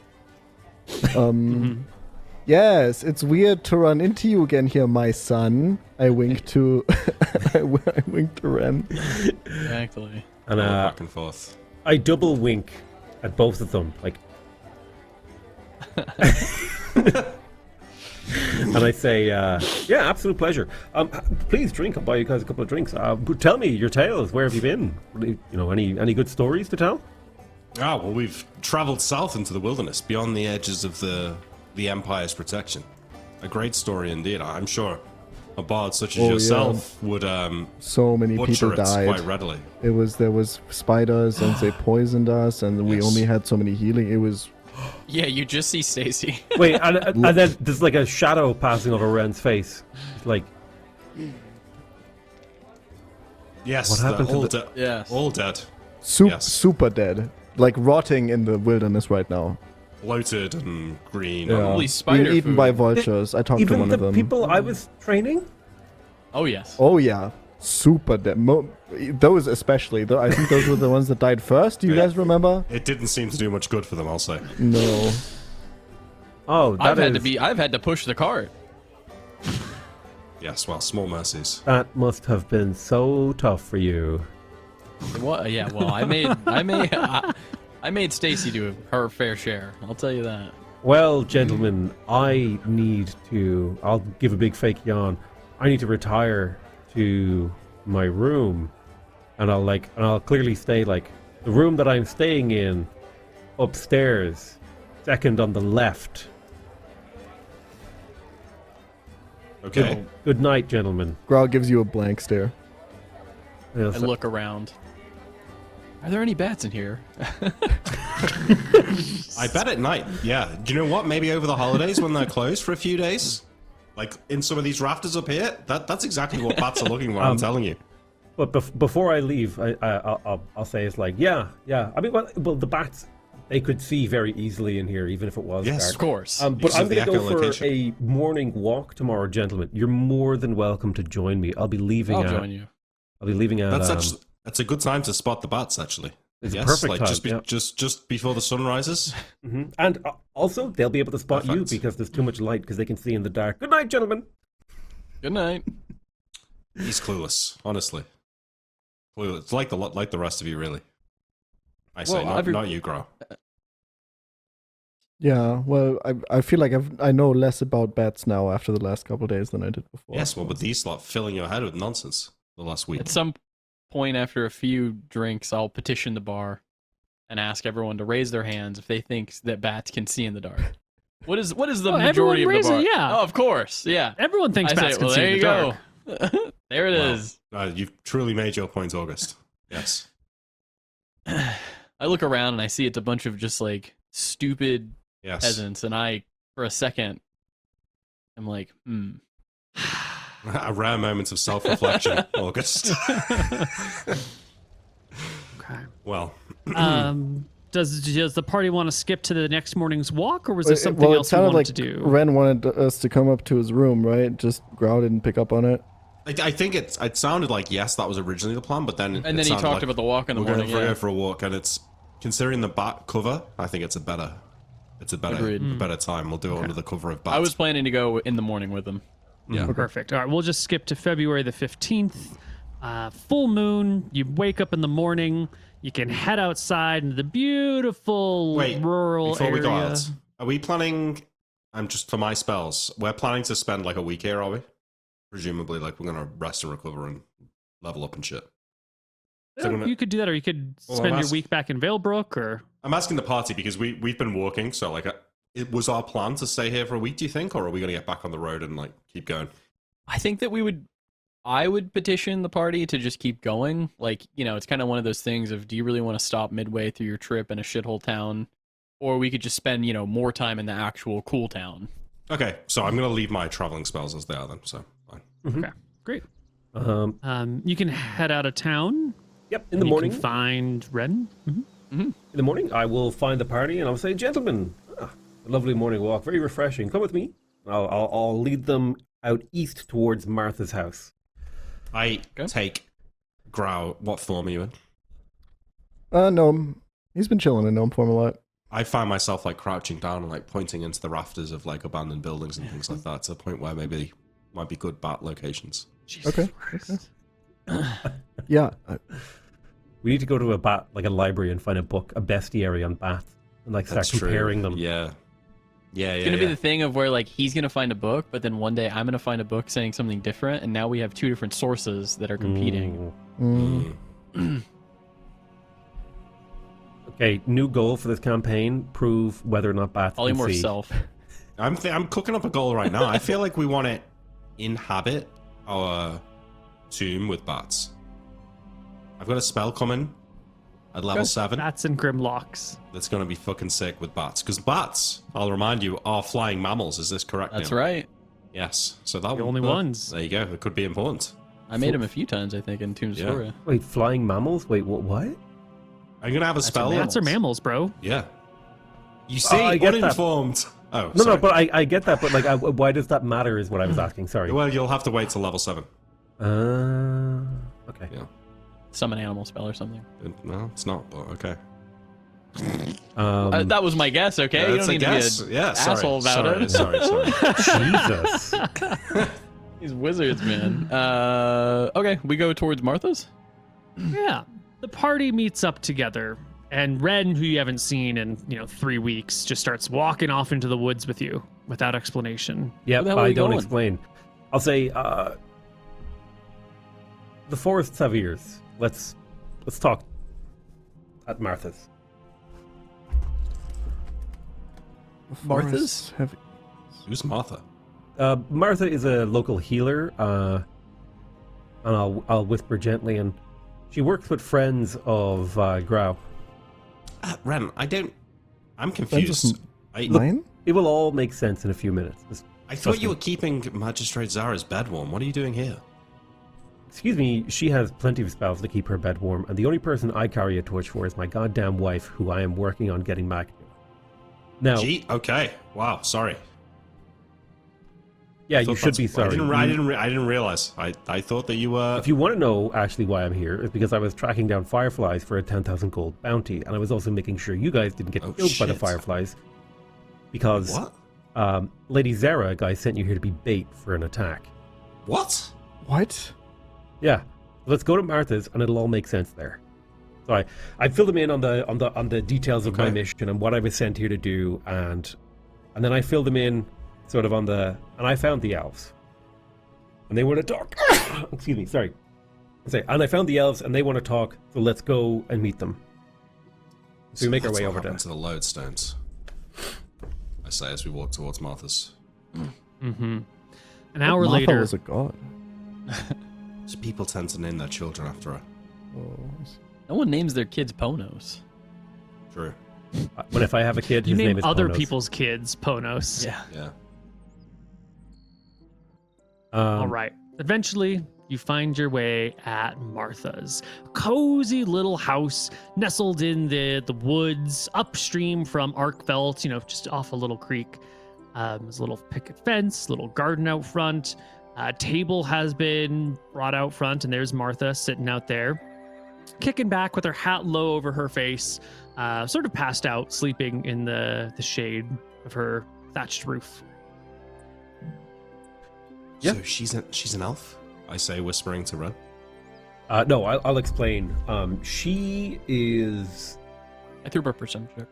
Yes, it's weird to run into you again here, my son. I wink to I wink to Ren. Exactly. And Back and forth. I double wink at both of them, like... And I say, yeah, absolute pleasure. Please drink. I'll buy you guys a couple of drinks. Tell me your tales. Where have you been? Any good stories to tell? Ah, well, we've traveled south into the wilderness, beyond the edges of the Empire's protection. A great story indeed. I'm sure a bard such as yourself would So many butcher people it died. quite readreadly. There was spiders and they poisoned us, and we Yes. only had so many healing. It was Yeah, you just see Stacy. Wait, and then there's like a shadow passing over Ren's face. Like, Yes, What happened to all the- dead. Yes. All dead. Yes. super dead, like rotting in the wilderness right now. Bloated and green. Yeah. Probably spider Being eaten food. by vultures. I talked to even one the of them. people I was training? Oh, yes. Oh yeah, super dead. Those especially. I think those were the ones that died first. Do you Yeah. guys remember? It didn't seem to do much good for them, I'll say. No. Oh, I've had to push the cart. Yes, well, small mercies. That must have been so tough for you. What? Yeah. Well, I made Stacy do her fair share. I'll tell you that. Well, gentlemen, I'll give a big fake yawn. I need to retire to my room. And I'll clearly stay the room that I'm staying in upstairs, second on the left. Okay. Good night, gentlemen. Growl gives you a blank stare. Yeah, I look around. Are there any bats in here? I bet at night, yeah. Do you know what? Maybe over the holidays when they're closed for a few days, like in some of these rafters up here, that's exactly what bats are looking for, I'm telling you. But before I leave, I'll say it's yeah. I mean, well, the bats, they could see very easily in here, even if it was Yes, Of course. but I'm going to go for echolocation. a morning walk tomorrow, gentlemen. You're more than welcome to join me. I'll be leaving. I'll join you. I'll be leaving out. That's a good time to spot the bats, actually. It's a perfect time, just before the sun rises. And also, they'll be able to spot you Perfect. because there's too much light because they can see in the dark. Good night, gentlemen. Good night. He's clueless, honestly. Clueless, like the rest of you, really. I say, not you, Grow. Yeah, well, I feel like I know less about bats now after the last couple of days than I did before. Yes, well, but these filling your head with nonsense the last week. At some point after a few drinks, I'll petition the bar and ask everyone to raise their hands if they think that bats can see in the dark. What is the majority of the bar? Yeah. Oh, of course. Yeah. Everyone thinks I bats say, can well, see there in you the dark. go. There it is. You've truly made your point, August. Yes. I look around and I see it's a bunch of just stupid Yes. peasants, and I, for a second, I'm like, A rare moment of self-reflection, August. Okay. Well, Does the party want to skip to the next morning's walk, or was there something Well, it else we sounded wanted like to do? Ren wanted us to come up to his room, right? Just Growl didn't pick up on it. I think it sounded like, yes, that was originally the plan, but then and then he talked about the walk in the we're morning. going to Yeah. go for a walk, and it's considering the bat cover. I think it's a better time. We'll do it under the cover of bats. I was planning to go in the morning with him. Yeah. Perfect. All right, we'll just skip to February the 15th. Full moon. You wake up in the morning. You can head outside into the beautiful rural before area. we go out, are we planning? I'm just for my spells. We're planning to spend a week here, are we? Presumably, we're gonna rest and recover and level up and shit. So You could do that, or you could Well, spend I'm your ask- week back in Valebrook, or I'm asking the party because we've been walking, so it was our plan to stay here for a week. Do you think, or are we gonna get back on the road and keep going? I think that I would petition the party to just keep going. It's kind of one of those things of, do you really want to stop midway through your trip in a shithole town? Or we could just spend, more time in the actual cool town. Okay, so I'm gonna leave my traveling spells as they are then. So fine. okay, great. You can head out of town. Yep, in the You morning. can find Ren. In the morning, I will find the party and I'll say, gentlemen, a lovely morning walk, very refreshing. Come with me. I'll lead them out east towards Martha's house. I take Growl. What form are you in? Gnome. He's been chilling in gnome form a lot. I find myself crouching down and pointing into the rafters of abandoned buildings and things like that, to the point where maybe might be good bat locations. Okay. Yeah. We need to go to a library and find a book, a bestiary on bats, and start That's comparing true. them. Yeah. It's going to be the thing of where he's going to find a book, but then one day I'm going to find a book saying something different, and now we have two different sources that are competing. Okay, new goal for this campaign: prove whether or not bats can Polymorph see. self. I'm cooking up a goal right now. I feel like we want to inhabit our tomb with bats. I've got a spell coming at level 7. Bats and Grimlocks. That's going to be fucking sick with bats. Because bats, I'll remind you, are flying mammals. Is this correct? That's Neil? right. Yes. So that The only ones. There you go. It could be important. I made him a few times, I think, in Tombs of Flora. Wait, flying mammals? Wait, what? I'm going to have a spell. Bats are mammals, bro. Yeah. You see, I get that. uninformed. Oh, No, sorry. but I get that, but why does that matter is what I was asking, sorry. Well, you'll have to wait till level 7. Okay. Yeah. Summon animal spell or something. No, it's not, but okay. That was my guess, okay? Yeah, You it's don't a need guess. to be an Yeah, sorry. asshole about it. Sorry. Jesus. These wizards, man. Okay, we go towards Martha's. Yeah. The party meets up together, and Ren, who you haven't seen in 3 weeks, just starts walking off into the woods with you without explanation. Yep, Where the hell are I we don't going? explain. I'll say, the forests have ears. Let's talk at Martha's. Martha's? Who's Martha? Martha is a local healer, and I'll whisper gently, and she works with friends of Grau. Ren, I'm Friends confused. of mine? It will all make sense in a few minutes. I thought you were keeping Magistrate Zara's bed warm. What are you doing here? Excuse me, she has plenty of spells to keep her bed warm, and the only person I carry a torch for is my goddamn wife, who I am working on getting back to. Now, Okay. Wow. Sorry. yeah, Thought you should that's- be sorry. I didn't realize. I thought that you were. If you want to know actually why I'm here, it's because I was tracking down fireflies for a 10,000 gold bounty, and I was also making sure you guys didn't get Oh, killed by the shit. fireflies. Because What? Lady Zara, guys, sent you here to be bait for an attack. What? What? Yeah, let's go to Martha's, and it'll all make sense there. So I filled them in on the details of my Okay. mission and what I was sent here to do, and then I filled them in sort of and I found the elves, and they want to talk. Excuse me, sorry. And I found the elves, and they want to talk. So let's go and meet them. So we make our that's way what over happened to. to the lodestones. I say as we walk towards Martha's. Mm-hmm. An hour Martha later, was a god. So people tend to name their children after her. Oh, No one names their kids Ponos. True. When if I have a kid, you his name name is other Ponos. people's kids Ponos. Yeah. Yeah. All right. Eventually, you find your way at Martha's. Cozy little house nestled in the woods upstream from Arkfeld, just off a little creek. There's a little picket fence, little garden out front. Table has been brought out front, and there's Martha sitting out there, kicking back with her hat low over her face, sort of passed out, sleeping in the shade of her thatched roof. Yeah. So she's an elf. I say, whispering to Ren. No, I'll explain. She is. I threw up a perception check.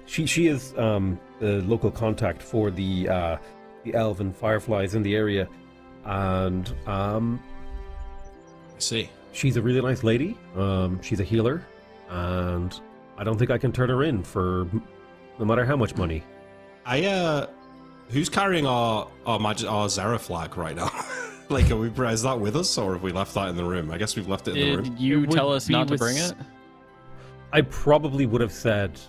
She is the local contact for the elven fireflies in the area, and I see. she's a really nice lady. She's a healer, and I don't think I can turn her in for no matter how much money. Who's carrying our Zara flag right now? Like, is that with us, or have we left that in the room? I guess we've left it in the room. Did you It tell would us be not to with bring it? I probably would have said,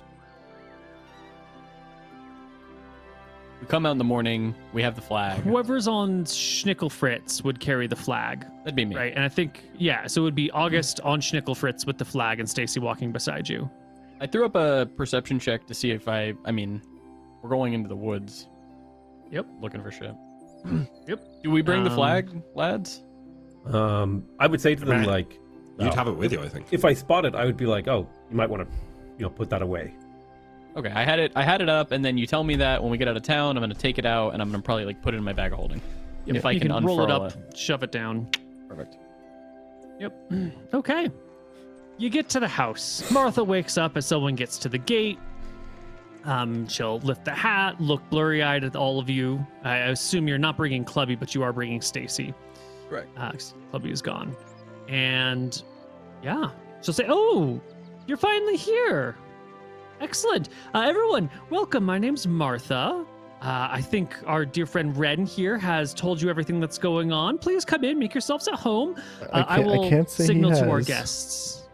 We come out in the morning. We have the flag. Whoever's on Schnickelfritz would carry the flag, That'd be me. right? And I think, so it would be August on Schnickelfritz with the flag and Stacy walking beside you. I threw up a perception check to see if we're going into the woods. Yep. Looking for shit. Yep. Do we bring the flag, lads? I would say to them, Right. like, You'd have it with you, I think. if I spot it, I would be like, oh, you might want to, put that away. Okay, I had it up, and then you tell me that when we get out of town, I'm gonna take it out, and I'm gonna probably put it in my bag of holding. Yep. If I you can roll it unfurl up, shove it down. Perfect. Yep. Okay. You get to the house. Martha wakes up as someone gets to the gate. She'll lift the hat, look blurry-eyed at all of you. I assume you're not bringing Clubby, but you are bringing Stacy. Right. Clubby is gone. And yeah, she'll say, "Oh, you're finally here. Excellent. Everyone, welcome. My name's Martha. I think our dear friend Ren here has told you everything that's going on. Please come in, make yourselves at home. I will can't say he signal to our has. guests."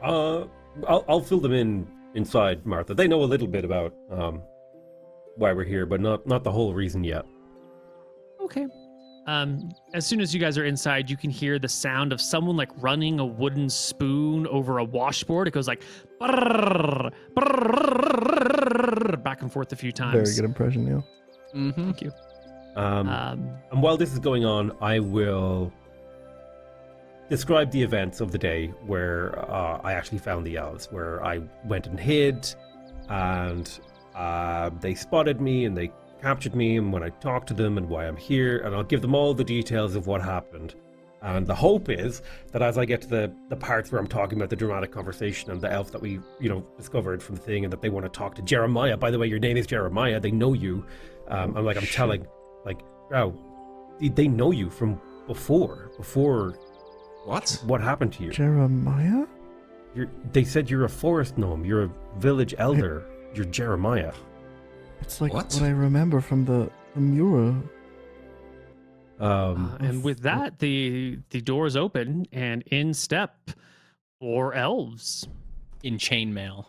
I'll fill them in inside, Martha. They know a little bit about why we're here, but not the whole reason yet. Okay. As soon as you guys are inside, you can hear the sound of someone like running a wooden spoon over a washboard. It goes like brrrr, brrrr, back and forth a few times. Very good impression, Neil. Mm-hmm. Thank you. And while this is going on, I will describe the events of the day where I actually found the elves, where I went and hid, and they spotted me, and they captured me and when I talked to them and why I'm here, and I'll give them all the details of what happened. And the hope is that as I get to the parts where I'm talking about the dramatic conversation and the elf that we, discovered from the thing, and that they want to talk to Jeremiah. By the way, your name is Jeremiah. They know you. I'm telling, wow, they know you from before. What happened to you? Jeremiah? They said you're a forest gnome. You're a village elder. You're Jeremiah. It's like what I remember from the mural. And with that, the doors open, and in step 4 elves In chainmail.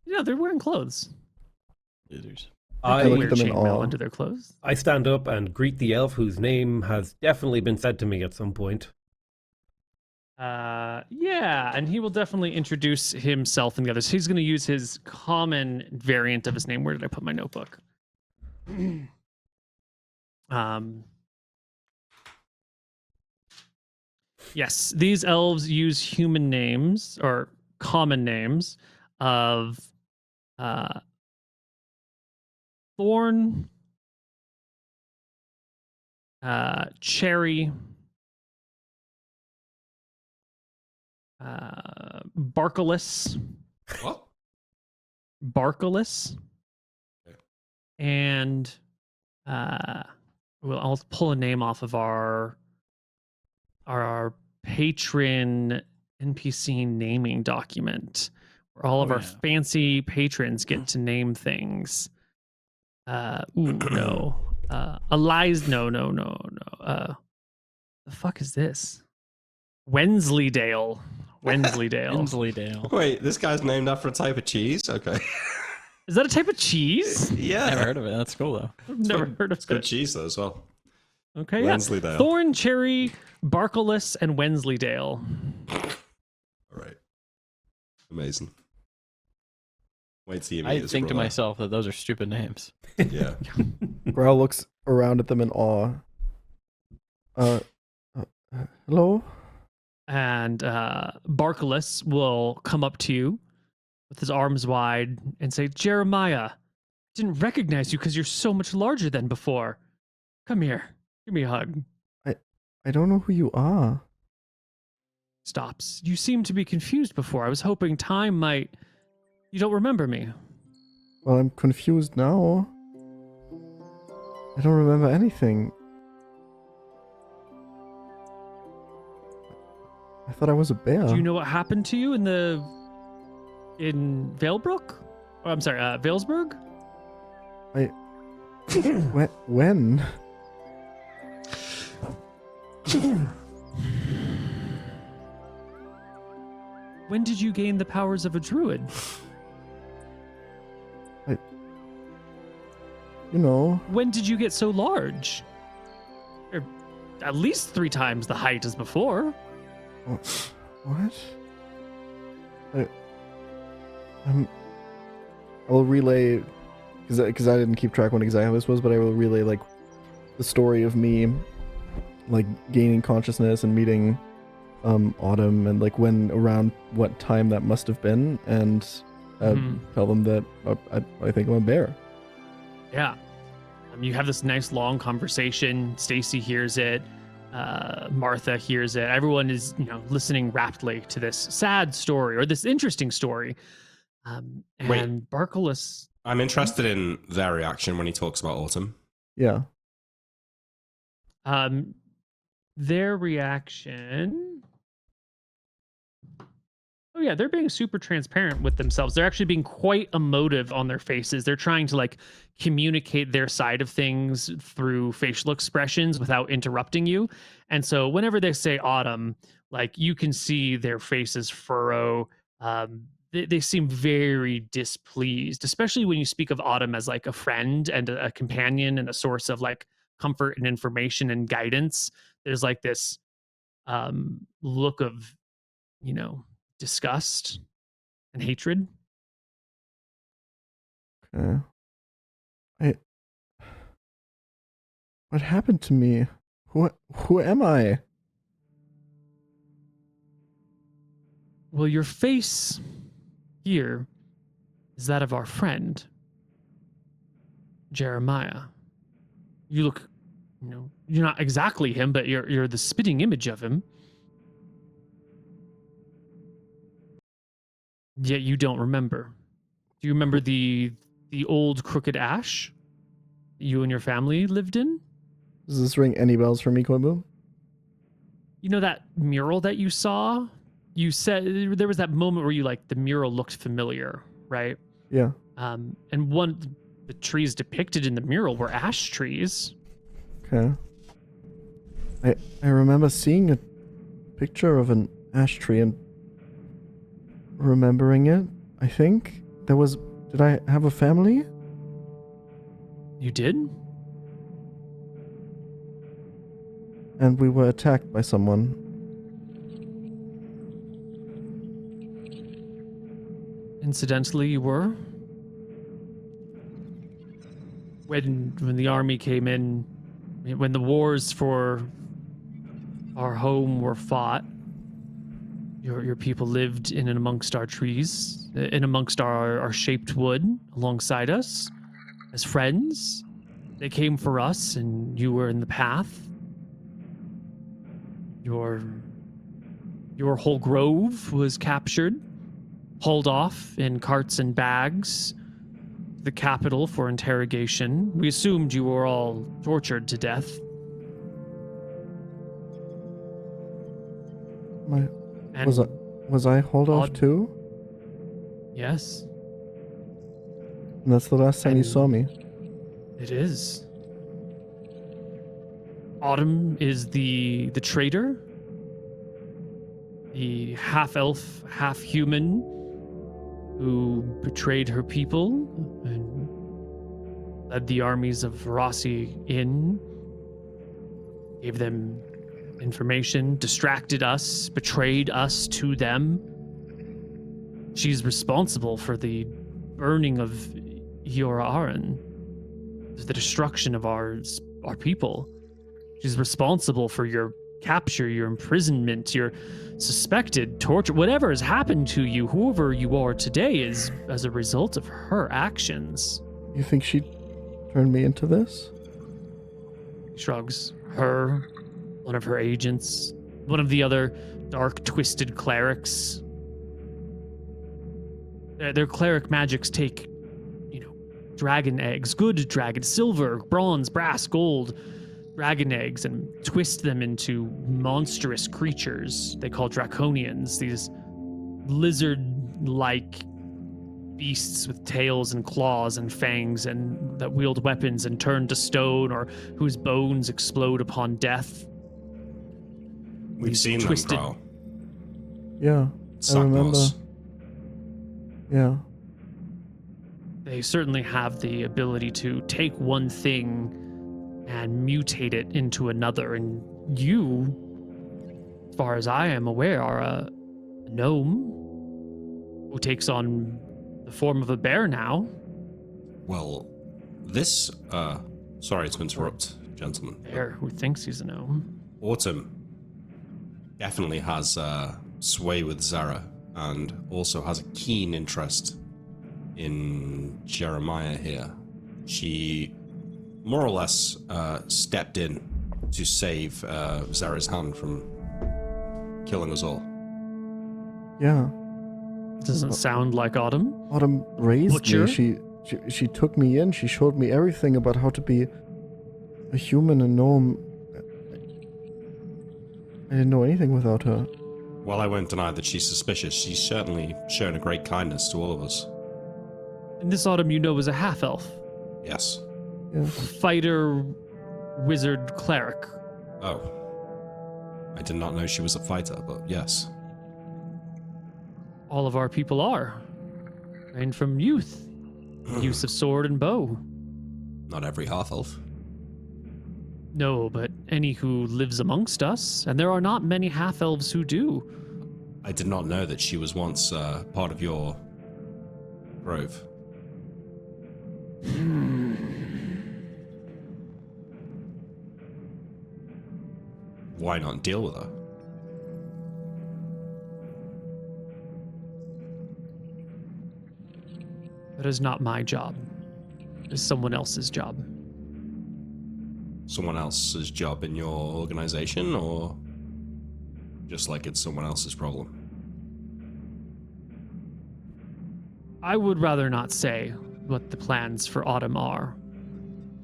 Yeah, they're wearing clothes. Losers. I They look wear at them in chainmail awe. under their clothes. I stand up and greet the elf whose name has definitely been said to me at some point. Yeah, and he will definitely introduce himself and the others. He's going to use his common variant of his name. Where did I put my notebook? Yes, these elves use human names or common names of Thorn, Cherry, Barkalis, What? Barkalis, Okay. and well, I'll pull a name off of our patron NPC naming document, where all of our fancy patrons get to name things. No. Elias, no. The fuck is this? Wensleydale. Wensleydale. Wait, this guy's named after a type of cheese? Okay. Is that a type of cheese? Yeah. Never heard of it. That's cool though. I've never heard of It's good it. cheese though as well. Okay, yeah. Wensleydale. Thorn, Cherry, Barkalis, and Wensleydale. All right. Amazing. Wait till you meet I his think to brother. myself that those are stupid names. Yeah. Growl looks around at them in awe. Hello? And Barkalis will come up to you with his arms wide and say, Jeremiah, I didn't recognize you because you're so much larger than before. Come here. Give me a hug. I don't know who you are. Stops. You seemed to be confused before. I was hoping time might... You don't remember me. Well, I'm confused now. I don't remember anything. I thought I was a bear. Do you know what happened to you in Valebrook? Oh, I'm sorry, Valesburg? When? When did you gain the powers of a druid? You know, When did you get so large? You're at least 3 times the height as before. what? I will relay, because I didn't keep track when exactly this was, but I will relay like the story of me, like gaining consciousness and meeting Autumn, and like when around what time that must have been, and tell them that I think I'm a bear. Yeah. You have this nice long conversation. Stacy hears it. Martha hears it. Everyone is, listening raptly to this sad story or this interesting story. And Barkalis. I'm interested in their reaction when he talks about autumn. Yeah. Their reaction. Oh yeah, they're being super transparent with themselves. They're actually being quite emotive on their faces. They're trying to communicate their side of things through facial expressions without interrupting you. And so whenever they say autumn, you can see their faces furrow. They seem very displeased, especially when you speak of autumn as a friend and a companion and a source of comfort and information and guidance. There's this look of, disgust and hatred. Okay. What happened to me? Who am I? Well, your face here is that of our friend. Jeremiah. You look, you're not exactly him, but you're the spitting image of him. Yet you don't remember. Do you remember the old crooked ash you and your family lived in? Does this ring any bells for me, Koibu? You know that mural that you saw? You said there was that moment where the mural looked familiar, right? Yeah. And the trees depicted in the mural were ash trees. Okay. I remember seeing a picture of an ash tree and remembering it. I think did I have a family? You did? And we were attacked by someone. Incidentally, you were. When the army came in, when the wars for our home were fought, your people lived in and amongst our trees, in amongst our shaped wood, alongside us, as friends. They came for us, and you were in the path. Your whole grove was captured, hauled off in carts and bags to the capital for interrogation. We assumed you were all tortured to death. And Was I hauled off too? Yes, And that's the last time you saw me. it is. Autumn is the traitor, the half-elf, half-human who betrayed her people and led the armies of Rossi in, gave them information, distracted us, betrayed us to them. She's responsible for the burning of Ioraaren, the destruction of our people. She's responsible for your capture, your imprisonment, your suspected torture. Whatever has happened to you, whoever you are today, is as a result of her actions. You think she turned me into this? Shrugs. Her, one of her agents, one of the other dark, twisted clerics. Their cleric magics take, dragon eggs, good dragon, silver, bronze, brass, gold, dragon eggs, and twist them into monstrous creatures they call draconians, these lizard-like beasts with tails and claws and fangs and that wield weapons and turn to stone or whose bones explode upon death. We've seen them, bro. Yeah, I remember. Yeah. They certainly have the ability to take one thing and mutate it into another. And you, as far as I am aware, are a gnome who takes on the form of a bear now. Well, this, sorry to interrupt, gentlemen. Bear who thinks he's a gnome. Autumn definitely has sway with Zara and also has a keen interest in Jeremiah here. She more or less stepped in to save Zara's hand from killing us all. Yeah. Doesn't sound like Autumn. Autumn raised Butcher? me. She took me in. She showed me everything about how to be a human, a gnome. I didn't know anything without her. While I won't deny that she's suspicious, she's certainly shown a great kindness to all of us. And this Autumn, was a half-elf. Yes. Yeah. Fighter, wizard, cleric. Oh. I did not know she was a fighter, but yes. All of our people are. Trained from youth. Use of sword and bow. Not every half-elf. No, but any who lives amongst us, and there are not many half-elves who do. I did not know that she was once part of your grove. Why not deal with her? That is not my job. is someone else's job. Someone else's job in your organization, or just like it's someone else's problem? I would rather not say what the plans for Autumn are,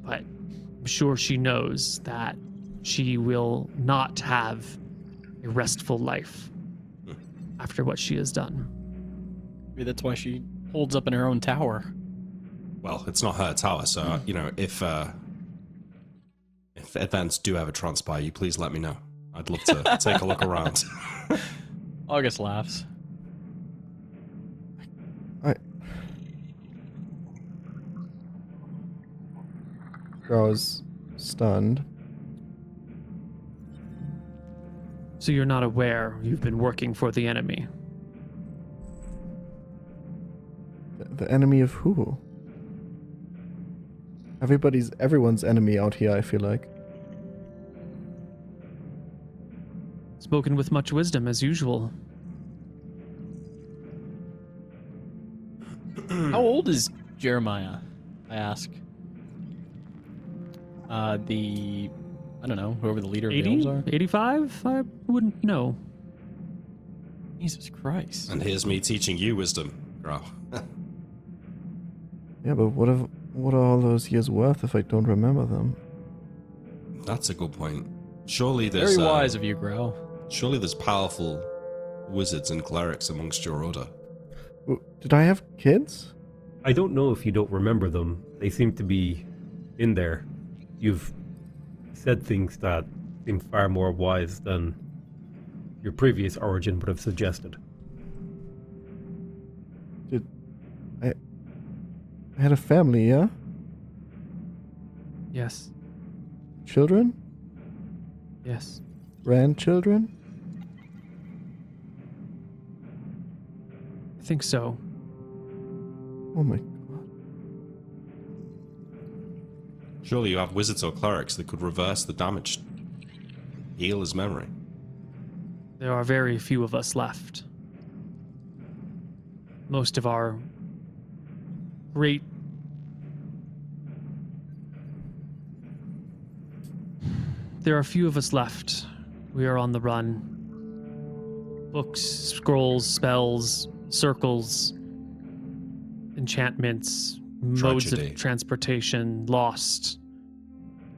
but I'm sure she knows that she will not have a restful life after what she has done. Maybe that's why she holds up in her own tower. Well, it's not her tower, so if events do ever transpire, you please let me know. I'd love to take a look around. August laughs. Grow's stunned. So you're not aware you've been working for the enemy? The enemy of who? Everyone's enemy out here, I feel like. Spoken with much wisdom, as usual. How old is Jeremiah? I ask. I don't know, whoever the leader of the 80? elves are. 85? I wouldn't know. Jesus Christ. And here's me teaching you wisdom, Grow. Yeah, but what are all those years worth if I don't remember them? That's a good point. Surely there's Very wise of you, Grow. surely there's powerful wizards and clerics amongst your order. Did I have kids? I don't know if you don't remember them. They seem to be in there. You've said things that seem far more wise than your previous origin would have suggested. I had a family, yeah? Yes. Children? Yes. Grandchildren? I think so. Oh my god. Surely you have wizards or clerics that could reverse the damage, heal his memory. There are very few of us left. Most of our great There are few of us left. We are on the run. Books, scrolls, spells, circles, enchantments, modes Tragedy. of transportation lost.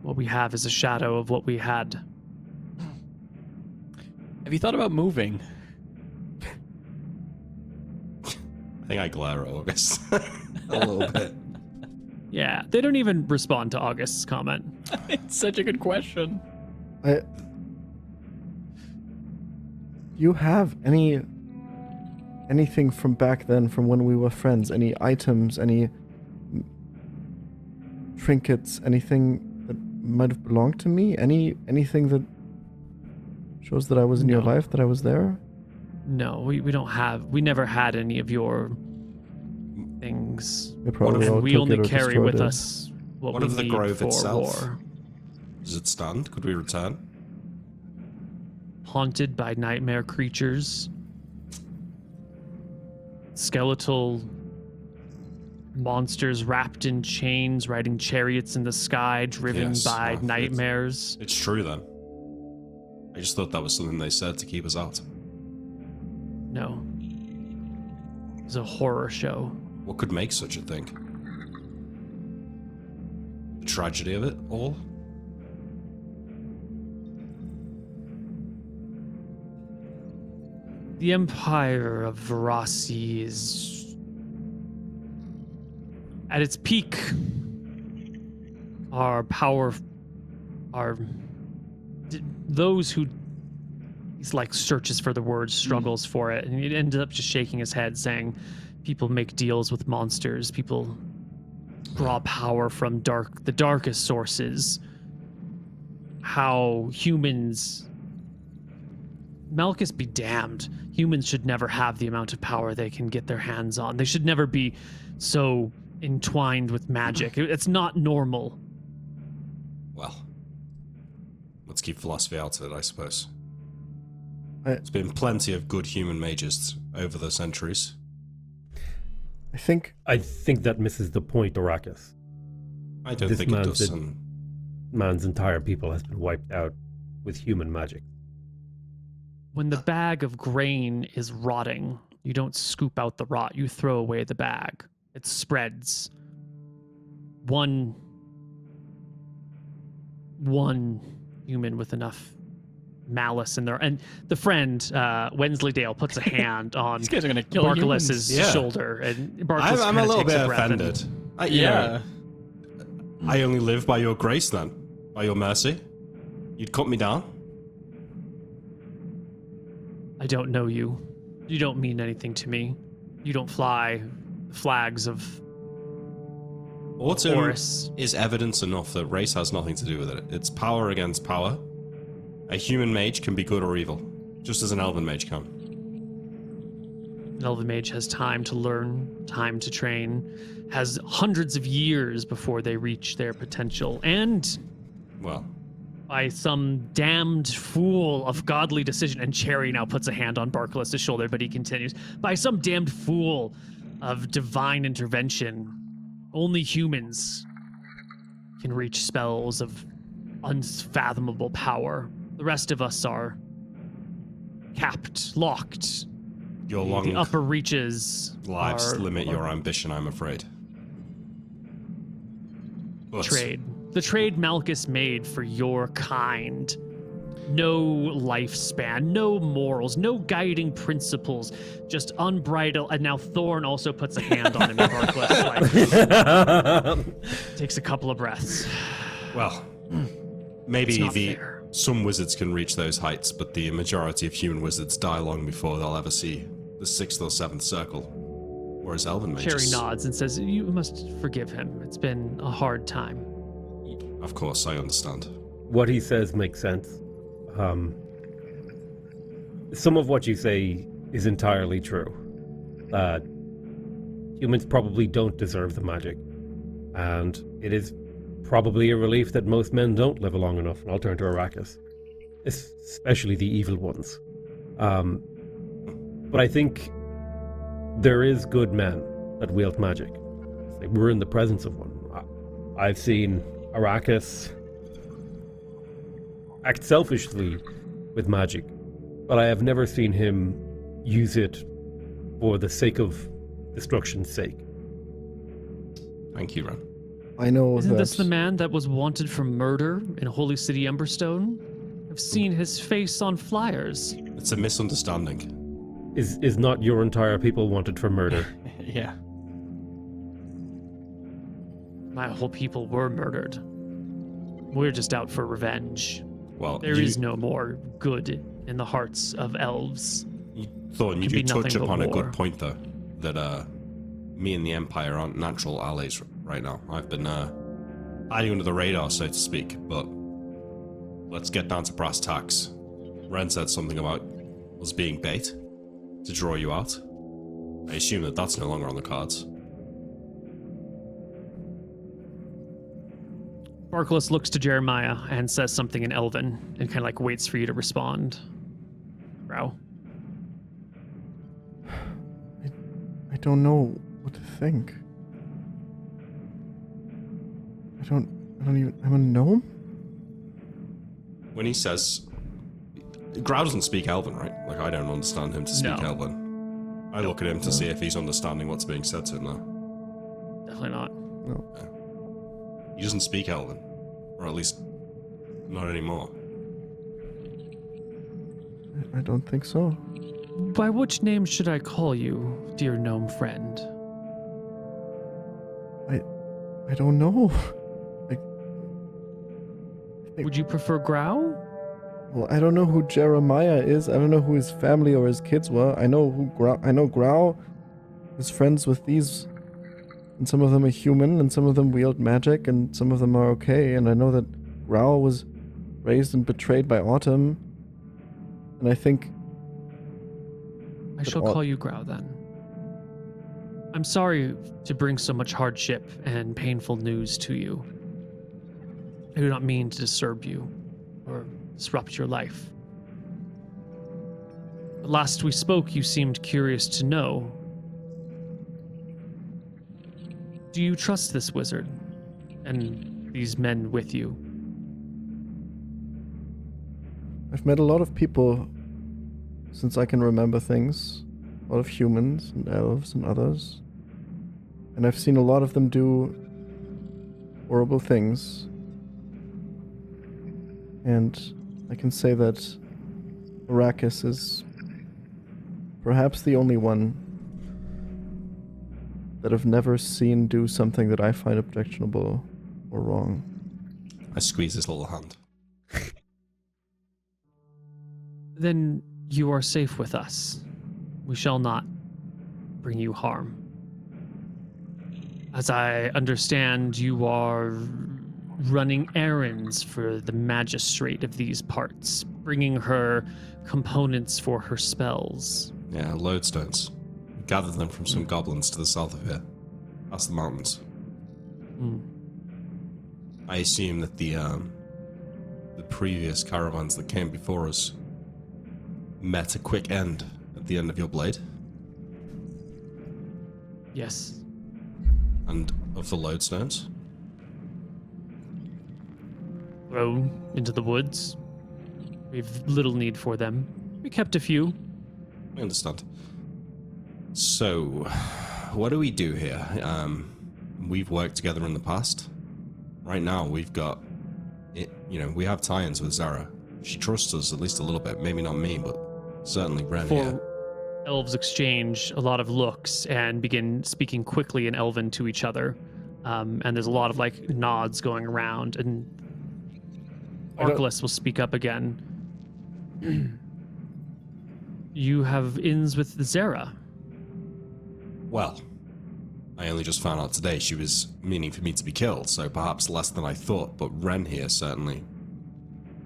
What we have is a shadow of what we had. Have you thought about moving? I think I glare at August a little bit. Yeah, they don't even respond to August's comment. It's such a good question. You have anything from back then, from when we were friends? Any items, any trinkets, anything that might have belonged to me? Anything that shows that I was in your No. life, that I was there? No, we don't have. We never had any of your things. They probably all And we took only it or carry destroyed with it. us what What we of the need grove for itself? war. Does it stand? Could we return? Haunted by nightmare creatures, skeletal monsters wrapped in chains, riding chariots in the sky, driven Yes, by well, nightmares. It's true then. I just thought that was something they said to keep us out. No. It's a horror show. What could make such a thing? The tragedy of it all? The Empire of Verasi is at its peak. Our power, those who, he's like searches for the word, struggles for it, and he ended up just shaking his head, saying, "People make deals with monsters. People draw power from the darkest sources. How humans." Malchus be damned. Humans should never have the amount of power they can get their hands on. They should never be so entwined with magic. It's not normal. Well, let's keep philosophy out of it, I suppose. I- There's been plenty of good human mages over the centuries. I think I think that misses the point, Arrakis. I don't This think it man's does. a- man's entire people has been wiped out with human magic. When the bag of grain is rotting, you don't scoop out the rot, you throw away the bag. It spreads. One human with enough malice in there. And the friend, Wensleydale, puts a hand on These guys are gonna kill humans. Barkless's Yeah. shoulder. And Barkless I'm a kinda little takes bit breath and- offended. You know, I only live by your grace then, by your mercy. You'd cut me down? I don't know you. You don't mean anything to me. You don't fly the flags of Autumn Horus. is evidence enough that race has nothing to do with it. It's power against power. A human mage can be good or evil, just as an elven mage can. An elven mage has time to learn, time to train, has hundreds of years before they reach their potential, and Well, by some damned fool of godly decision, and Cherry now puts a hand on Barkless' shoulder, but he continues, by some damned fool of divine intervention, only humans can reach spells of unfathomable power. The rest of us are capped, locked. your The long upper reaches lives are limit your ambition, I'm afraid. But trade. The trade Malchus made for your kind. No lifespan, no morals, no guiding principles, just unbridled. And now Thorn also puts a hand on him. And Barkless takes a couple of breaths. Well, It's maybe not fair. some wizards can reach those heights, but the majority of human wizards die long before they'll ever see the 6th or 7th circle. Whereas elven Cherry mages, nods and says, "You must forgive him. It's been a hard time." of course, I understand. What he says makes sense. Some of what you say is entirely true. Humans probably don't deserve the magic, and it is probably a relief that most men don't live long enough. And I'll turn to Arrakis, especially the evil ones. But I think there is good men that wield magic. It's like we're in the presence of one. I've seen Arrakis act selfishly with magic, but I have never seen him use it for the sake of destruction's sake. Thank you, Ren. I know Isn't that. this the man that was wanted for murder in Holy City Emberstone? I've seen his face on flyers. It's a misunderstanding. Is not your entire people wanted for murder? Yeah. My whole people were murdered. We're just out for revenge. Well, There is no more good in the hearts of elves. Thorn, you Could do be touch nothing but upon a good war. point, though, that me and the Empire aren't natural allies right now. I've been hiding under the radar, so to speak, but let's get down to brass tacks. Ren said something about us being bait to draw you out. I assume that that's no longer on the cards. Barkless looks to Jeremiah and says something in Elven and kind of like waits for you to respond. Row. I don't know what to think. I don't even. I'm a gnome? When he says... Grau doesn't speak Elven, right? Like, I don't understand him to speak No. Elven. I look at him to see if he's understanding what's being said to him now. Definitely not. No. He doesn't speak Elven. Or at least, not anymore. I don't think so. By which name should I call you, dear gnome friend? I don't know. Would you prefer Grau? Well, I don't know who Jeremiah is. I don't know who his family or his kids were. I know Grau is friends with these, and some of them are human, and some of them wield magic, and some of them are okay. And I know that Grau was raised and betrayed by Autumn, and I think I shall call you Grau then. I'm sorry to bring so much hardship and painful news to you. I do not mean to disturb you or disrupt your life. But last we spoke, you seemed curious to know. Do you trust this wizard? and these men with you? I've met a lot of people since I can remember things. A lot of humans and elves and others. And I've seen a lot of them do horrible things. And I can say that Arrakis is perhaps the only one that I've never seen do something that I find objectionable or wrong. I squeeze his little hand. Then you are safe with us. We shall not bring you harm. As I understand, you are running errands for the magistrate of these parts, bringing her components for her spells. Yeah, lodestones. Gathered them from some goblins to the south of here, past the mountains. I assume that the previous caravans that came before us met a quick end at the end of your blade. Yes. And of the lodestones? Thrown into the woods. We've little need for them. We kept a few. I understand. So, what do we do here? We've worked together in the past. Right now, we've got, we have tie-ins with Zara. She trusts us at least a little bit. Maybe not me, but certainly Bren here. Elves exchange a lot of looks and begin speaking quickly in Elven to each other. And there's a lot of nods going around, and Archelaus will speak up again. You have ins with Zara. Well, I only just found out today she was meaning for me to be killed, so perhaps less than I thought, but Ren here certainly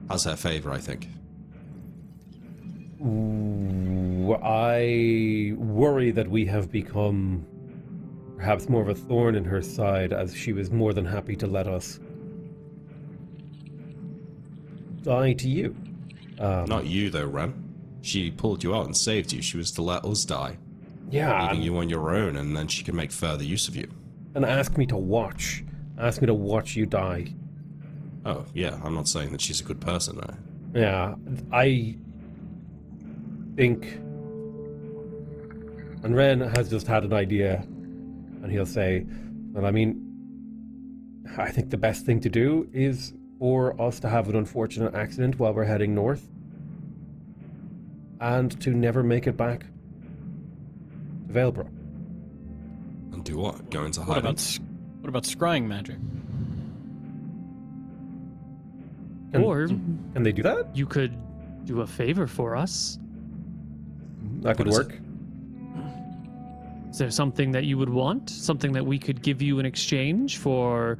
has her favor, I think. Ooh, I worry that we have become perhaps more of a thorn in her side, as she was more than happy to let us die to you. Not you, though, Ren. She pulled you out and saved you. She was to let us die. Yeah. Leaving you on your own, and then she can make further use of you. And ask me to watch. Ask me to watch you die. Oh, yeah, I'm not saying that she's a good person, though. Yeah, I think... And Ren has just had an idea, and he'll say, well, I mean, I think the best thing to do is for us to have an unfortunate accident while we're heading north, and to never make it back to Valebrook. And do what? Go into What hiding? about scrying magic? Or Can they do that? you could do a favor for us. That could What is work. Is there something that you would want? Something that we could give you in exchange for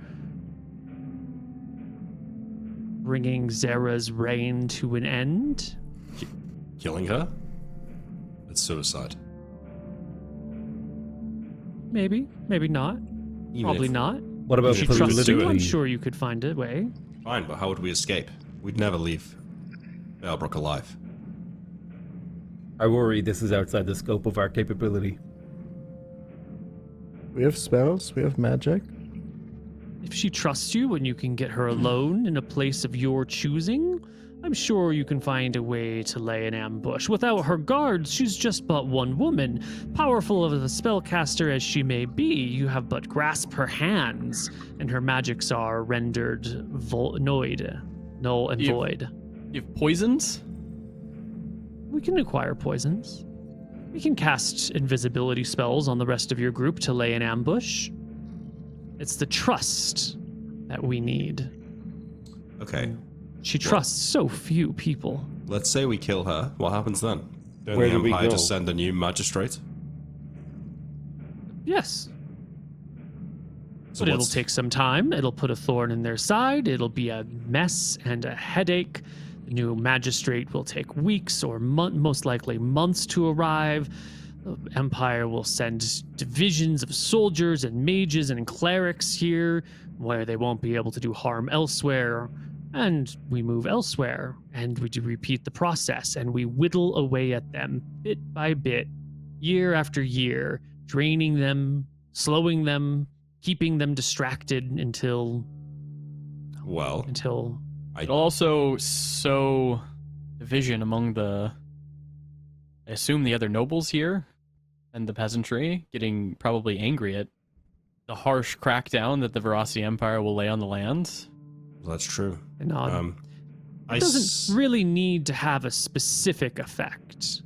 bringing Zara's reign to an end? Killing her? It's suicide. Maybe, maybe not. Even Probably if- not. What about If she If we trusts you, I'm political? sure you could find a way. Fine, but how would we escape? We'd never leave Valebrook alive. I worry this is outside the scope of our capability. We have spells, we have magic. If she trusts you and you can get her alone in a place of your choosing, I'm sure you can find a way to lay an ambush. Without her guards, she's just but one woman. Powerful of a spellcaster as she may be, you have but grasp her hands, and her magics are rendered null and void. You have poisons? We can acquire poisons. We can cast invisibility spells on the rest of your group to lay an ambush. It's the trust that we need. Okay, She trusts so few people. let's say we kill her. What happens then? Don't Where the do we Empire go? just send a new magistrate? Yes. So But it'll what's- take some time. It'll put a thorn in their side. It'll be a mess and a headache. The new magistrate will take weeks or most likely months to arrive. The Empire will send divisions of soldiers and mages and clerics here, where they won't be able to do harm elsewhere. And we move elsewhere, and we do repeat the process, and we whittle away at them bit by bit, year after year, draining them, slowing them, keeping them distracted until It also sow division among I assume the other nobles here and the peasantry, getting probably angry at the harsh crackdown that the Verasi Empire will lay on the lands. That's true. and it doesn't really need to have a specific effect.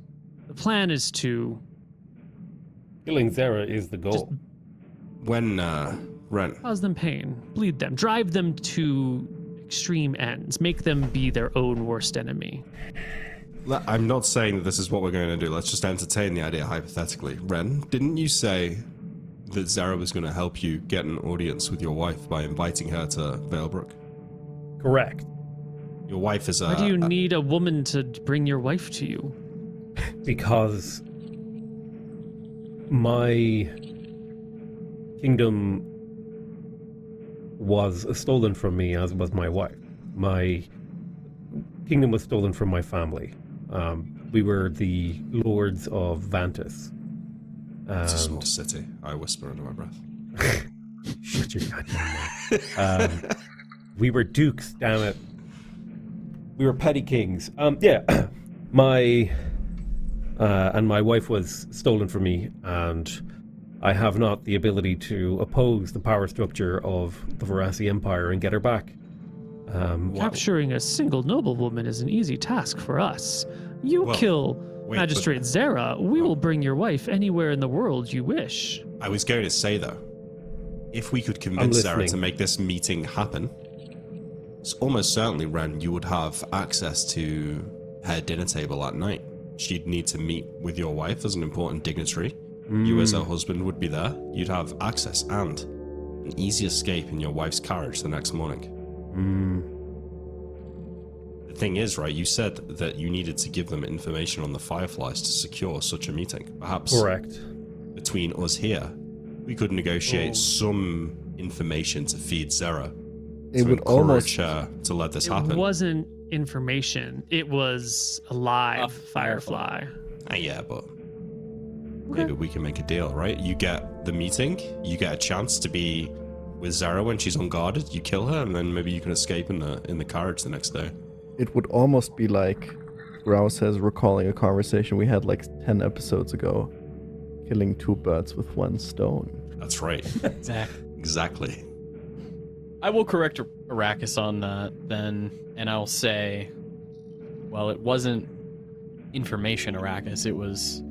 The plan is to Killing Zera is the goal. Just- When Ren, cause them pain, bleed them, drive them to extreme ends, make them be their own worst enemy. I'm not saying that this is what we're going to do. Let's just entertain the idea hypothetically. Ren, didn't you say that Zara was going to help you get an audience with your wife by inviting her to Valebrook? Correct. Your wife is a... Why do you need a woman to bring your wife to you? Because my kingdom was stolen from me, as was my wife. My kingdom was stolen from my family. We were the lords of Vantis. It's a small city, I whisper under my breath. Shut your goddamn mouth. We were dukes, damn it. We were petty kings. My wife was stolen from me, and I have not the ability to oppose the power structure of the Verasi Empire and get her back. Capturing a single noblewoman is an easy task for us. You kill Magistrate Zera, we will bring your wife anywhere in the world you wish. I was going to say, though, if we could convince Zara to make this meeting happen, it's almost certainly, Ren, you would have access to her dinner table at night. She'd need to meet with your wife as an important dignitary. You as her husband would be there. You'd have access and an easy escape in your wife's carriage the next morning. The thing is, right, you said that you needed to give them information on the Fireflies to secure such a meeting. Perhaps Correct. Between us here, we could negotiate some information to feed Zera. It to would encourage almost her to let this It happen. wasn't information, it was a live firefly. Yeah, but maybe we can make a deal, right? You get the meeting, you get a chance to be with Zara when she's unguarded, you kill her, and then maybe you can escape in the carriage the next day. It would almost be like Grau says, recalling a conversation we had like 10 episodes ago. Killing two birds with one stone. That's right. Exactly. I will correct Arrakis on that then, and I'll say, well, it wasn't information, Arrakis. It was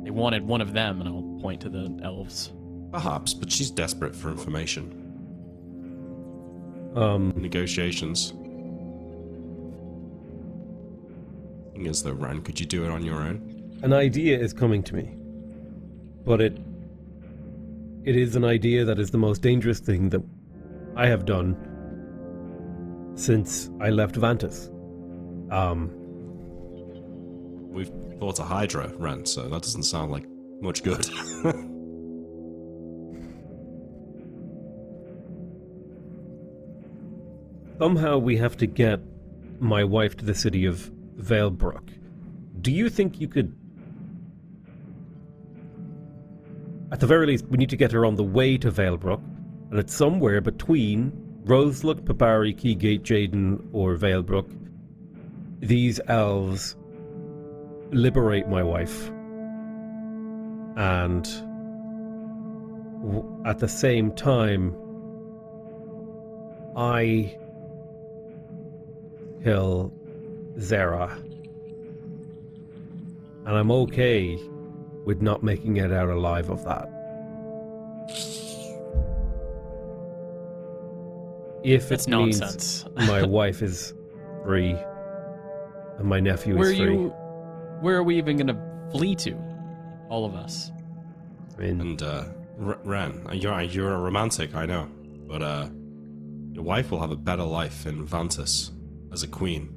they wanted one of them, and I'll point to the elves. Perhaps, but she's desperate for information. Negotiations. Thing is, though, Ran, could you do it on your own? An idea is coming to me, but it is an idea that is the most dangerous thing that I have done since I left Vantis. We've thought of Hydra, Ran, so that doesn't sound like much good. Somehow we have to get my wife to the city of Valebrook. Do you think you could... At the very least, we need to get her on the way to Valebrook, and it's somewhere between Roselook, Papari, Keygate, Jaden, or Valebrook. These elves liberate my wife, and at the same time, I kill Zera, and I'm okay with not making it out alive of that. If That's it means nonsense. my wife is free and my nephew is free. Where are we even gonna flee to? All of us. I mean, And Ren, you're a romantic, I know, but your wife will have a better life in Vantis as a queen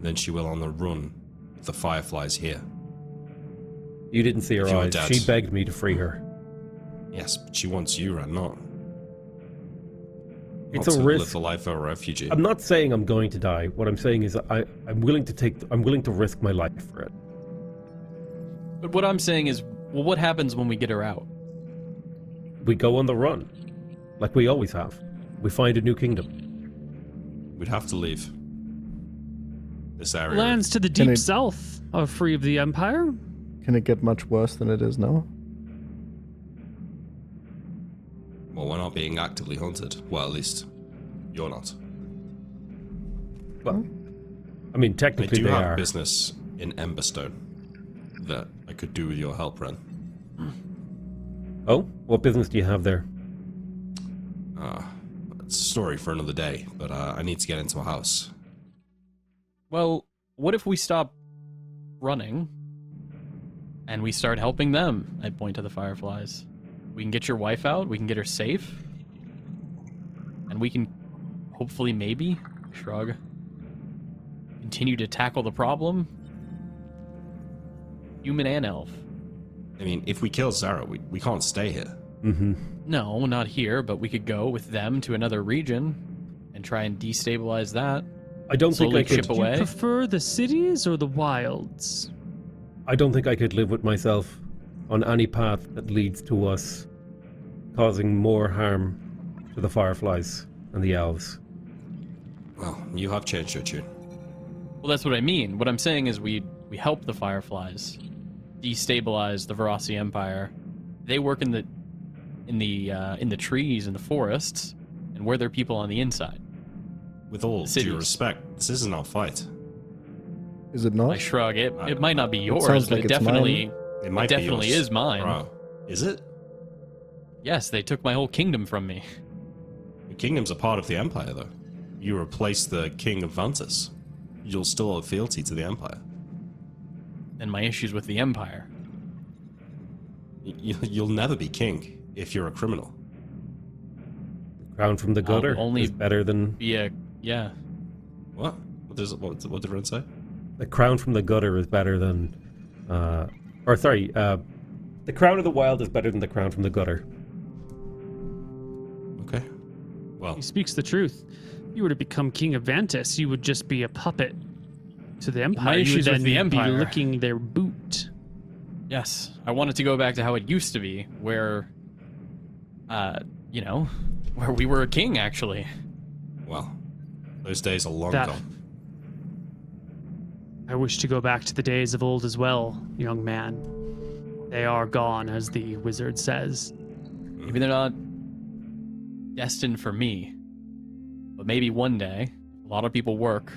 than she will on the run with the Fireflies here. you didn't see her if you were eyes. dead. She begged me to free her. Yes, but she wants you, Ren, not. It's not a to risk. live the life of a refugee. I'm not saying I'm going to die. What I'm saying is I'm willing to risk my life for it. But what I'm saying is, well, what happens when we get her out? We go on the run. like we always have. We find a new kingdom. We'd have to leave this area. Lands to the Can deep it- south are free of the Empire. Can it get much worse than it is now? Well, we're not being actively hunted. Well, at least you're not. Well, I mean, I technically do they have are. business in Emberstone that I could do with your help, Ren. Oh, what business do you have there? It's a story for another day, but I need to get into a house. Well, what if we stop running and we start helping them? I point to the fireflies. We can get your wife out, we can get her safe, and we can hopefully, maybe, shrug, continue to tackle the problem. Human and elf. I mean, if we kill Zara, we can't stay here. Mm-hmm. No, not here, but we could go with them to another region and try and destabilize that. I don't think Slowly I could. chip away. Prefer the cities or the wilds? I don't think I could live with myself on any path that leads to us causing more harm to the fireflies and the elves. Well, you have changed your tune. Well, that's what I mean. What I'm saying is we help the fireflies destabilize the Verossi Empire. They work in the trees in the forests, and we're their people on the inside. With all Cities. due respect, this isn't our fight. Is it not? I shrug. It might not be yours, sounds but like it it's definitely It might definitely be yours. is mine. Bro, is it? Yes, they took my whole kingdom from me. The kingdom's a part of the Empire, though. You replace the King of Vantis. You'll still have fealty to the Empire. And my issues with the Empire. You'll never be king if you're a criminal. Crown from the gutter only- is better than Yeah. What? What did Ren say? the crown from the gutter is better than, the crown of the wild is better than the crown from the gutter. Okay. Well, He speaks the truth. If you were to become king of Vantis, you would just be a puppet to the Empire. My You would issues with then the be Empire. licking their boot. Yes. I want it to go back to how it used to be, where, where we were a king, actually. well, those days are long That- gone. I wish to go back to the days of old as well, young man. They are gone, as the wizard says. Maybe they're not destined for me, but maybe one day a lot of people work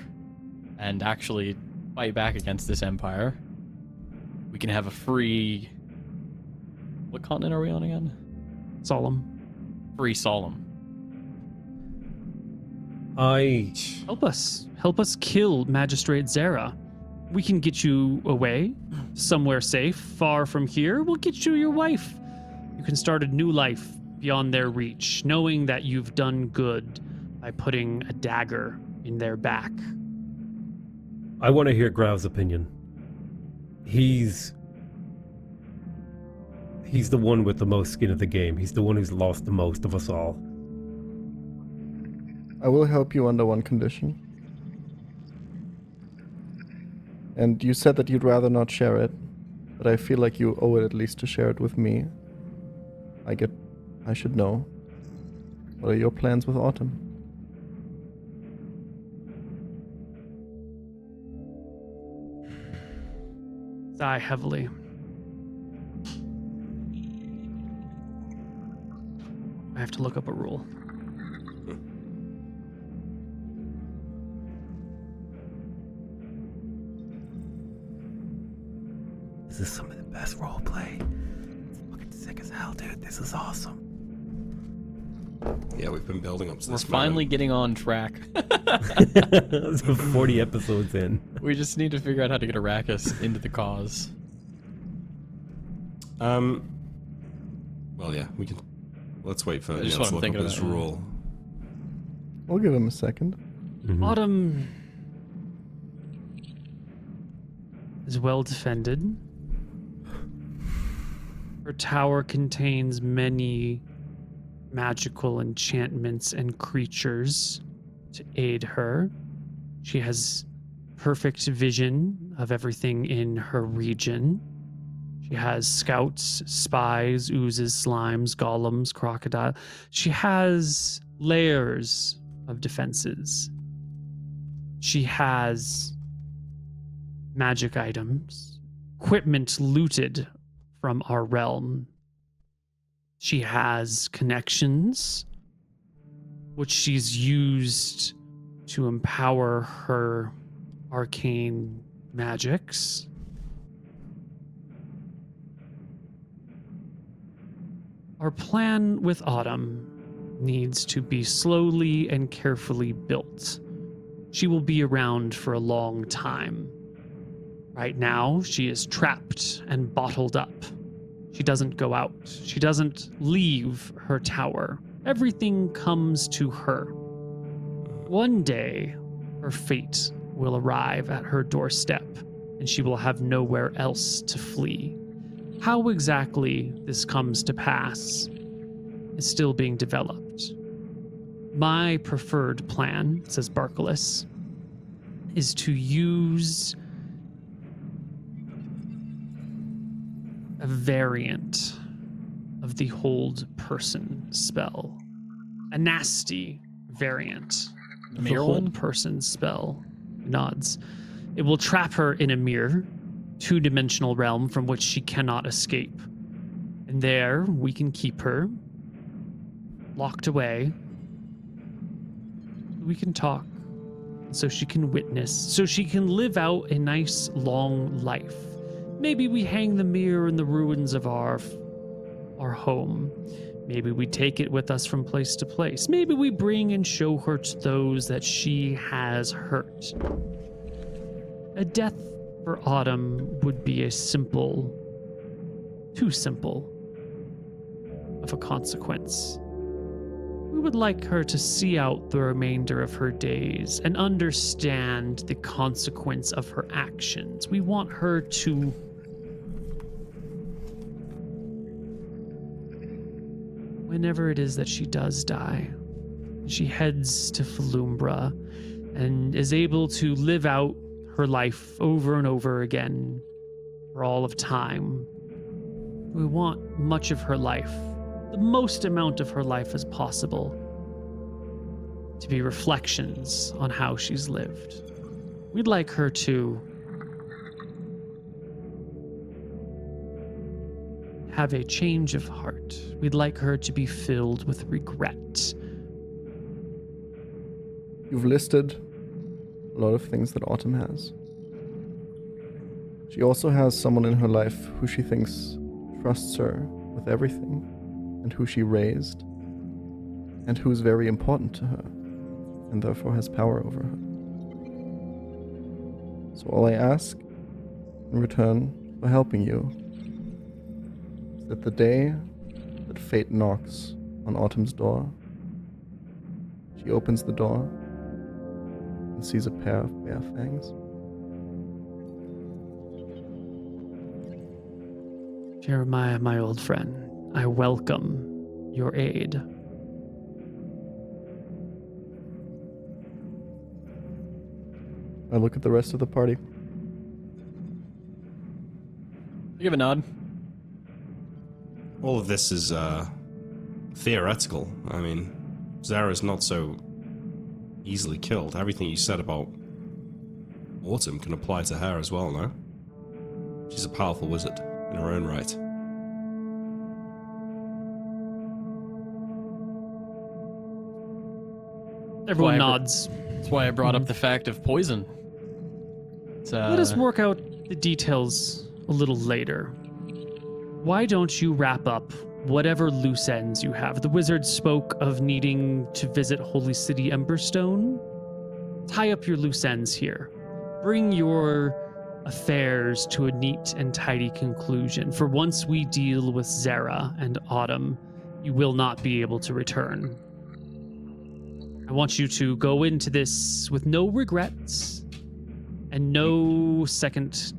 and actually fight back against this empire. We can have a free... What continent are we on again? Solemn. Free Solemn. Help us. Help us kill Magistrate Zara. We can get you away, somewhere safe, far from here. We'll get you your wife. You can start a new life beyond their reach, knowing that you've done good by putting a dagger in their back. I want to hear Grau's opinion. He's the one with the most skin of the game. He's the one who's lost the most of us all. I will help you under one condition. And you said that you'd rather not share it, but I feel like you owe it at least to share it with me. I should know. What are your plans with Autumn? Sigh heavily. I have to look up a rule. This is some of the best roleplay. It's fucking sick as hell, dude. This is awesome. Yeah, we've been building up to We're this finally moment. getting on track. So 40 episodes in. We just need to figure out how to get Arrakis into the cause. Well, yeah, we can. Let's wait for That's Neil just what to I'm look up thinking his about, yeah. rule. We'll give him a second. Mhm. Autumn is well defended. Her tower contains many magical enchantments and creatures to aid her. She has perfect vision of everything in her region. She has scouts, spies, oozes, slimes, golems, crocodile. She has layers of defenses. She has magic items, equipment looted from our realm. She has connections, which she's used to empower her arcane magics. Our plan with Autumn needs to be slowly and carefully built. She will be around for a long time. Right now, she is trapped and bottled up. She doesn't go out. She doesn't leave her tower. Everything comes to her. One day, her fate will arrive at her doorstep, and she will have nowhere else to flee. How exactly this comes to pass is still being developed. My preferred plan, says Barkelis, is to use a variant of the Hold Person spell. A nasty variant of the Mirror one? Hold Person spell. Nods. It will trap her in a mirror, two-dimensional realm from which she cannot escape. And there we can keep her locked away. We can talk so she can witness, so she can live out a nice long life. Maybe we hang the mirror in the ruins of our home. Maybe we take it with us from place to place. Maybe we bring and show her to those that she has hurt. A death for Autumn would be a simple, too simple of a consequence. We would like her to see out the remainder of her days and understand the consequence of her actions. We want her to whenever it is that she does die, she heads to Falumbra and is able to live out her life over and over again for all of time. We want much of her life, the most amount of her life as possible, to be reflections on how she's lived. We'd like her to have a change of heart. We'd like her to be filled with regret. You've listed a lot of things that Autumn has. She also has someone in her life who she thinks trusts her with everything, and who she raised, and who is very important to her, and therefore has power over her. So all I ask in return for helping you is that the day that fate knocks on Autumn's door, she opens the door and sees a pair of bare fangs. Jeremiah, my old friend, I welcome your aid. I look at the rest of the party. I give a nod. All of this is theoretical. I mean, Zara's not so easily killed. Everything you said about Autumn can apply to her as well, no? She's a powerful wizard in her own right. Everyone nods. That's why I brought up the fact of poison. Let us work out the details a little later. Why don't you wrap up whatever loose ends you have? The wizard spoke of needing to visit Holy City Emberstone. Tie up your loose ends here. Bring your affairs to a neat and tidy conclusion. For once we deal with Zara and Autumn, you will not be able to return. I want you to go into this with no regrets and no second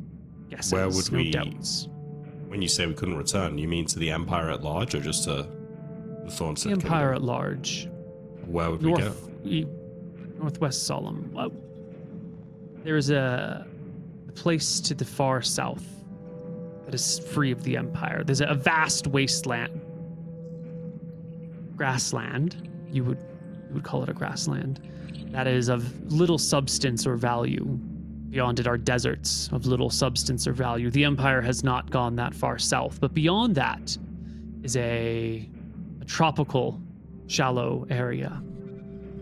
guesses, Where would no we- doubts. When you say we couldn't return, you mean to the Empire at large or just to the Thornstead The Empire Kingdom? at large. Where would we go? Northwest Solemn. There is a place to the far south that that is free of the Empire. There's a vast wasteland. Grassland. You would call it a grassland. That is of little substance or value. Beyond it are deserts of little substance or value. The Empire has not gone that far south, but beyond that is a tropical, shallow area.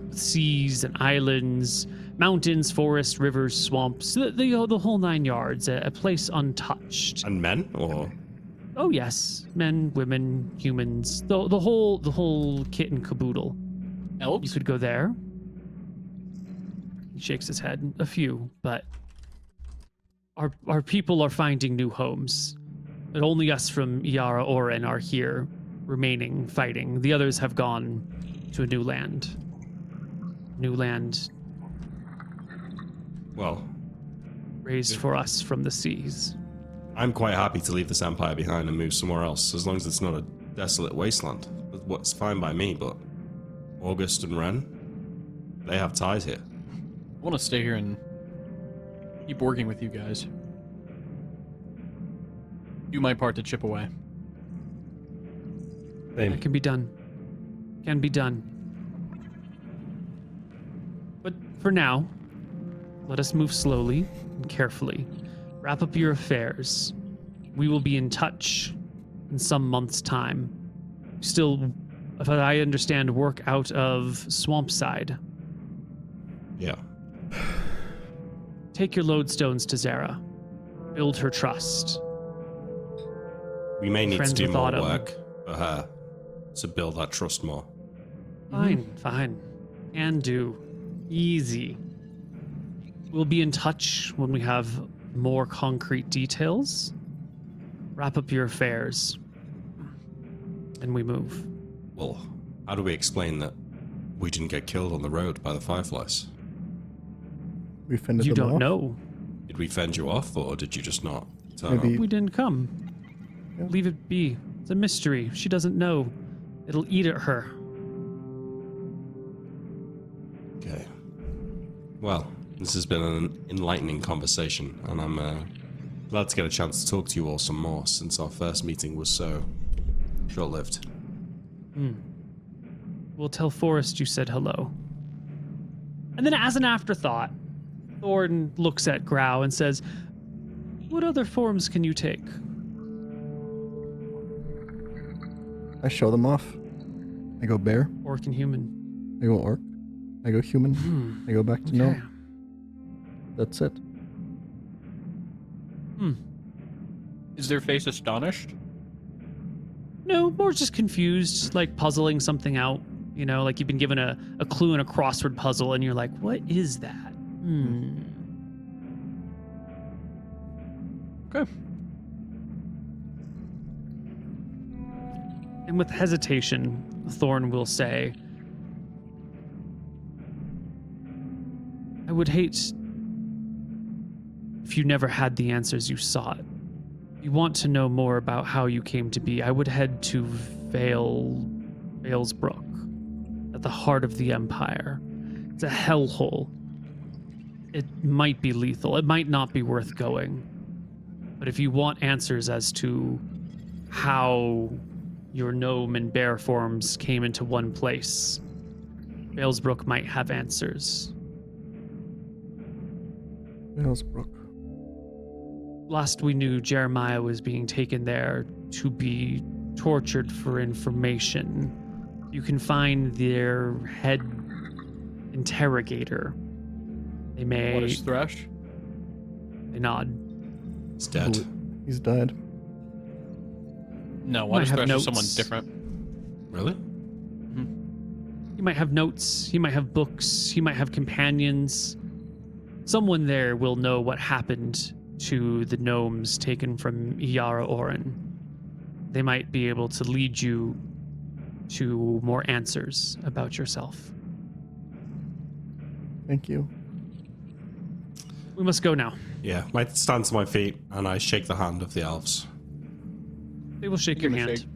With seas and islands, mountains, forests, rivers, swamps, the whole 9 yards, a place untouched. And men, or? Oh yes, men, women, humans, the whole kit and caboodle. Elves? You could go there. He shakes his head. A few, but our people are finding new homes. But only us from Iara Oren are here, remaining, fighting. The others have gone to a new land. New land Well, raised for us from the seas. I'm quite happy to leave this empire behind and move somewhere else, as long as it's not a desolate wasteland. That's what's fine by me, but August and Ren, they have ties here. I want to stay here and keep working with you guys. Do my part to chip away. Same. It can be done. Can be done. But for now, let us move slowly and carefully. Wrap up your affairs. We will be in touch in some months' time. Still, if I understand, work out of Swampside. Yeah. Take your lodestones to Zara. Build her trust. We may need Friends to do with more Autumn. work for her to build that trust more. Fine, fine. Can do. Easy. We'll be in touch when we have more concrete details. Wrap up your affairs. And we move. Well, how do we explain that we didn't get killed on the road by the fireflies? We fended You them don't off. know. Did we fend you off, or did you just not turn Maybe- up? We didn't come. Yeah. Leave it be. It's a mystery. She doesn't know. It'll eat at her. Okay. Well, this has been an enlightening conversation, and I'm glad to get a chance to talk to you all some more, since our first meeting was so short-lived. We'll tell Forrest you said hello. And then as an afterthought, Thorn looks at Grau and says, what other forms can you take? I show them off. I go bear. Orc and human. I go orc. I go human. I go back to no. Okay. That's it. Is their face astonished? No, more just confused, like puzzling something out. You know, like you've been given a clue in a crossword puzzle and you're like, what is that? Okay. And with hesitation, Thorn will say, I would hate if you never had the answers you sought. If you want to know more about how you came to be, I would head to Valesbrook, at the heart of the Empire. It's a hellhole. It might be lethal. It might not be worth going. But if you want answers as to how your gnome and bear forms came into one place, Valesbrook might have answers. Valesbrook. Last we knew, Jeremiah was being taken there to be tortured for information. You can find their head interrogator. They may... What is Thresh? They nod. It's dead. He's died. No, Might what is have Thresh is notes. someone different. Really? He might have notes, he might have books, he might have companions. Someone there will know what happened to the gnomes taken from Iara Oren. They might be able to lead you to more answers about yourself. Thank you. We must go now. Yeah, I stand to my feet and I shake the hand of the elves. They will shake Give your him a hand. shake.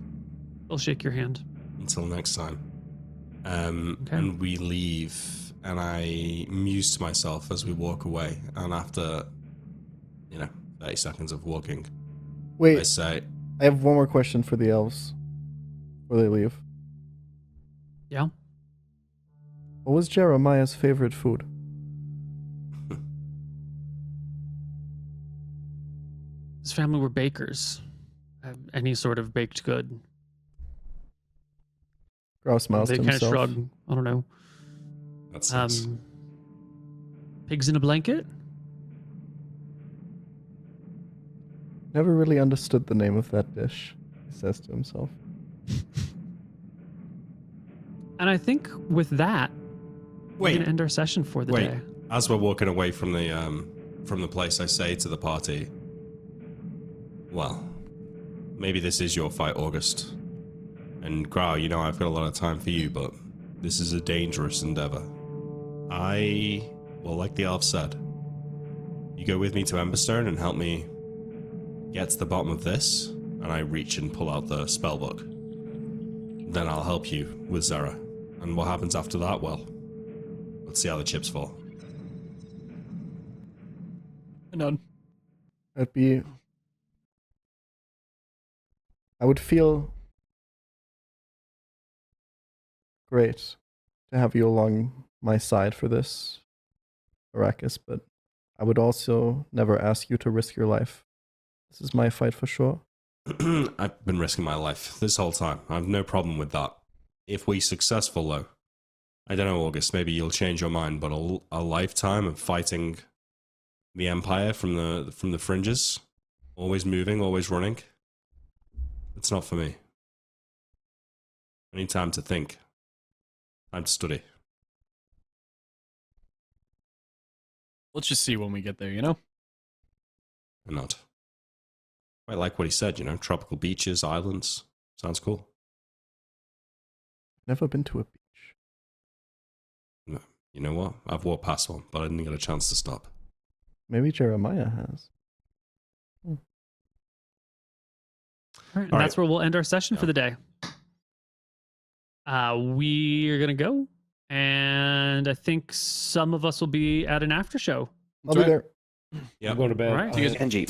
They'll shake your hand. Until next time. Okay. And we leave, and I muse to myself as we walk away. And after, 30 seconds of walking, Wait, I say, I have one more question for the elves before they leave. Yeah. What was Jeremiah's favorite food? His family were bakers. Any sort of baked good. Grouse moused They kind of himself. shrug. I don't know. that's sense. Pigs in a blanket? Never really understood the name of that dish, he says to himself. And I think with that, we're Wait, going to end our session for the day. as we're walking away from the place, I say to the party, well, maybe this is your fight, August. And Grau, you know I've got a lot of time for you, but this is a dangerous endeavor. Well, like the elf said, you go with me to Emberstone and help me get to the bottom of this, and I reach and pull out the spellbook. Then I'll help you with Zera. And what happens after that, well, let's see how the chips fall. None. I would feel great to have you along my side for this, Arrakis, but I would also never ask you to risk your life. This is my fight for sure. I've been risking my life this whole time. I have no problem with that. If we're successful, though, I don't know, August, maybe you'll change your mind, but a lifetime of fighting the Empire from the fringes, always moving, always running, it's not for me. I need time to think. Time to study. Let's just see when we get there, you know? I'm not. I like what he said, you know, tropical beaches, islands. Sounds cool. Never been to a beach. No, you know what? I've walked past one, but I didn't get a chance to stop. Maybe Jeremiah has. All right, and that's where we'll end our session for the day. We are going to go, and I think some of us will be at an after show. I'll be there. Yeah. I'm going to bed. All right. Do you guys- Kenji,